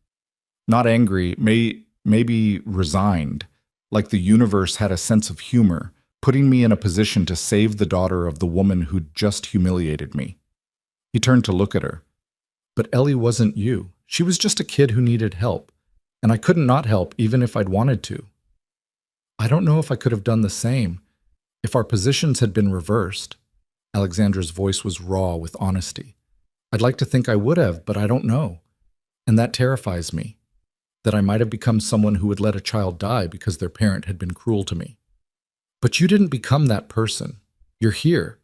angry, maybe resigned, like the universe had a sense of humor, putting me in a position to save the daughter of the woman who'd just humiliated me. He turned to look at her. But Ellie wasn't you. She was just a kid who needed help, and I couldn't not help even if I'd wanted to. I don't know if I could have done the same, if our positions had been reversed. Alexandra's voice was raw with honesty. I'd like to think I would have, but I don't know. And that terrifies me, that I might have become someone who would let a child die because their parent had been cruel to me. But you didn't become that person. You're here.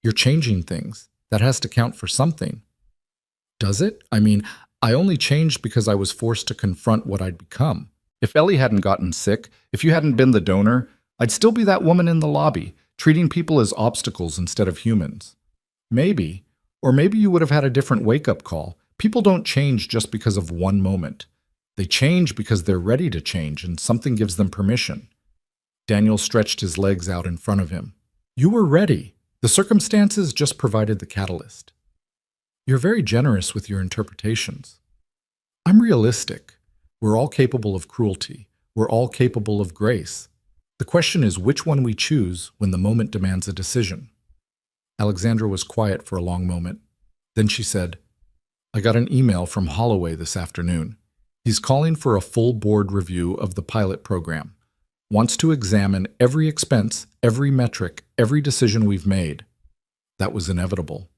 You're changing things. That has to count for something. Does it? I mean, I only changed because I was forced to confront what I'd become. If Ellie hadn't gotten sick, if you hadn't been the donor, I'd still be that woman in the lobby, treating people as obstacles instead of humans. Maybe, or maybe you would have had a different wake-up call. People don't change just because of one moment. They change because they're ready to change and something gives them permission. Daniel stretched his legs out in front of him. You were ready. The circumstances just provided the catalyst. You're very generous with your interpretations. I'm realistic. We're all capable of cruelty. We're all capable of grace. The question is which one we choose when the moment demands a decision. Alexandra was quiet for a long moment. Then she said, I got an email from Holloway this afternoon. He's calling for a full board review of the pilot program. Wants to examine every expense, every metric, every decision we've made. That was inevitable.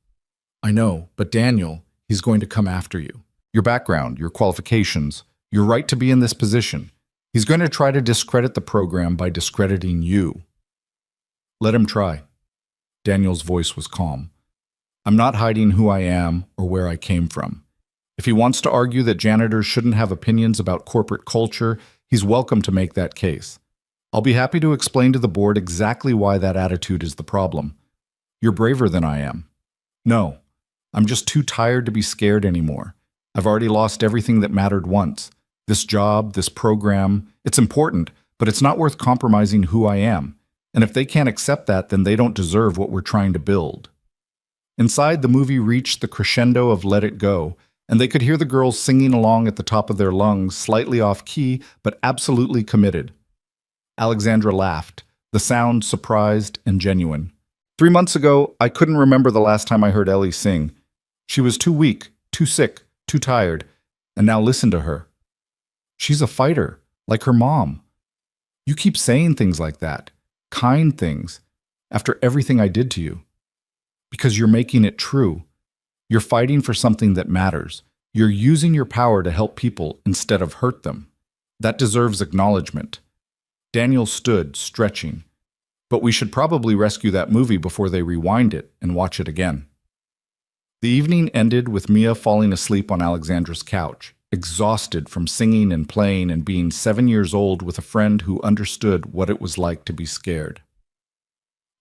I know, but Daniel, he's going to come after you. Your background, your qualifications, your right to be in this position. He's going to try to discredit the program by discrediting you. Let him try. Daniel's voice was calm. I'm not hiding who I am or where I came from. If he wants to argue that janitors shouldn't have opinions about corporate culture, he's welcome to make that case. I'll be happy to explain to the board exactly why that attitude is the problem. You're braver than I am. No, I'm just too tired to be scared anymore. I've already lost everything that mattered once. This job, this program, it's important, but it's not worth compromising who I am. And if they can't accept that, then they don't deserve what we're trying to build. Inside, the movie reached the crescendo of Let It Go, and they could hear the girls singing along at the top of their lungs, slightly off key, but absolutely committed. Alexandra laughed, the sound surprised and genuine. 3 months ago, I couldn't remember the last time I heard Ellie sing. She was too weak, too sick, too tired, and now listen to her. She's a fighter, like her mom. You keep saying things like that, kind things, after everything I did to you. Because you're making it true. You're fighting for something that matters. You're using your power to help people instead of hurt them. That deserves acknowledgement. Daniel stood, stretching. But we should probably rescue that movie before they rewind it and watch it again. The evening ended with Mia falling asleep on Alexandra's couch, exhausted from singing and playing and being 7 years old with a friend who understood what it was like to be scared.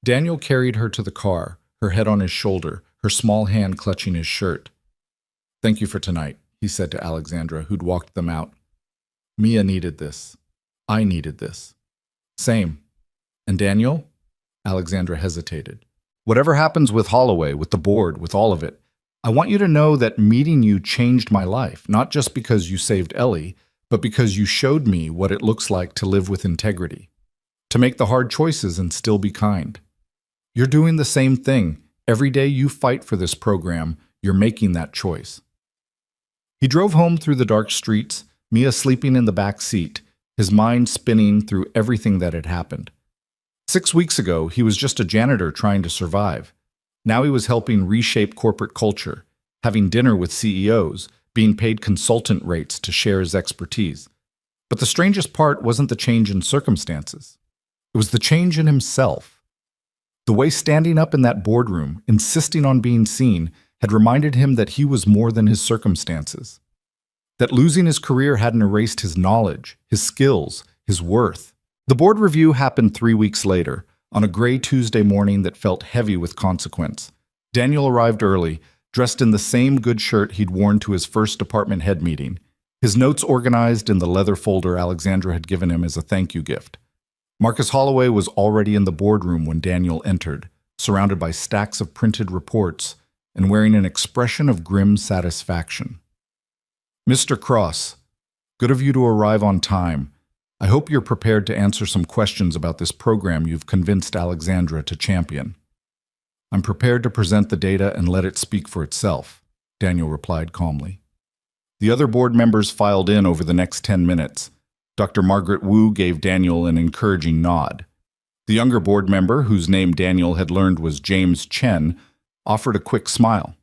Daniel carried her to the car, her head on his shoulder, her small hand clutching his shirt. Thank you for tonight, he said to Alexandra, who'd walked them out. Mia needed this. I needed this. Same. And Daniel? Alexandra hesitated. Whatever happens with Holloway, with the board, with all of it, I want you to know that meeting you changed my life, not just because you saved Ellie, but because you showed me what it looks like to live with integrity, to make the hard choices and still be kind. You're doing the same thing. Every day you fight for this program, you're making that choice. He drove home through the dark streets, Mia sleeping in the back seat, his mind spinning through everything that had happened. 6 weeks ago, he was just a janitor trying to survive. Now he was helping reshape corporate culture, having dinner with CEOs, being paid consultant rates to share his expertise. But the strangest part wasn't the change in circumstances. It was the change in himself. The way standing up in that boardroom, insisting on being seen, had reminded him that he was more than his circumstances. That losing his career hadn't erased his knowledge, his skills, his worth. The board review happened 3 weeks later, on a gray Tuesday morning that felt heavy with consequence. Daniel arrived early, dressed in the same good shirt he'd worn to his first department head meeting, his notes organized in the leather folder Alexandra had given him as a thank you gift. Marcus Holloway was already in the boardroom when Daniel entered, surrounded by stacks of printed reports and wearing an expression of grim satisfaction. Mr. Cross, good of you to arrive on time. I hope you're prepared to answer some questions about this program you've convinced Alexandra to champion. I'm prepared to present the data and let it speak for itself, Daniel replied calmly. The other board members filed in over the next 10 minutes. Dr. Margaret Wu gave Daniel an encouraging nod. The younger board member, whose name Daniel had learned was James Chen, offered a quick smile.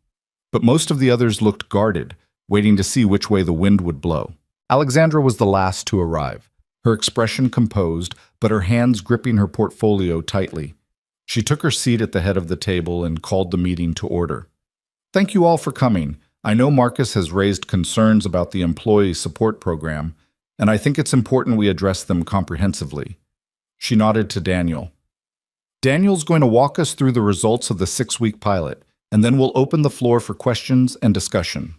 But most of the others looked guarded, waiting to see which way the wind would blow. Alexandra was the last to arrive, her expression composed, but her hands gripping her portfolio tightly. She took her seat at the head of the table and called the meeting to order. Thank you all for coming. I know Marcus has raised concerns about the employee support program, and I think it's important we address them comprehensively. She nodded to Daniel. Daniel's going to walk us through the results of the 6-week pilot, and then we'll open the floor for questions and discussion.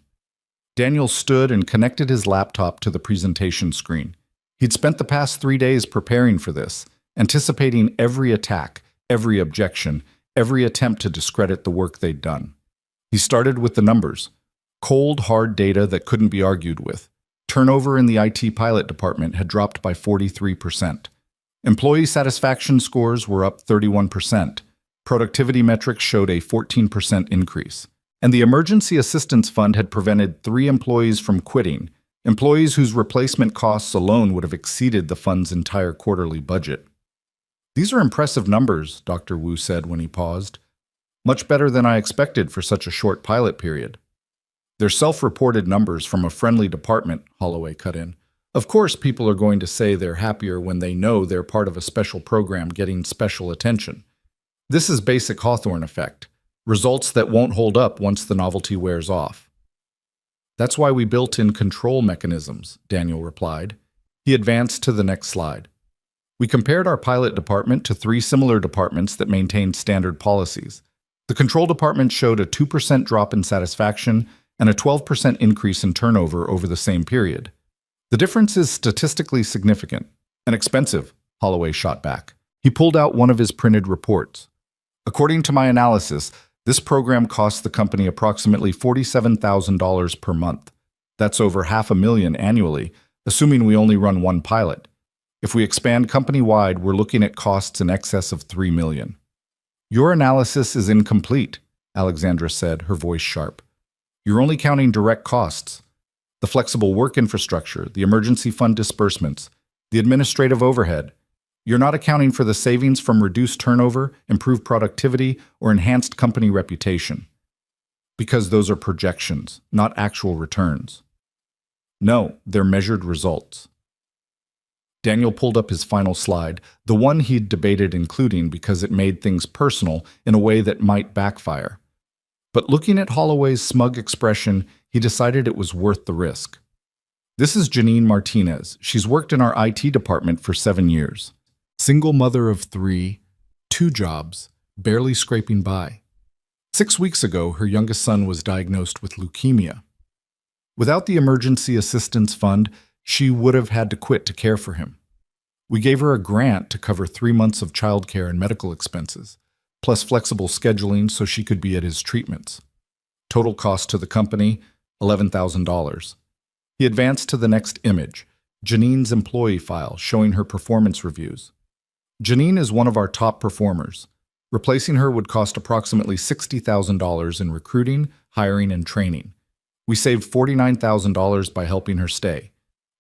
Daniel stood and connected his laptop to the presentation screen. He'd spent the past 3 days preparing for this, anticipating every attack, every objection, every attempt to discredit the work they'd done. He started with the numbers, cold, hard data that couldn't be argued with. Turnover in the IT pilot department had dropped by 43%. Employee satisfaction scores were up 31%. Productivity metrics showed a 14% increase. And the Emergency Assistance Fund had prevented 3 employees from quitting, employees whose replacement costs alone would have exceeded the fund's entire quarterly budget. "These are impressive numbers," Dr. Wu said when he paused. "Much better than I expected for such a short pilot period." "They're self-reported numbers from a friendly department," Holloway cut in. "Of course, people are going to say they're happier when they know they're part of a special program getting special attention. This is basic Hawthorne effect, results that won't hold up once the novelty wears off." "That's why we built in control mechanisms," Daniel replied. He advanced to the next slide. "We compared our pilot department to 3 similar departments that maintained standard policies. The control department showed a 2% drop in satisfaction and a 12% increase in turnover over the same period. The difference is statistically significant and expensive," Holloway shot back. He pulled out one of his printed reports. "According to my analysis, this program costs the company approximately $47,000 per month. That's over $500,000 annually, assuming we only run 1 pilot. If we expand company-wide, we're looking at costs in excess of $3 million. "Your analysis is incomplete," Alexandra said, her voice sharp. "You're only counting direct costs. The flexible work infrastructure, the emergency fund disbursements, the administrative overhead. You're not accounting for the savings from reduced turnover, improved productivity, or enhanced company reputation. Because those are projections, not actual returns. No, they're measured results." Daniel pulled up his final slide, the one he'd debated including because it made things personal in a way that might backfire. But looking at Holloway's smug expression, he decided it was worth the risk. "This is Janine Martinez. She's worked in our IT department for 7 years. Single mother of 3, 2 jobs, barely scraping by. 6 weeks ago, her youngest son was diagnosed with leukemia. Without the Emergency Assistance Fund, she would have had to quit to care for him. We gave her a grant to cover 3 months of childcare and medical expenses, plus flexible scheduling so she could be at his treatments. Total cost to the company, $11,000. He advanced to the next image, Janine's employee file showing her performance reviews. Janine is one of our top performers. Replacing her would cost approximately $60,000 in recruiting, hiring, and training. We saved $49,000 by helping her stay.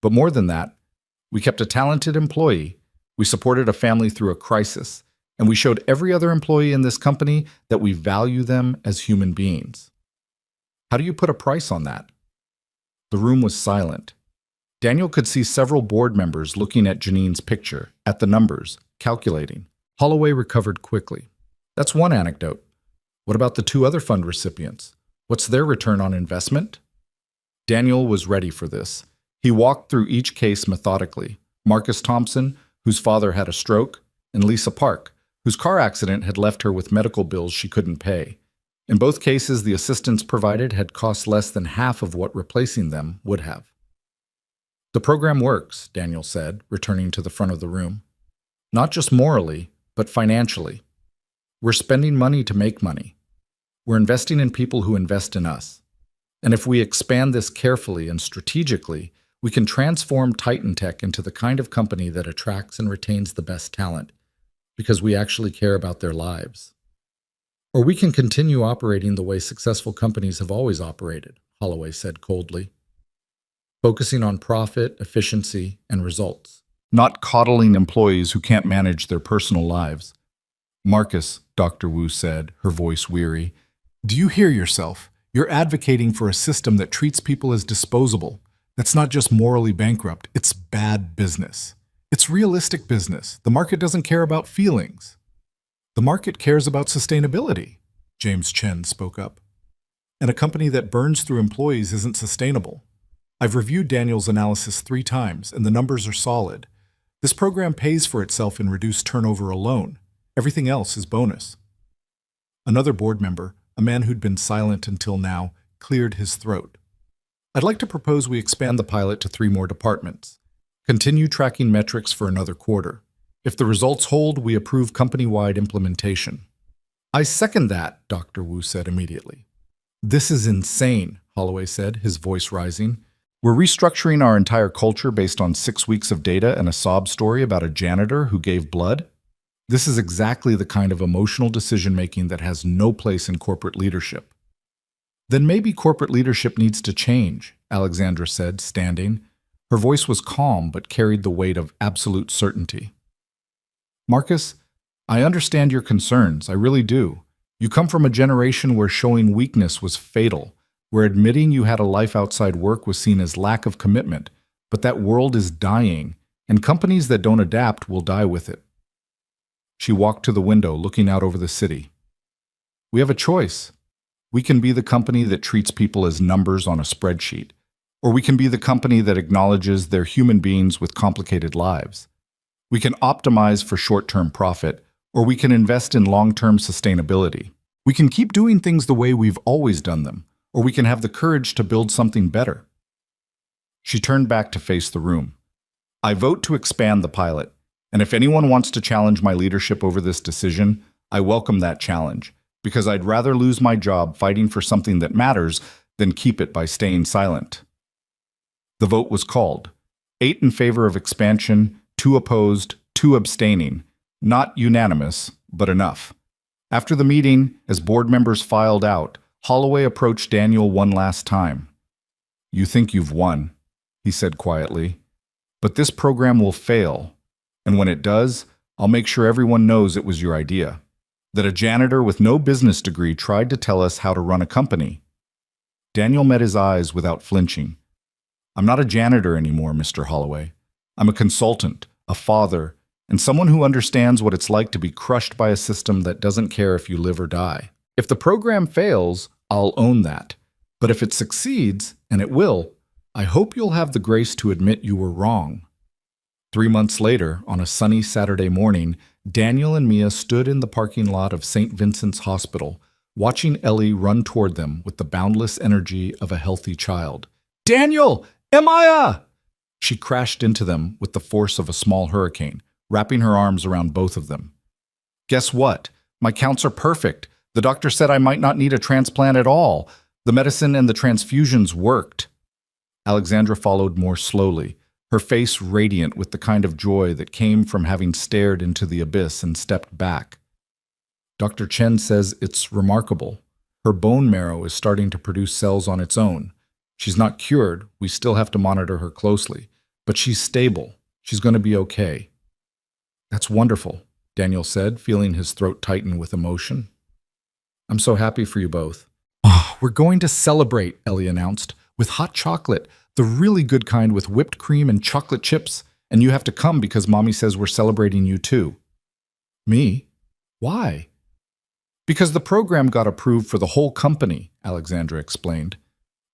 But more than that, we kept a talented employee, we supported a family through a crisis, and we showed every other employee in this company that we value them as human beings. How do you put a price on that?" The room was silent. Daniel could see several board members looking at Janine's picture, at the numbers, calculating. Holloway recovered quickly. "That's one anecdote. What about the 2 other fund recipients? What's their return on investment?" Daniel was ready for this. He walked through each case methodically. Marcus Thompson, whose father had a stroke, and Lisa Park, whose car accident had left her with medical bills she couldn't pay. In both cases, the assistance provided had cost less than half of what replacing them would have. "The program works," Daniel said, returning to the front of the room. "Not just morally, but financially. We're spending money to make money. We're investing in people who invest in us. And if we expand this carefully and strategically, we can transform Titan Tech into the kind of company that attracts and retains the best talent, because we actually care about their lives. Or we can continue operating the way successful companies have always operated," Holloway said coldly. "Focusing on profit, efficiency, and results. Not coddling employees who can't manage their personal lives." "Marcus," Dr. Wu said, her voice weary, "do you hear yourself? You're advocating for a system that treats people as disposable. That's not just morally bankrupt, it's bad business. It's realistic business. The market doesn't care about feelings. The market cares about sustainability," James Chen spoke up. "And a company that burns through employees isn't sustainable. I've reviewed Daniel's analysis 3 times, and the numbers are solid. This program pays for itself in reduced turnover alone. Everything else is bonus." Another board member, a man who'd been silent until now, cleared his throat. "I'd like to propose we expand the pilot to 3 more departments. Continue tracking metrics for another quarter. If the results hold, we approve company-wide implementation." I second that, Dr. Wu said immediately. This is insane, Holloway said, his voice rising. We're restructuring our entire culture based on 6 weeks of data and a sob story about a janitor who gave blood? This is exactly the kind of emotional decision-making that has no place in corporate leadership. Then maybe corporate leadership needs to change, Alexandra said, standing. Her voice was calm but carried the weight of absolute certainty. Marcus, I understand your concerns, I really do. You come from a generation where showing weakness was fatal, where admitting you had a life outside work was seen as lack of commitment, but that world is dying, and companies that don't adapt will die with it. She walked to the window, looking out over the city. We have a choice. We can be the company that treats people as numbers on a spreadsheet, or we can be the company that acknowledges they're human beings with complicated lives. We can optimize for short-term profit, or we can invest in long-term sustainability. We can keep doing things the way we've always done them, or we can have the courage to build something better. She turned back to face the room. I vote to expand the pilot, and if anyone wants to challenge my leadership over this decision, I welcome that challenge, because I'd rather lose my job fighting for something that matters than keep it by staying silent. The vote was called. 8 in favor of expansion, 2 opposed, 2 abstaining. Not unanimous, but enough. After the meeting, as board members filed out, Holloway approached Daniel one last time. You think you've won, he said quietly, but this program will fail, and when it does, I'll make sure everyone knows it was your idea. That a janitor with no business degree tried to tell us how to run a company. Daniel met his eyes without flinching. I'm not a janitor anymore, Mr. Holloway. I'm a consultant, a father, and someone who understands what it's like to be crushed by a system that doesn't care if you live or die. If the program fails, I'll own that. But if it succeeds, and it will, I hope you'll have the grace to admit you were wrong. 3 months later, on a sunny Saturday morning, Daniel and Mia stood in the parking lot of St. Vincent's Hospital, watching Ellie run toward them with the boundless energy of a healthy child. Daniel! Emaya! She crashed into them with the force of a small hurricane, wrapping her arms around both of them. Guess what? My counts are perfect. The doctor said I might not need a transplant at all. The medicine and the transfusions worked. Alexandra followed more slowly, her face radiant with the kind of joy that came from having stared into the abyss and stepped back. Dr. Chen says it's remarkable. Her bone marrow is starting to produce cells on its own. She's not cured, we still have to monitor her closely, but she's stable. She's going to be okay. That's wonderful, Daniel said, feeling his throat tighten with emotion. I'm so happy for you both. Oh, we're going to celebrate, Ellie announced, with hot chocolate, the really good kind with whipped cream and chocolate chips, and you have to come because Mommy says we're celebrating you too. Me? Why? Because the program got approved for the whole company, Alexandra explained.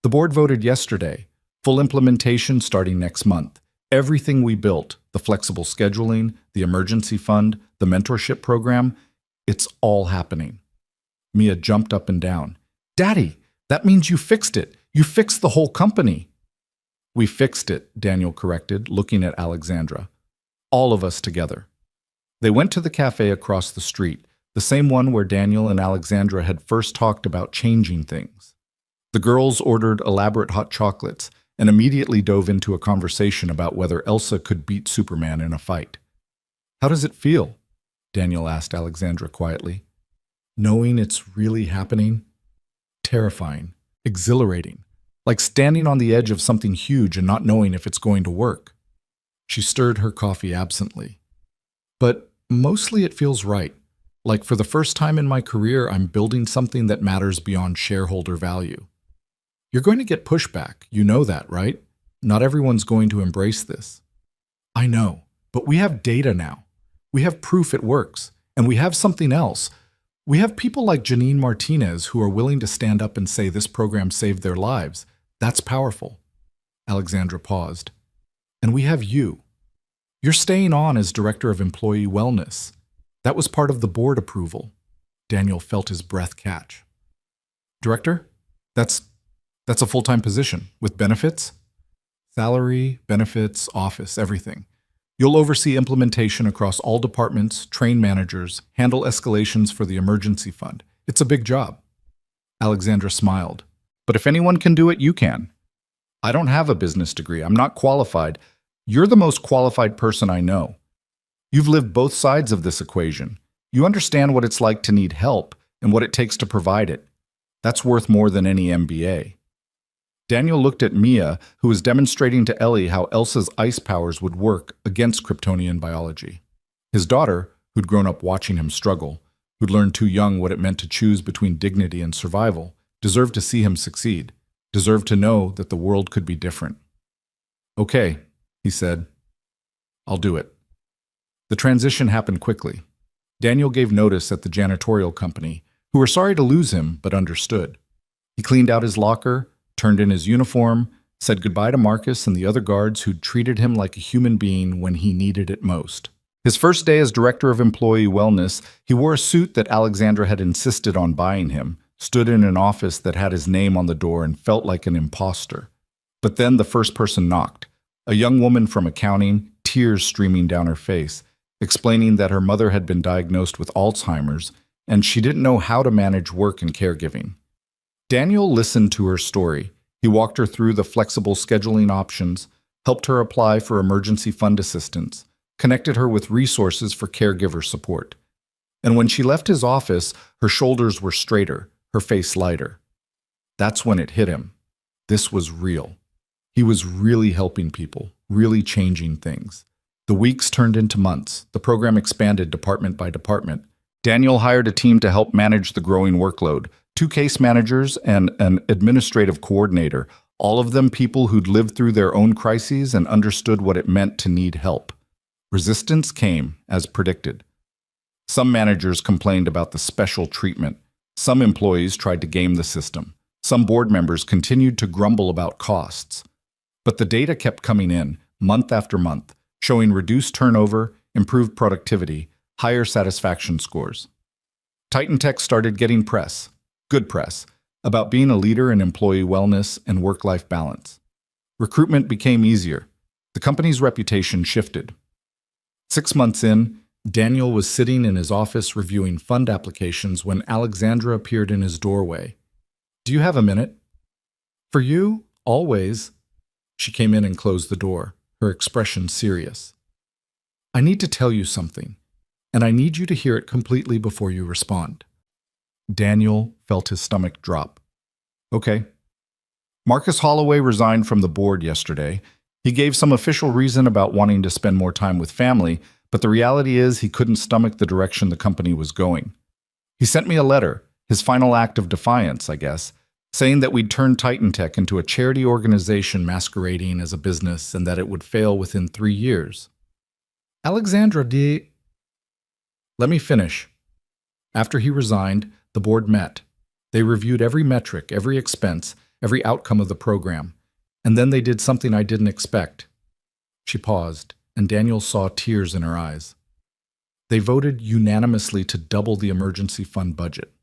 The board voted yesterday, full implementation starting next month. Everything we built, the flexible scheduling, the emergency fund, the mentorship program, it's all happening. Mia jumped up and down. Daddy, that means you fixed it. You fixed the whole company. We fixed it, Daniel corrected, looking at Alexandra. All of us together. They went to the cafe across the street, the same one where Daniel and Alexandra had first talked about changing things. The girls ordered elaborate hot chocolates and immediately dove into a conversation about whether Elsa could beat Superman in a fight. How does it feel? Daniel asked Alexandra quietly. Knowing it's really happening? Terrifying, exhilarating, like standing on the edge of something huge and not knowing if it's going to work. She stirred her coffee absently. But mostly it feels right. Like for the first time in my career, I'm building something that matters beyond shareholder value. You're going to get pushback, you know that, right? Not everyone's going to embrace this. I know, but we have data now. We have proof it works, and we have something else. We have people like Janine Martinez who are willing to stand up and say this program saved their lives. That's powerful. Alexandra paused. And we have you. You're staying on as Director of Employee Wellness. That was part of the board approval. Daniel felt his breath catch. Director? That's a full-time position with benefits? Salary, benefits, office, everything. You'll oversee implementation across all departments, train managers, handle escalations for the emergency fund. It's a big job." Alexandra smiled. "But if anyone can do it, you can. I don't have a business degree. I'm not qualified. You're the most qualified person I know. You've lived both sides of this equation. You understand what it's like to need help and what it takes to provide it. That's worth more than any MBA." Daniel looked at Mia, who was demonstrating to Ellie how Elsa's ice powers would work against Kryptonian biology. His daughter, who'd grown up watching him struggle, who'd learned too young what it meant to choose between dignity and survival, deserved to see him succeed, deserved to know that the world could be different. "Okay," he said. "I'll do it." The transition happened quickly. Daniel gave notice at the janitorial company, who were sorry to lose him but understood. He cleaned out his locker, turned in his uniform, said goodbye to Marcus and the other guards who'd treated him like a human being when he needed it most. His first day as director of employee wellness, he wore a suit that Alexandra had insisted on buying him, stood in an office that had his name on the door, and felt like an imposter. But then the first person knocked, a young woman from accounting, tears streaming down her face, explaining that her mother had been diagnosed with Alzheimer's and she didn't know how to manage work and caregiving. Daniel listened to her story. He walked her through the flexible scheduling options, helped her apply for emergency fund assistance, connected her with resources for caregiver support. And when she left his office, her shoulders were straighter, her face lighter. That's when it hit him. This was real. He was really helping people, really changing things. The weeks turned into months. The program expanded department by department. Daniel hired a team to help manage the growing workload, 2 case managers and an administrative coordinator, all of them people who'd lived through their own crises and understood what it meant to need help. Resistance came, as predicted. Some managers complained about the special treatment. Some employees tried to game the system. Some board members continued to grumble about costs. But the data kept coming in, month after month, showing reduced turnover, improved productivity, higher satisfaction scores. Titan Tech started getting press, good press, about being a leader in employee wellness and work-life balance. Recruitment became easier. The company's reputation shifted. 6 months in, Daniel was sitting in his office reviewing fund applications when Alexandra appeared in his doorway. "Do you have a minute?" "For you, always." She came in and closed the door, her expression serious. "I need to tell you something, and I need you to hear it completely before you respond." Daniel felt his stomach drop. "Okay." Marcus Holloway resigned from the board yesterday. He gave some official reason about wanting to spend more time with family, but the reality is he couldn't stomach the direction the company was going. He sent me a letter, his final act of defiance, I guess, saying that we'd turn Titan Tech into a charity organization masquerading as a business and that it would fail within 3 years. Alexandra D. Let me finish. After he resigned, the board met. They reviewed every metric, every expense, every outcome of the program. And then they did something I didn't expect. She paused, and Daniel saw tears in her eyes. They voted unanimously to double the emergency fund budget.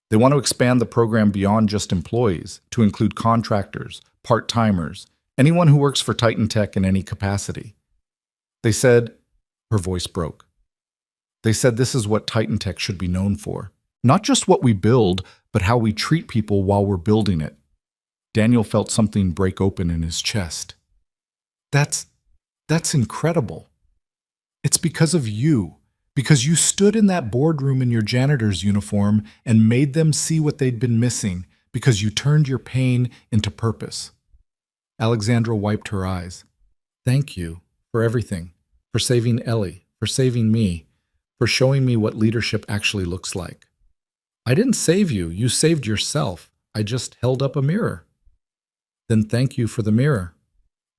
They want to expand the program beyond just employees, to include contractors, part-timers, anyone who works for Titan Tech in any capacity. They said, her voice broke. They said this is what Titan Tech should be known for. Not just what we build, but how we treat people while we're building it. Daniel felt something break open in his chest. That's incredible. It's because of you. Because you stood in that boardroom in your janitor's uniform and made them see what they'd been missing, because you turned your pain into purpose. Alexandra wiped her eyes. Thank you for everything, for saving Ellie, for saving me, for showing me what leadership actually looks like. I didn't save you, you saved yourself. I just held up a mirror. Then thank you for the mirror.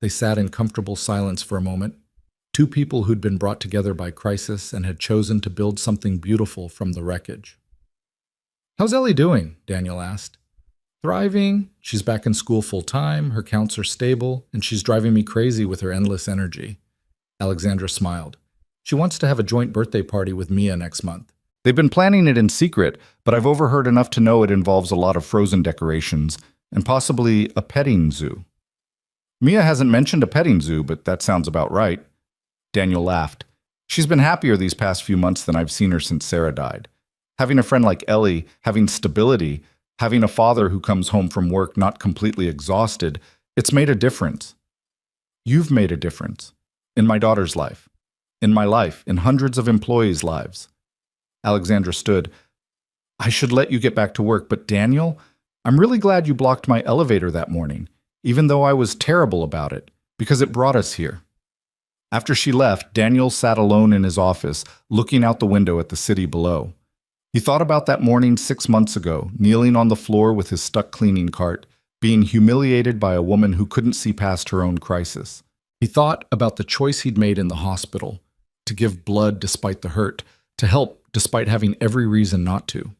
They sat in comfortable silence for a moment. 2 people who'd been brought together by crisis and had chosen to build something beautiful from the wreckage. How's Ellie doing? Daniel asked. Thriving. She's back in school full-time, her counts are stable, and she's driving me crazy with her endless energy. Alexandra smiled. She wants to have a joint birthday party with Mia next month. They've been planning it in secret, but I've overheard enough to know it involves a lot of frozen decorations and possibly a petting zoo. Mia hasn't mentioned a petting zoo, but that sounds about right. Daniel laughed. She's been happier these past few months than I've seen her since Sarah died. Having a friend like Ellie, having stability, having a father who comes home from work not completely exhausted, it's made a difference. You've made a difference. In my daughter's life. In my life. In hundreds of employees' lives. Alexandra stood. I should let you get back to work, but Daniel, I'm really glad you blocked my elevator that morning, even though I was terrible about it, because it brought us here. After she left, Daniel sat alone in his office, looking out the window at the city below. He thought about that morning 6 months ago, kneeling on the floor with his stuck cleaning cart, being humiliated by a woman who couldn't see past her own crisis. He thought about the choice he'd made in the hospital, to give blood despite the hurt, to help despite having every reason not to.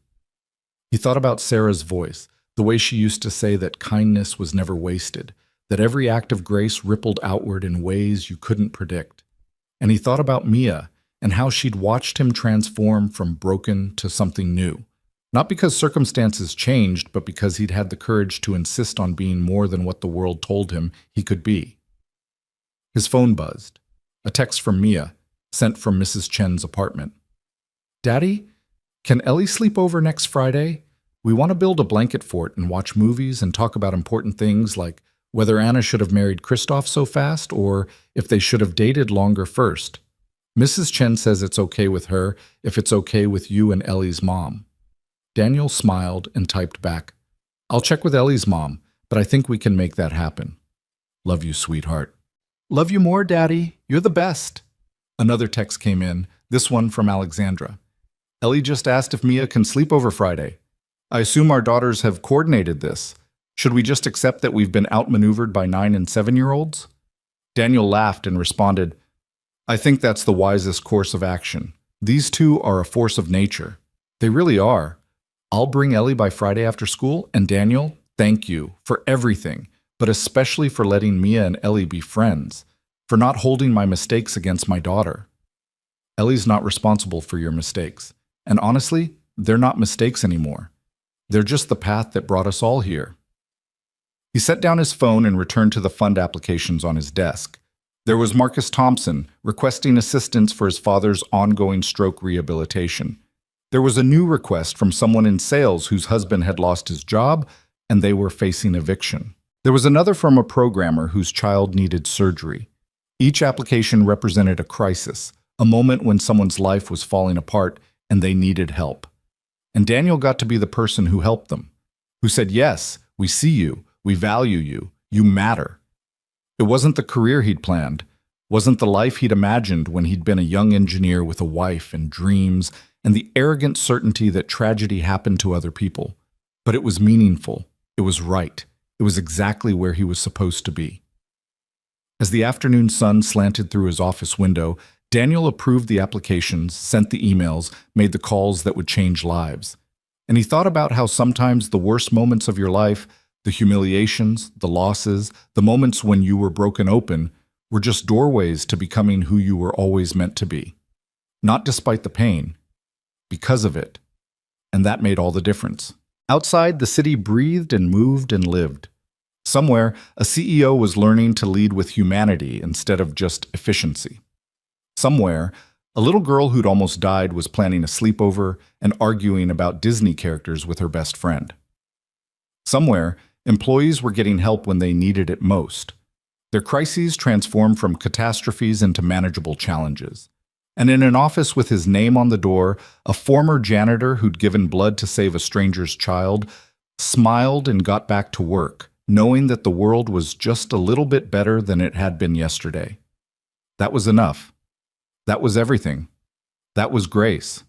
He thought about Sarah's voice, the way she used to say that kindness was never wasted, that every act of grace rippled outward in ways you couldn't predict. And he thought about Mia, and how she'd watched him transform from broken to something new. Not because circumstances changed, but because he'd had the courage to insist on being more than what the world told him he could be. His phone buzzed. A text from Mia, sent from Mrs. Chen's apartment. Daddy, can Ellie sleep over next Friday? We want to build a blanket fort and watch movies and talk about important things like whether Anna should have married Christoph so fast or if they should have dated longer first. Mrs. Chen says it's okay with her if it's okay with you and Ellie's mom. Daniel smiled and typed back, I'll check with Ellie's mom, but I think we can make that happen. Love you, sweetheart. Love you more, Daddy. You're the best. Another text came in, this one from Alexandra. Ellie just asked if Mia can sleep over Friday. I assume our daughters have coordinated this. Should we just accept that we've been outmaneuvered by 9 and 7-year-olds? Daniel laughed and responded, I think that's the wisest course of action. These two are a force of nature. They really are. I'll bring Ellie by Friday after school, and Daniel, thank you for everything, but especially for letting Mia and Ellie be friends, for not holding my mistakes against my daughter. Ellie's not responsible for your mistakes, and honestly, they're not mistakes anymore. They're just the path that brought us all here. He set down his phone and returned to the fund applications on his desk. There was Marcus Thompson requesting assistance for his father's ongoing stroke rehabilitation. There was a new request from someone in sales whose husband had lost his job and they were facing eviction. There was another from a programmer whose child needed surgery. Each application represented a crisis, a moment when someone's life was falling apart and they needed help. And Daniel got to be the person who helped them, who said, yes, we see you, we value you, you matter. It wasn't the career he'd planned, wasn't the life he'd imagined when he'd been a young engineer with a wife and dreams and the arrogant certainty that tragedy happened to other people. But it was meaningful, it was right, it was exactly where he was supposed to be. As the afternoon sun slanted through his office window, Daniel approved the applications, sent the emails, made the calls that would change lives. And he thought about how sometimes the worst moments of your life, the humiliations, the losses, the moments when you were broken open, were just doorways to becoming who you were always meant to be. Not despite the pain, because of it. And that made all the difference. Outside, the city breathed and moved and lived. Somewhere, a CEO was learning to lead with humanity instead of just efficiency. Somewhere, a little girl who'd almost died was planning a sleepover and arguing about Disney characters with her best friend. Somewhere, employees were getting help when they needed it most. Their crises transformed from catastrophes into manageable challenges. And in an office with his name on the door, a former janitor who'd given blood to save a stranger's child smiled and got back to work, knowing that the world was just a little bit better than it had been yesterday. That was enough. That was everything. That was grace.